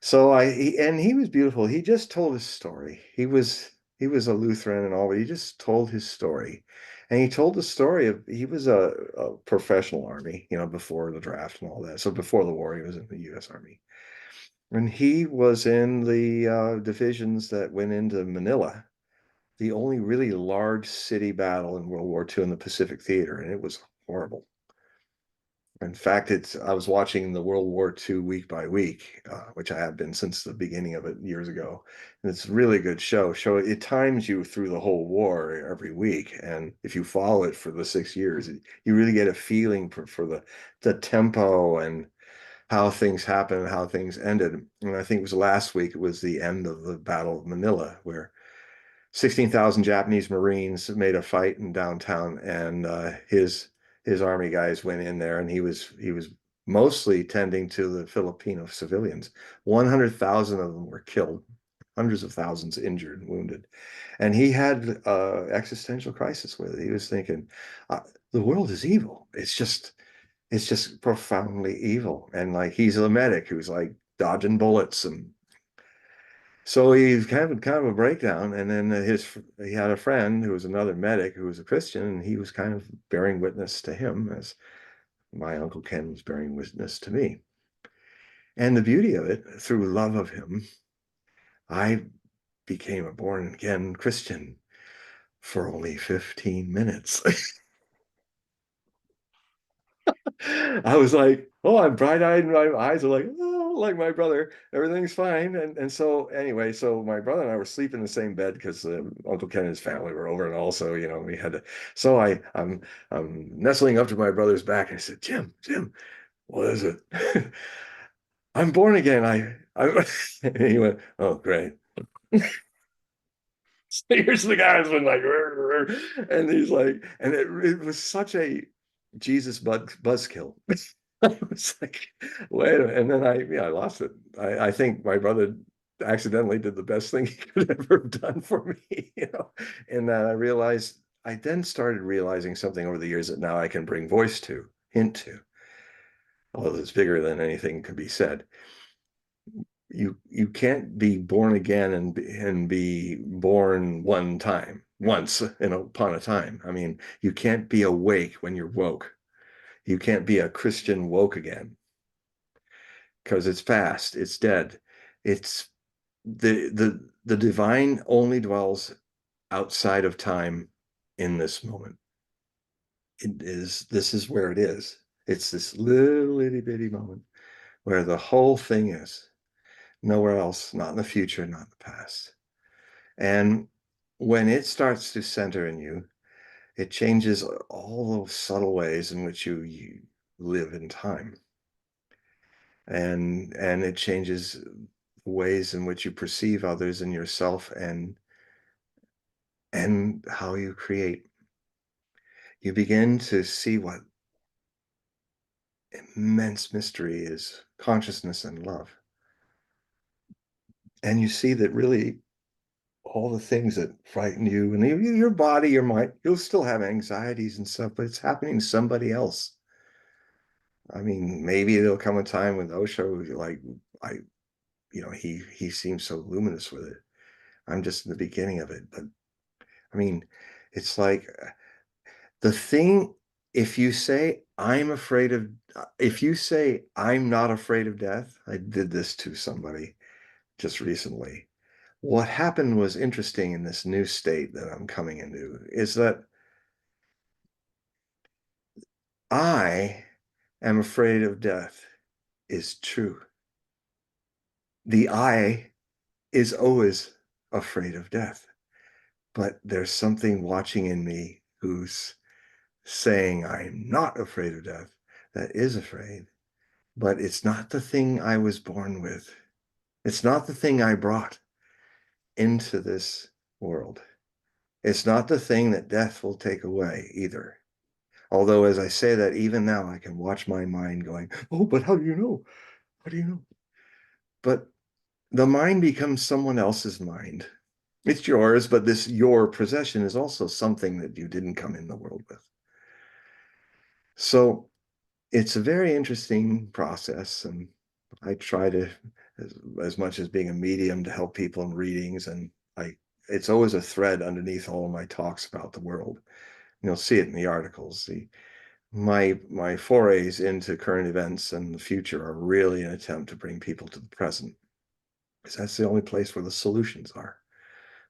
so he was beautiful. He just told his story. He was a Lutheran and all, but he just told his story. And he told the story of, he was a professional Army, before the draft and all that. So before the war, he was in the U.S. Army. And he was in the divisions that went into Manila, the only really large city battle in World War II in the Pacific Theater, and it was horrible. In fact, I was watching the World War II week by week, which I have been since the beginning of it years ago. And it's a really good show. It times you through the whole war every week. And if you follow it for the 6 years, you really get a feeling for the tempo and how things happened and how things ended. And I think it was last week, it was the end of the Battle of Manila, where 16,000 Japanese Marines made a fight in downtown, and his army guys went in there, and he was mostly tending to the Filipino civilians. 100,000 of them were killed, hundreds of thousands injured and wounded, and he had existential crisis with it. He was thinking, the world is evil. It's just profoundly evil, and like he's a medic who's like dodging bullets and. So he's kind of a breakdown, and then he had a friend who was another medic who was a Christian, and he was kind of bearing witness to him as my Uncle Ken was bearing witness to me. And the beauty of it, through love of him, I became a born again Christian for only 15 minutes. I was like, oh, I'm bright-eyed, and my eyes are like, oh, like my brother, everything's fine. And so anyway, so my brother and I were sleeping in the same bed because Uncle Ken and his family were over, and also, we had to. So I'm nestling up to my brother's back, and I said, Jim, what is it? I'm born again. I and he went, oh, great. So here's the guy who's been like, "Rrr, rrr," and he's like, and it was such a Jesus buzzkill. I was like, wait a minute. And then I lost it. I think my brother accidentally did the best thing he could ever have done for me, And I then started realizing something over the years that now I can bring voice to, hint to, although it's bigger than anything could be said. You can't be born again and be born once upon a time. I mean, you can't be awake when you're woke. You can't be a Christian woke again because it's past, it's dead. It's the divine only dwells outside of time in this moment. This is where it is. It's this little itty bitty moment where the whole thing is. Nowhere else, not in the future, not in the past. And when it starts to center in you, it changes all those subtle ways in which you live in time. And it changes the ways in which you perceive others and yourself and how you create. You begin to see what immense mystery is consciousness and love. And you see that really all the things that frighten you and your body, your mind, you'll still have anxieties and stuff, but it's happening to somebody else. I mean, maybe there'll come a time when Osho, like, he seems so luminous with it. I'm just in the beginning of it. But I mean, it's like the thing, if you say, if you say, I'm not afraid of death, I did this to somebody just recently. What happened was interesting in this new state that I'm coming into is that I am afraid of death is true. The I is always afraid of death, but there's something watching in me who's saying I'm not afraid of death that is afraid, but it's not the thing I was born with. It's not the thing I brought into this world. It's not the thing that death will take away either. Although, as I say that, even now I can watch my mind going, oh, but how do you know? How do you know? But the mind becomes someone else's mind. It's yours, but your possession is also something that you didn't come in the world with. So it's a very interesting process. And I try to, as much as being a medium, to help people in readings. And it's always a thread underneath all of my talks about the world. You'll see it in the articles. My forays into current events and the future are really an attempt to bring people to the present, because that's the only place where the solutions are.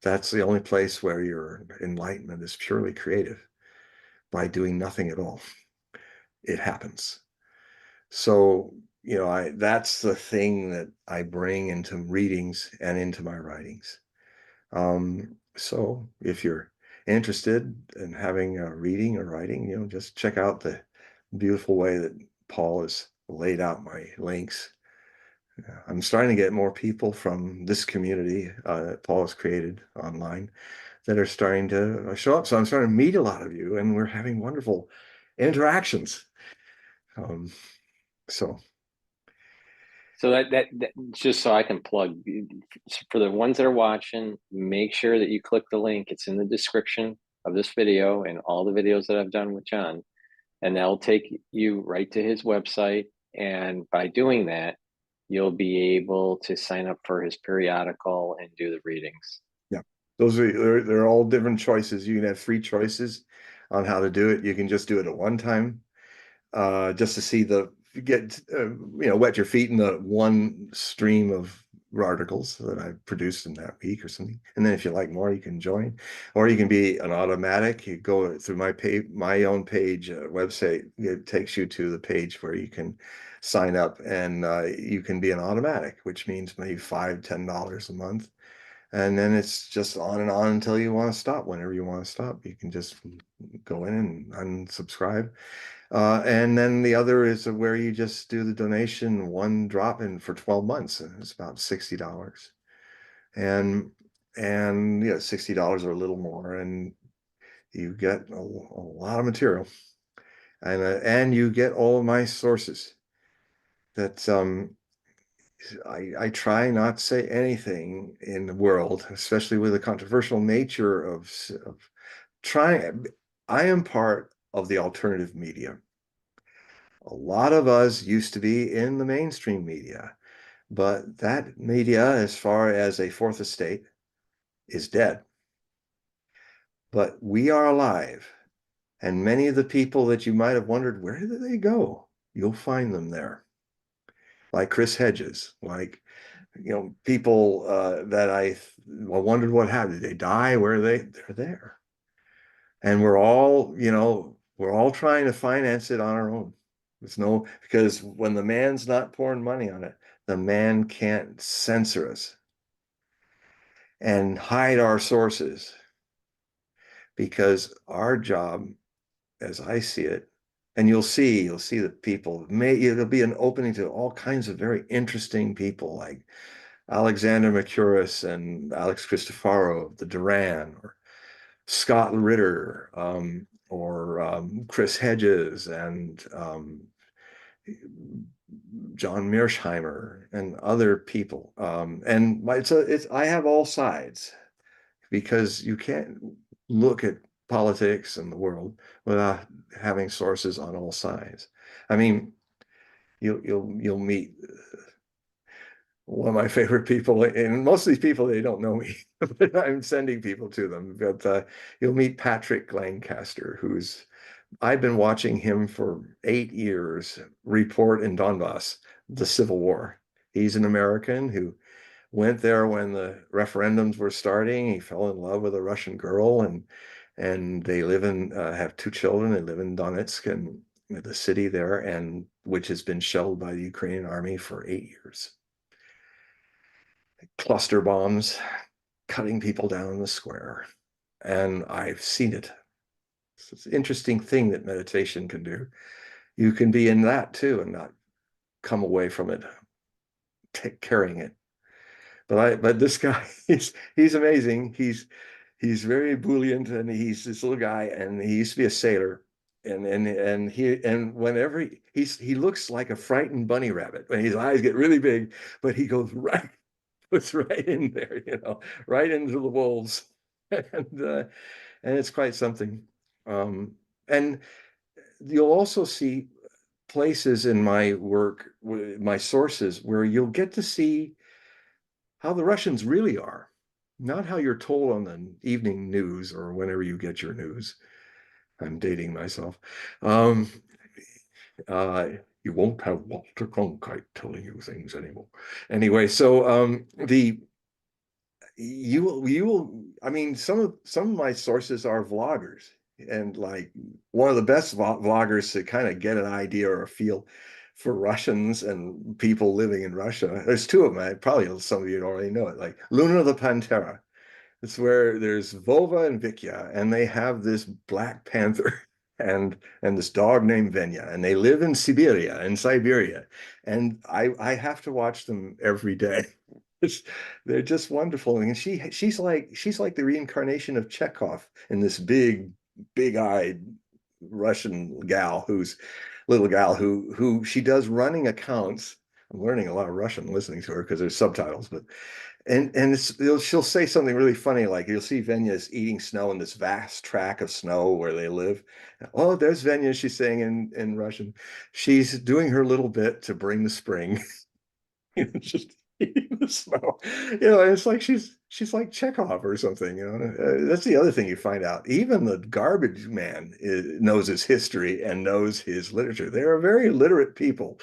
That's the only place where your enlightenment is purely creative. By doing nothing at all, it happens. So, that's the thing that I bring into readings and into my writings. So if you're interested in having a reading or writing, just check out the beautiful way that Paul has laid out my links. I'm starting to get more people from this community that Paul has created online that are starting to show up. So I'm starting to meet a lot of you, and we're having wonderful interactions. Um, so So that just so I can plug for the ones that are watching, make sure that you click the link. It's in the description of this video and all the videos that I've done with John, and that'll take you right to his website. And by doing that, you'll be able to sign up for his periodical and do the readings. yeah, they're all different choices. You can have 3 choices on how to do it. You can just do it at one time, just to see wet your feet in the one stream of articles that I've produced in that week or something. And then if you like more, you can join, or you can be an automatic. You go through my own page, website. It takes you to the page where you can sign up, and you can be an automatic, which means maybe $5, $10 a month. And then it's just on and on until you want to stop. Whenever you want to stop, you can just go in and unsubscribe. And then the other is where you just do the donation, one drop in for 12 months. And it's about $60. And yeah, $60 or a little more. And you get a lot of material. And you get all of my sources that I try not to say anything in the world, especially with the controversial nature of trying. I am part of the alternative media. A lot of us used to be in the mainstream media, but that media, as far as a fourth estate, is dead. But we are alive. And many of the people that you might have wondered, where did they go? You'll find them there. Like Chris Hedges, like, people that I wondered what happened. Did they die? Where are they? They're there. And we're all trying to finance it on our own. Because when the man's not pouring money on it, the man can't censor us and hide our sources, because our job, as I see it, and you'll see the people, it'll be an opening to all kinds of very interesting people like Alexander Mercouris and Alex Cristofaro of the Duran, or Scott Ritter, or Chris Hedges, and John Mearsheimer, and other people. And I have all sides, because you can't look at politics and the world without having sources on all sides. I mean, you'll meet one of my favorite people, and most of these people, they don't know me, but I'm sending people to them. But you'll meet Patrick Lancaster, I've been watching him for 8 years report in Donbass, the Civil War. He's an American who went there when the referendums were starting. He fell in love with a Russian girl, and they have 2 children. They live in Donetsk, and the city there, and which has been shelled by the Ukrainian army for 8 years. Cluster bombs, cutting people down in the square. And I've seen it. It's an interesting thing that meditation can do. You can be in that too and not come away from it carrying it. But this guy, he's amazing. He's very ebullient, and he's this little guy, and he used to be a sailor. And whenever he looks like a frightened bunny rabbit when his eyes get really big, but he goes right in there, right into the wolves. And it's quite something. And you'll also see places in my work, my sources, where you'll get to see how the Russians really are, not how you're told on the evening news or whenever you get your news. I'm dating myself. You won't have Walter Cronkite telling you things anymore. Anyway, so I mean, some of my sources are vloggers, and like one of the best vloggers to kind of get an idea or a feel for Russians and people living in Russia. There's 2 of them. Probably some of you already know it, like Luna the Pantera. It's where there's Vova and Vikya, and they have this black panther and this dog named Venya, and they live in Siberia, and I have to watch them every day. They're just wonderful, and she's like the reincarnation of Chekhov, in this big-eyed Russian little gal who she does running accounts. I'm learning a lot of Russian listening to her because there's subtitles, but she'll say something really funny, like you'll see Venya's eating snow in this vast tract of snow where they live. Oh, there's Venya, she's saying in Russian. She's doing her little bit to bring the spring. Just eating the snow. It's like she's like Chekhov or something. That's the other thing you find out. Even the garbage man knows his history and knows his literature. They're a very literate people.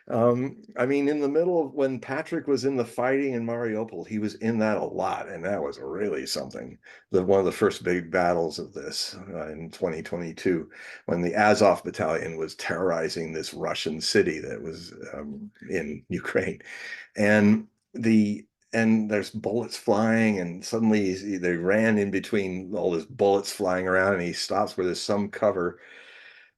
I mean, in the middle of when Patrick was in the fighting in Mariupol, he was in that a lot, and that was really something. One of the first big battles of this in 2022, when the Azov battalion was terrorizing this Russian city that was in Ukraine, and the and there's bullets flying, and suddenly they ran in between all these bullets flying around, and he stops where there's some cover,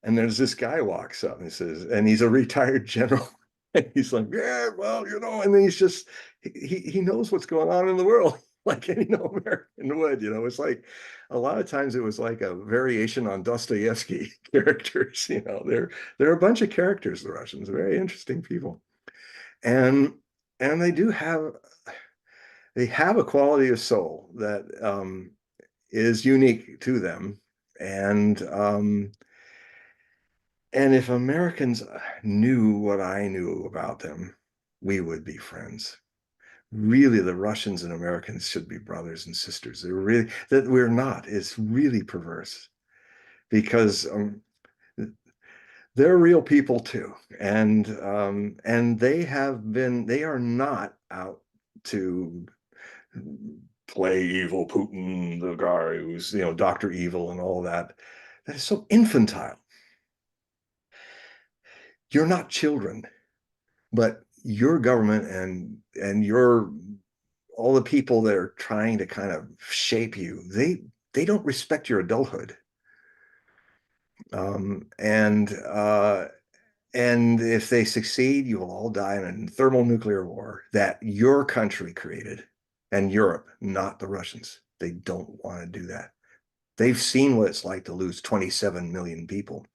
and there's this guy walks up and he says, and he's a retired general. And he's like, yeah, well, and then he's just, he knows what's going on in the world, like any American would, It's like a lot of times it was like a variation on Dostoevsky characters, they're a bunch of characters, the Russians, very interesting people. And they have a quality of soul that is unique to them. And if Americans knew what I knew about them, we would be friends. Really, the Russians and Americans should be brothers and sisters. That we're not is really perverse, because they're real people too, and they are not out to play evil Putin, the guy who's Dr. Evil and all that. That is so infantile. You're not children, but your government and your all the people that are trying to kind of shape you, they don't respect your adulthood. Um, and uh, and if they succeed, you will all die in a thermonuclear war that your country created, and Europe, not the Russians. They don't want to do that. They've seen what it's like to lose 27 million people.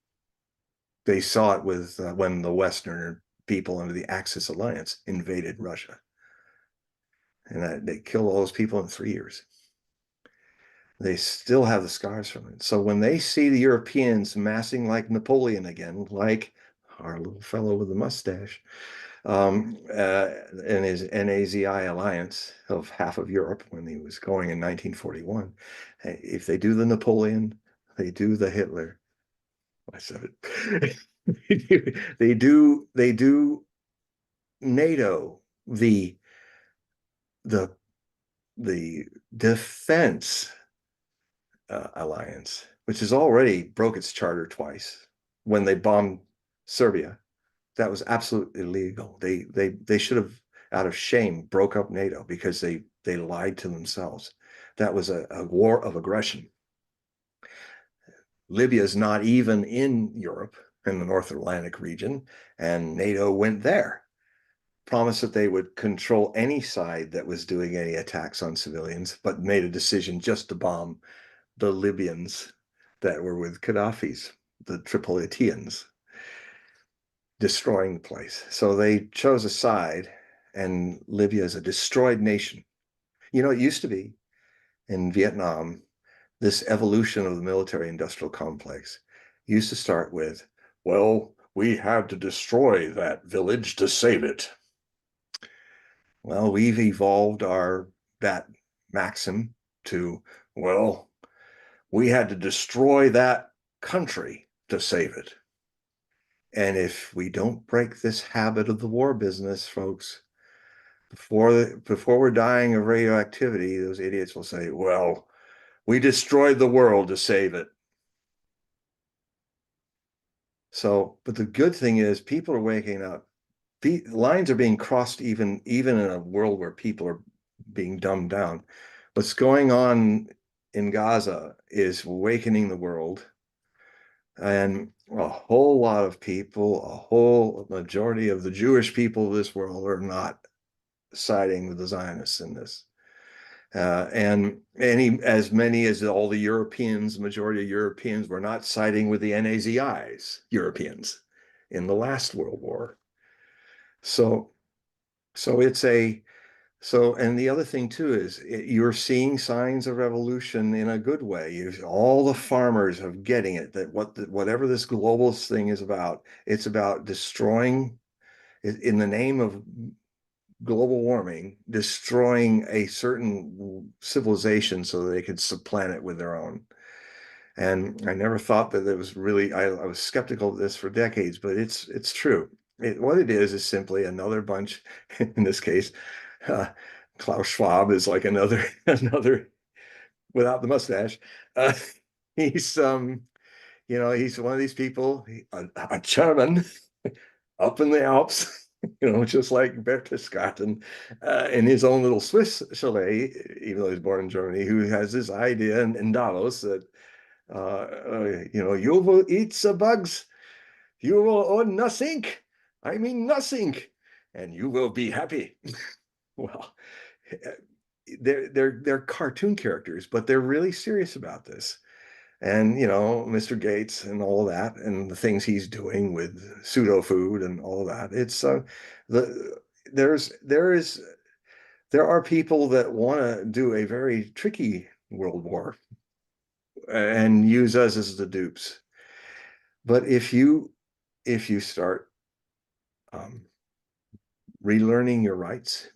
They saw it with when the Western people under the Axis alliance invaded Russia, and they killed all those people in 3 years. They still have the scars from it. So when they see the Europeans massing like Napoleon again, like our little fellow with the mustache, and his NAZI alliance of half of Europe when he was going in 1941, if they do the Napoleon, they do the Hitler. I said it. They do NATO, the the defense alliance, which has already broke its charter twice when they bombed Serbia. That was absolutely illegal. They should have, out of shame, broke up NATO because they lied to themselves. That was a war of aggression. Libya is not even in Europe, in the North Atlantic region, and NATO went there, promised that they would control any side that was doing any attacks on civilians, but made a decision just to bomb the Libyans that were with Gaddafi's, the Tripolitans, destroying the place. So they chose a side, and Libya is a destroyed nation. It used to be in Vietnam, this evolution of the military industrial complex used to start with, well, we had to destroy that village to save it. Well, we've evolved that maxim to, well, we had to destroy that country to save it. And if we don't break this habit of the war business, folks, before we're dying of radioactivity, those idiots will say, well, we destroyed the world to save it. So, but the good thing is people are waking up. Lines are being crossed even in a world where people are being dumbed down. What's going on in Gaza is awakening the world. And a whole lot of people, a whole majority of the Jewish people of this world are not siding with the Zionists in this. And as many as all the Europeans, majority of Europeans were not siding with the NAZI's Europeans in the last World War. So and the other thing too is you're seeing signs of revolution in a good way. All the farmers are getting it, that whatever this globalist thing is about, it's about destroying, in the name of global warming, destroying a certain civilization so that they could supplant it with their own. And I never thought that it was really, I was skeptical of this for decades, but it's true. what it is simply another bunch, in this case, uh, Klaus Schwab is like another, another without the mustache. Uh, he's, he's one of these people, a German up in the Alps, just like Berchtesgaden, in his own little Swiss chalet, even though he's born in Germany, who has this idea in Davos that, you will eat the bugs, you will own nothing. I mean, nothing. And you will be happy. Well, they're cartoon characters, but they're really serious about this. And Mr. Gates and all that, and the things he's doing with pseudo food and all that. It's the there are people that want to do a very tricky world war and use us as the dupes. But if you start relearning your rights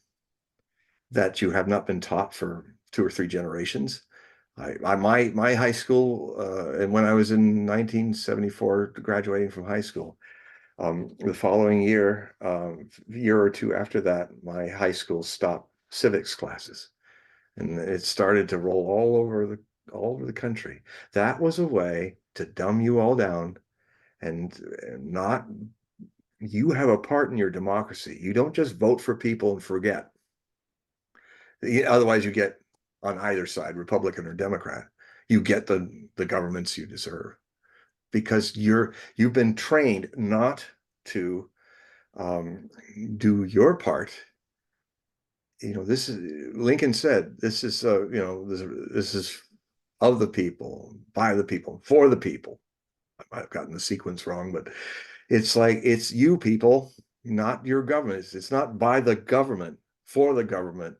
that you have not been taught for 2 or 3 generations. My high school, and when I was in 1974, graduating from high school, the following year, year or two after that, my high school stopped civics classes, and it started to roll all over the country. That was a way to dumb you all down and not. You have a part in your democracy. You don't just vote for people and forget. Otherwise, you get on either side, Republican or Democrat, you get the governments you deserve because you've been trained not to do your part. This is Lincoln said. This is this is of the people, by the people, for the people. I might have gotten the sequence wrong, but it's like it's you people, not your government. It's not by the government, for the government.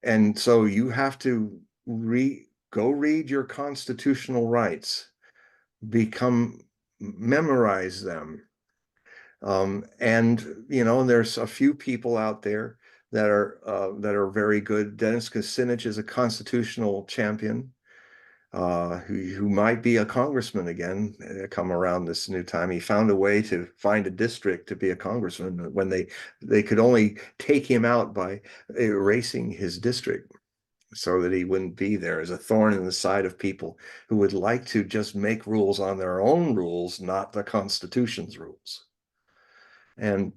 And so you have to go read your constitutional rights, memorize them. And there's a few people out there that are very good. Dennis Kucinich is a constitutional champion, who might be a congressman again, come around this new time. He found a way to find a district to be a congressman when they could only take him out by erasing his district so that he wouldn't be there as a thorn in the side of people who would like to just make rules on their own rules, not the Constitution's rules. And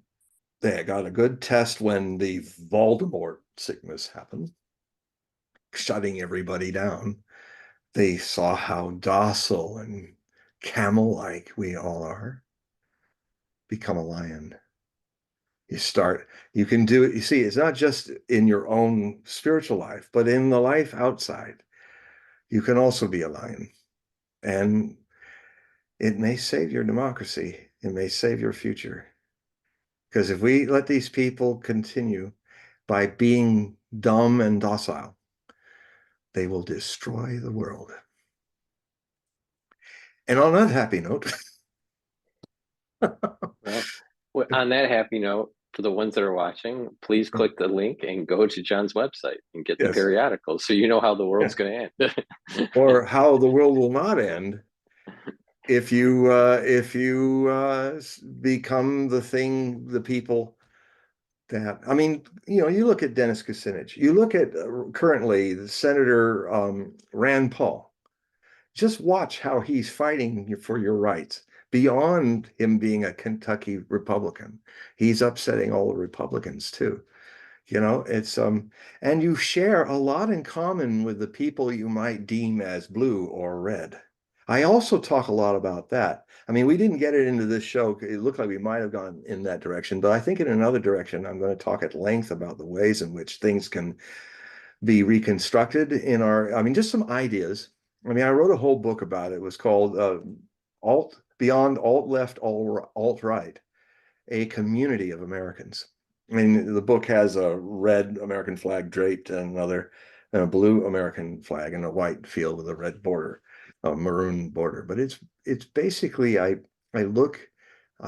they got a good test when the Voldemort sickness happened, shutting everybody down. They saw how docile and camel-like we all are. Become a lion. You can do it. You see, it's not just in your own spiritual life, but in the life outside. You can also be a lion. And it may save your democracy. It may save your future. Because if we let these people continue by being dumb and docile, they will destroy the world. And on that happy note, well, on that happy note, for the ones that are watching, please click the link and go to John's website and get the yes, periodical so you know how the world's going to end. or how the world will not end if you become the people that, I mean, you look at Dennis Kucinich, you look at currently the Senator Rand Paul. Just watch how he's fighting for your rights. Beyond him being a Kentucky Republican, he's upsetting all the Republicans too. It's and you share a lot in common with the people you might deem as blue or red. I also talk a lot about that. I mean, we didn't get it into this show. It looked like we might have gone in that direction, but I think in another direction, I'm going to talk at length about the ways in which things can be reconstructed I mean, just some ideas. I mean, I wrote a whole book about it. It was called Beyond Alt Left, Alt Right, a Community of Americans. I mean, the book has a red American flag draped and a blue American flag and a white field with a red border, a maroon border. But it's basically I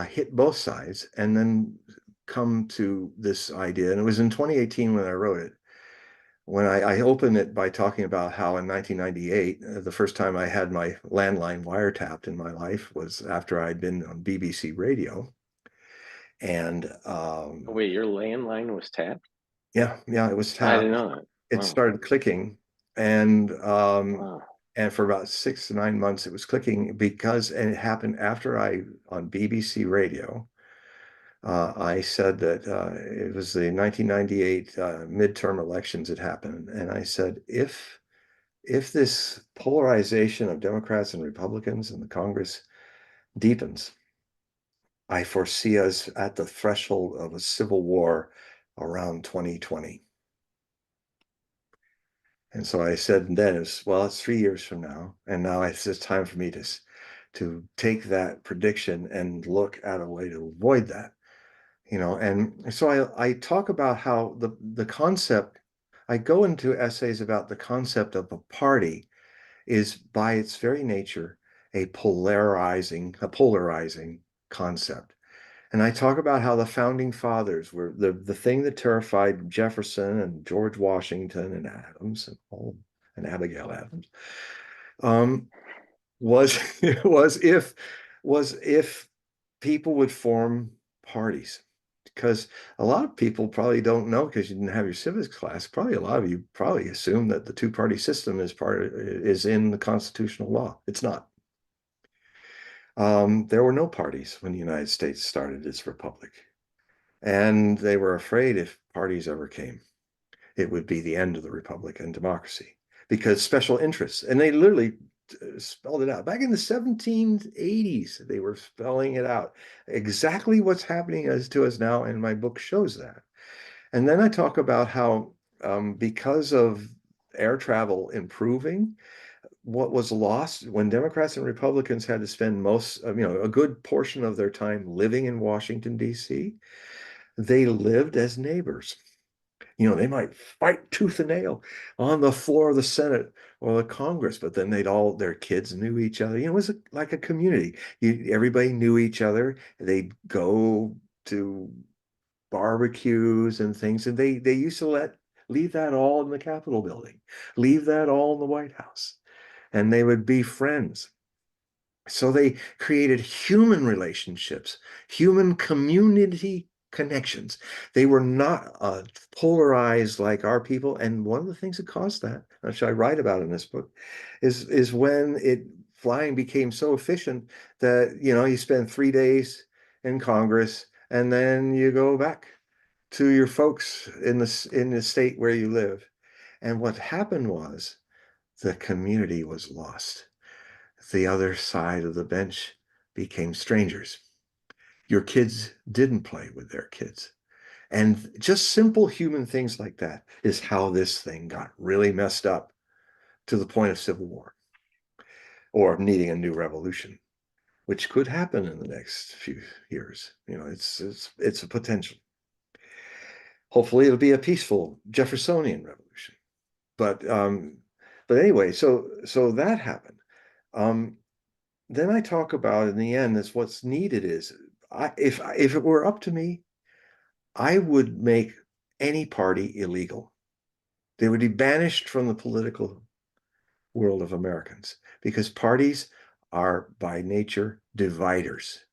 hit both sides and then come to this idea. And it was in 2018 when I wrote it. When I opened it by talking about how in 1998, the first time I had my landline wiretapped in my life was after I'd been on BBC radio. And Wait, your landline was tapped? yeah, it was I didn't tapped. know that. It Wow. started clicking, and Wow. for about 6 to 9 months, it was clicking and it happened after on BBC Radio. I said that it was the 1998 midterm elections had happened, and I said if this polarization of Democrats and Republicans in the Congress deepens, I foresee us at the threshold of a civil war around 2020. And so I said then it's 3 years from now. And now it's just time for me to take that prediction and look at a way to avoid that. And so I talk about how the concept, I go into essays about the concept of a party is by its very nature a polarizing concept. And I talk about how the founding fathers were the thing that terrified Jefferson and George Washington and Adams and Abigail Adams um, was was if people would form parties. Because a lot of people probably don't know because you didn't have your civics class. Probably a lot of you probably assume that the two-party system is in the constitutional law. It's not. There were no parties when the United States started its republic. And they were afraid if parties ever came, it would be the end of the republic and democracy because special interests, and they literally spelled it out. Back in the 1780s, they were spelling it out. Exactly what's happening to us now, and my book shows that. And then I talk about how because of air travel improving, what was lost when Democrats and Republicans had to spend a good portion of their time living in Washington, D.C., they lived as neighbors. They might fight tooth and nail on the floor of the Senate or the Congress, but then their kids knew each other. It was like a community. Everybody knew each other. They'd go to barbecues and things, and they used to leave that all in the Capitol building, leave that all in the White House, and they would be friends. So they created human relationships, human community connections. They were not polarized like our people. And one of the things that caused that, which I write about in this book, is when flying became so efficient that you spend 3 days in Congress and then you go back to your folks in the state where you live. And what happened was the community was lost. The other side of the bench became strangers. Your kids didn't play with their kids. And just simple human things like that is how this thing got really messed up to the point of civil war or needing a new revolution, which could happen in the next few years. It's a potential. Hopefully it'll be a peaceful Jeffersonian revolution. But anyway, so that happened. Then I talk about in the end is what's needed is if it were up to me, I would make any party illegal. They would be banished from the political world of Americans because parties are by nature dividers,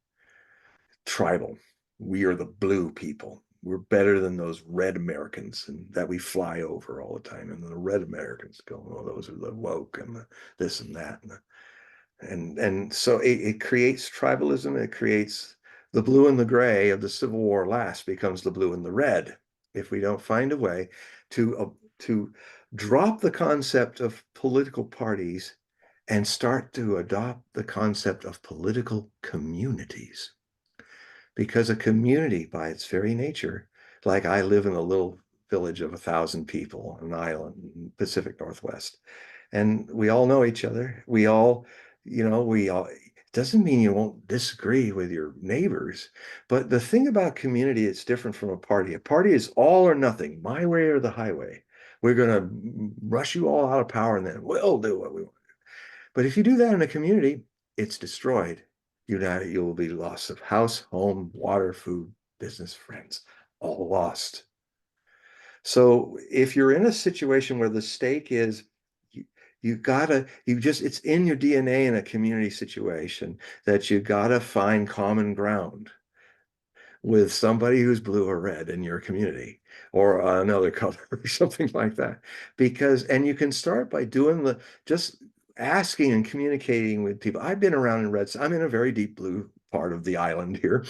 tribal. We are the blue people. We're better than those red Americans that we fly over all the time. And the red Americans go, oh, those are the woke and this and that. And so it creates tribalism. It creates the blue and the gray of the Civil War last becomes the blue and the red if we don't find a way to drop the concept of political parties and start to adopt the concept of political communities. Because a community, by its very nature, like I live in a little village of 1,000 people on an island in the Pacific Northwest, and we all know each other. It doesn't mean you won't disagree with your neighbors, but the thing about community, it's different from a party. A party is all or nothing, my way or the highway. We're going to rush you all out of power and then we'll do what we want. But if you do that in a community, it's destroyed. You will be lost of house, home, water, food, business, friends, all lost. So if you're in a situation where the stake is it's in your DNA in a community situation that you gotta find common ground. with somebody who's blue or red in your community or another color or something like that. And you can start by doing just asking and communicating with people. I've been around in reds. I'm in a very deep blue part of the island here,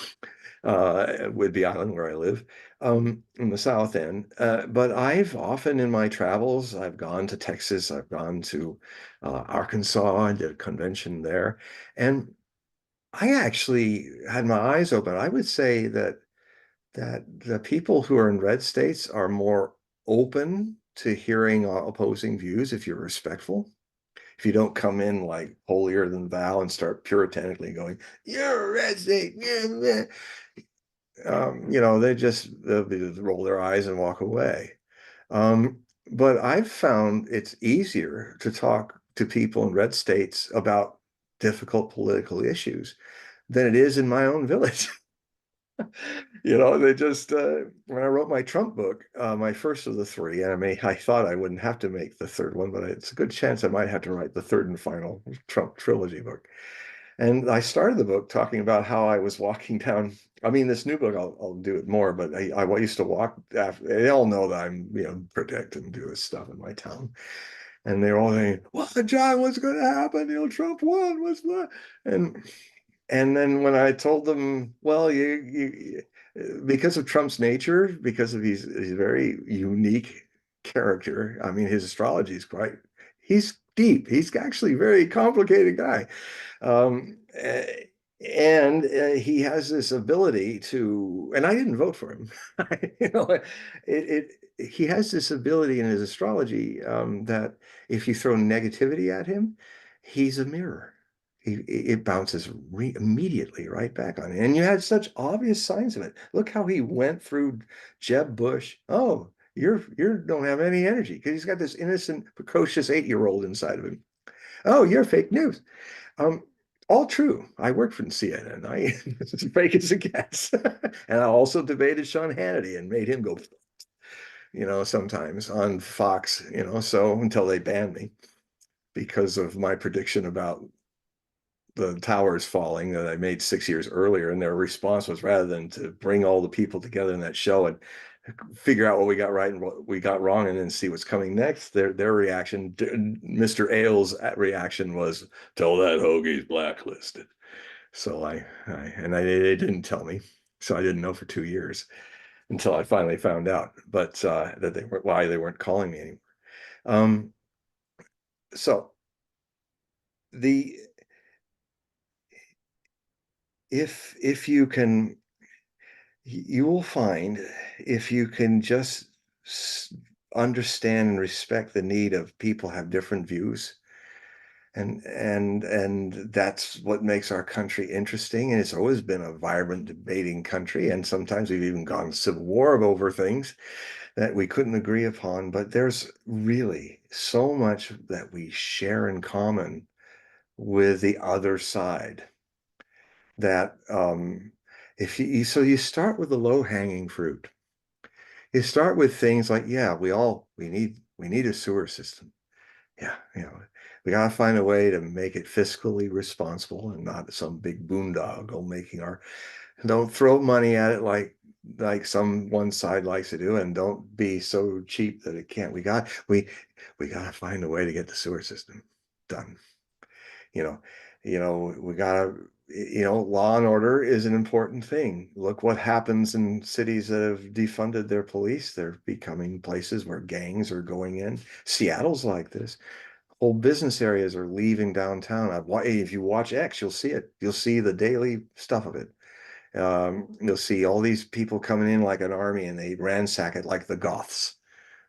Whidbey Island where I live, in the South End. But I've often in my travels, I've gone to Texas, I've gone to Arkansas, I did a convention there. And I actually had my eyes open. I would say that the people who are in red states are more open to hearing opposing views if you're respectful. If you don't come in like holier than thou and start puritanically going, "You're a red state," yeah, they'll roll their eyes and walk away. But I've found it's easier to talk to people in red states about difficult political issues than it is in my own village. They just when I wrote my Trump book, my first of the three, and I thought I wouldn't have to make the third one, but it's a good chance I might have to write the third and final Trump trilogy book. And I started the book talking about how I was walking down. I mean, this new book, I'll do it more, but I used to walk after. They all know that I'm, protect and do this stuff in my town. And they're all saying, "What, John, what's going to happen? Trump won. What's that?" And and then when I told them, well, because of Trump's nature, because of he's a very unique character. I mean, his astrology is he's deep. He's actually a very complicated guy. And he has this ability to, and I didn't vote for him. He has this ability in his astrology that if you throw negativity at him, he's a mirror. It bounces immediately right back on it. And you had such obvious signs of it. Look how he went through Jeb Bush. Oh, you don't have any energy because he's got this innocent, precocious 8-year-old inside of him. Oh, you're fake news. Um, all true. I worked for CNN. It's as fake as it gets. And I also debated Sean Hannity and made him go, sometimes on Fox, so until they banned me because of my prediction about the towers falling that I made 6 years earlier. And their response was, rather than to bring all the people together in that show and figure out what we got right and what we got wrong and then see what's coming next, their reaction, Mr. Ailes' reaction was, "Tell that Hogue he's blacklisted." So they didn't tell me. So I didn't know for 2 years until I finally found out, but why they weren't calling me anymore. So the if you can, you will find, if you can just understand and respect the need of people have different views, and that's what makes our country interesting. And it's always been a vibrant debating country, and sometimes we've even gone to civil war over things that we couldn't agree upon. But there's really so much that we share in common with the other side that if you start with the low-hanging fruit. You start with things like, yeah, we need a sewer system. Yeah, we gotta find a way to make it fiscally responsible and not some big boondoggle making don't throw money at it like some one side likes to do, and don't be so cheap that it can't. We gotta find a way to get the sewer system done. you know, we gotta, law and order is an important thing. Look what happens in cities that have defunded their police. They're becoming places where gangs are going in. Seattle's like this. Whole business areas are leaving downtown. If you watch X, you'll see it. You'll see the daily stuff of it. You'll see all these people coming in like an army, and they ransack it like the Goths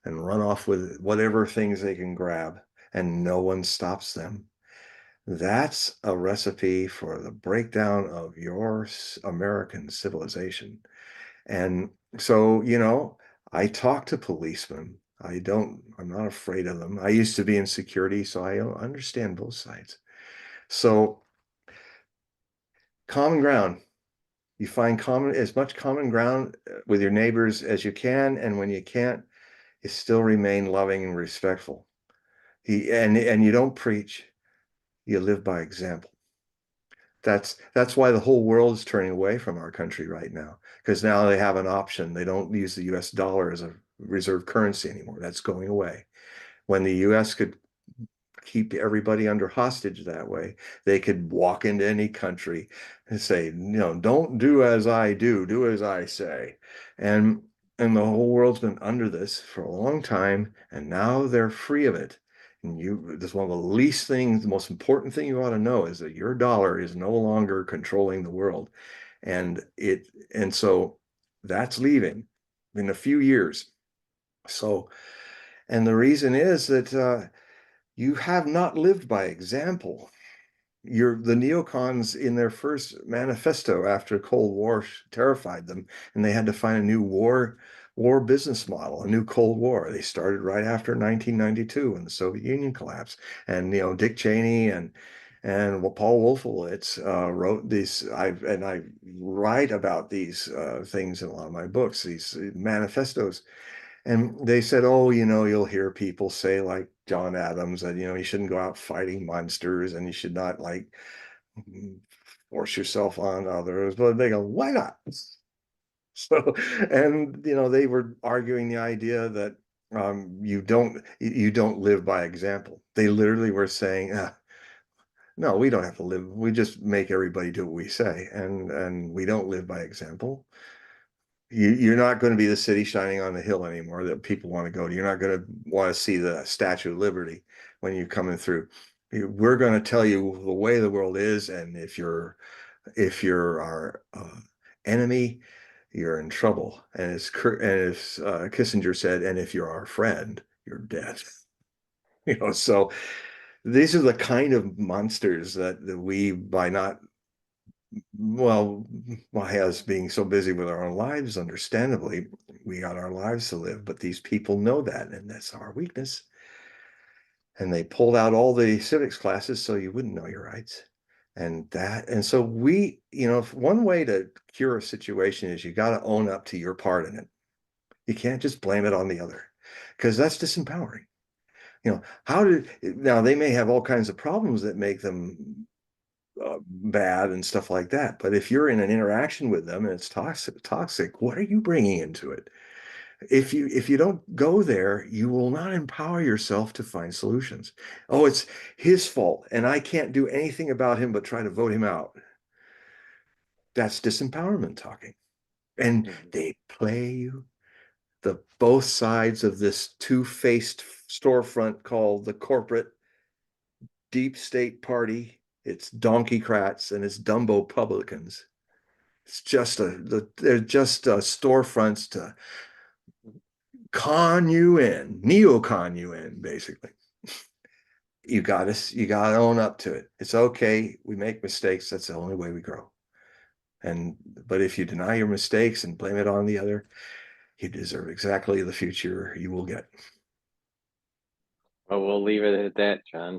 and run off with whatever things they can grab, and no one stops them. That's a recipe for the breakdown of your American civilization. And so, I talk to policemen. I'm not afraid of them. I used to be in security, so I understand both sides. So, common ground. You find as much common ground with your neighbors as you can, and when you can't, you still remain loving and respectful. And you don't preach, you live by example. That's why the whole world is turning away from our country right now, because now they have an option. They don't use the US dollar as a reserve currency anymore. That's going away. When the US could keep everybody under hostage that way, they could walk into any country and say, don't do as I do, do as I say. And the whole world's been under this for a long time, and now they're free of it. And this is one of the least things, the most important thing you ought to know is that your dollar is no longer controlling the world. And so that's leaving in a few years. So, and the reason is that you have not lived by example. The neocons in their first manifesto after the Cold War terrified them, and they had to find a new war business model, a new Cold War. They started right after 1992 when the Soviet Union collapsed, and Dick Cheney and Paul Wolfowitz wrote these. I write about these things in a lot of my books, these manifestos. And they said, oh, you'll hear people say, like John Adams, that, you shouldn't go out fighting monsters and you should not like force yourself on others. But they go, why not? So, and, they were arguing the idea that you don't live by example. They literally were saying, no, we don't have to live. We just make everybody do what we say. And we don't live by example. You're not going to be the city shining on the hill anymore that people want to go to. You're not going to want to see the Statue of Liberty when you're coming through. We're going to tell you the way the world is, and if you're our enemy, you're in trouble. And as Kissinger said, and if you're our friend, you're dead. So these are the kind of monsters that we, by not well, as being so busy with our own lives, understandably, we got our lives to live, but these people know that, and that's our weakness. And they pulled out all the civics classes so you wouldn't know your rights. And so one way to cure a situation is you got to own up to your part in it. You can't just blame it on the other, because that's disempowering. Now they may have all kinds of problems that make them bad and stuff like that. But if you're in an interaction with them and it's toxic, what are you bringing into it? If you don't go there, you will not empower yourself to find solutions. Oh, it's his fault, and I can't do anything about him but try to vote him out. That's disempowerment talking. And they play you both sides of this two-faced storefront called the corporate deep state party. It's donkeycrats and it's Dumbo publicans. It's just they're just storefronts to con you in, neocon you in, basically. You gotta own up to it. It's okay. We make mistakes. That's the only way we grow. But if you deny your mistakes and blame it on the other, you deserve exactly the future you will get. Well, we'll leave it at that, John.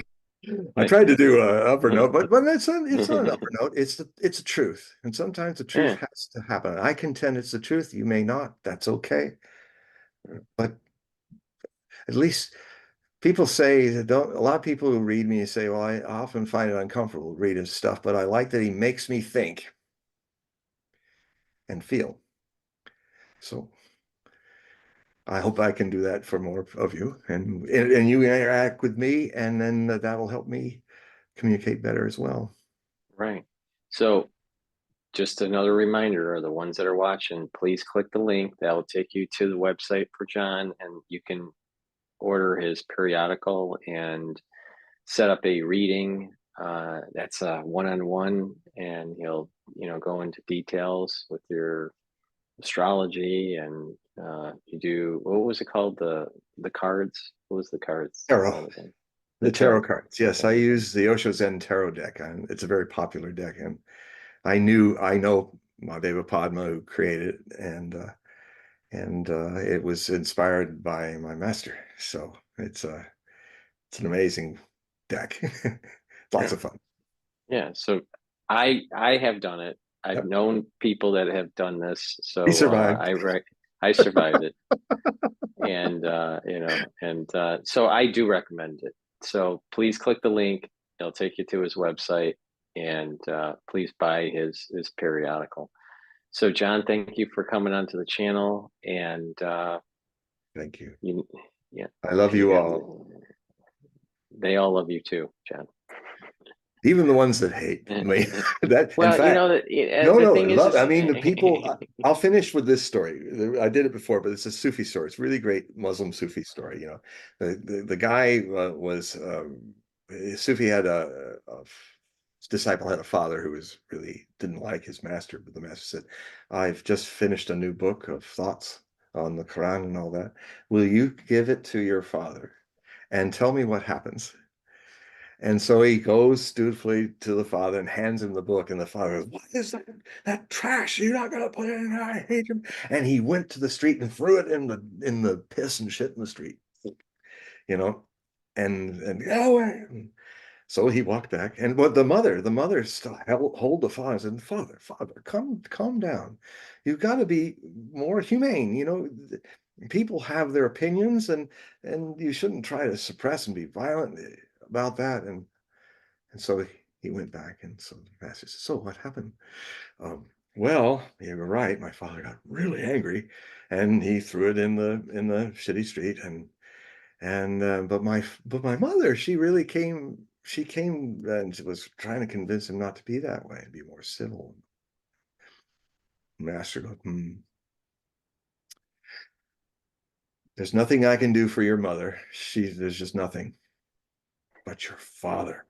I tried to do an upper note, but it's not an upper note. It's a truth, and sometimes the truth has to happen. I contend it's the truth. You may not. That's okay. But at least people say that don't. A lot of people who read me say, "Well, I often find it uncomfortable reading stuff, but I like that he makes me think and feel." So I hope I can do that for more of you, and you interact with me, and then that'll help me communicate better as well. Right. So just another reminder, the ones that are watching, please click the link. That'll take you to the website for John, and you can order his periodical and set up a reading. That's a one-on-one, and he'll go into details with your astrology, and you do, what was it called, the cards? What was the cards? Tarot. The tarot cards. Yes, Okay. I use the Osho Zen tarot deck, and it's a very popular deck. And I know Mahadeva Padma, who created it, and it was inspired by my master. So it's an amazing deck. Lots Yeah. of fun. Yeah. So I have done it. I've Yep. known people that have done this. He So survived. I survived it. And so I do recommend it. So please click the link. It'll take you to his website. and please buy his periodical. So John, thank you for coming onto the channel, and Thank you. Yeah, I love you all. They all love you too, John. Even the ones that hate me. That, well, in fact, you know, no, thing love. is I mean, the people. I'll finish with this story. I did it before, but it's a Sufi story. It's a really great Muslim Sufi story. You know, the guy was Sufi had a disciple had a father who was really didn't like his master, but the master said, "I've just finished a new book of thoughts on the Quran and all that. Will you give it to your father and tell me what happens?" And so he goes dutifully to the father and hands him the book. And the father goes, "What is that trash? You're not going to put it in there. I hate him." And he went to the street and threw it in the piss and shit in the street, you know, and get away. So he walked back. And what the mother still hold the father and said, Father, calm down. You've got to be more humane. You know, people have their opinions, and you shouldn't try to suppress and be violent about that." And so he went back, and so the master said, "So what happened?" Well, you were right. My father got really angry, and he threw it in the shitty street. But my mother, she really came. She came and was trying to convince him not to be that way and be more civil. Master goes, "There's nothing I can do for your mother. There's just nothing. But your father,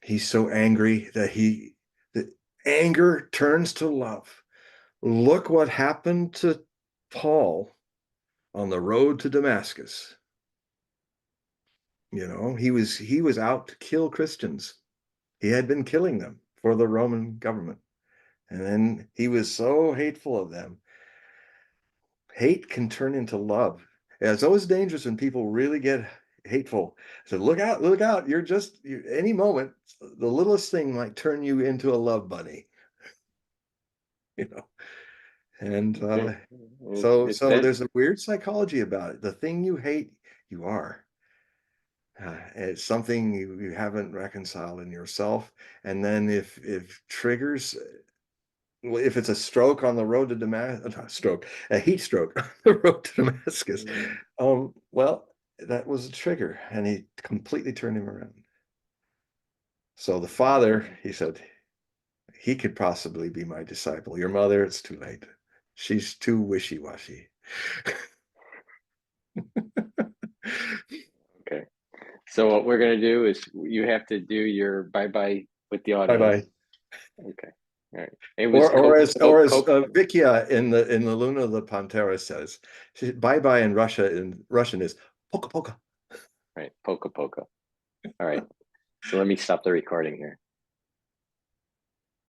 he's so angry that the anger turns to love. Look what happened to Paul on the road to Damascus. You know, he was out to kill Christians. He had been killing them for the Roman government. And then he was so hateful of them. Hate can turn into love. And it's always dangerous when people really get hateful. So look out. Any moment, the littlest thing might turn you into a love bunny, you know. And so there's a weird psychology about it. The thing you hate, you are. It's something you haven't reconciled in yourself. And then if triggers, well, if it's a stroke on the road to Damascus, not a stroke, a heat stroke on the road to Damascus, well, that was a trigger, and he completely turned him around. So the father, he said, he could possibly be my disciple. Your mother, it's too late. She's too wishy-washy. Okay. So what we're going to do is you have to do your bye-bye with the audience. Bye-bye. Okay. All right. It was or as Vikia in the Luna of the Pantera says, bye-bye in Russian is poka poka. Right. Poka poka. All right. So let me stop the recording here.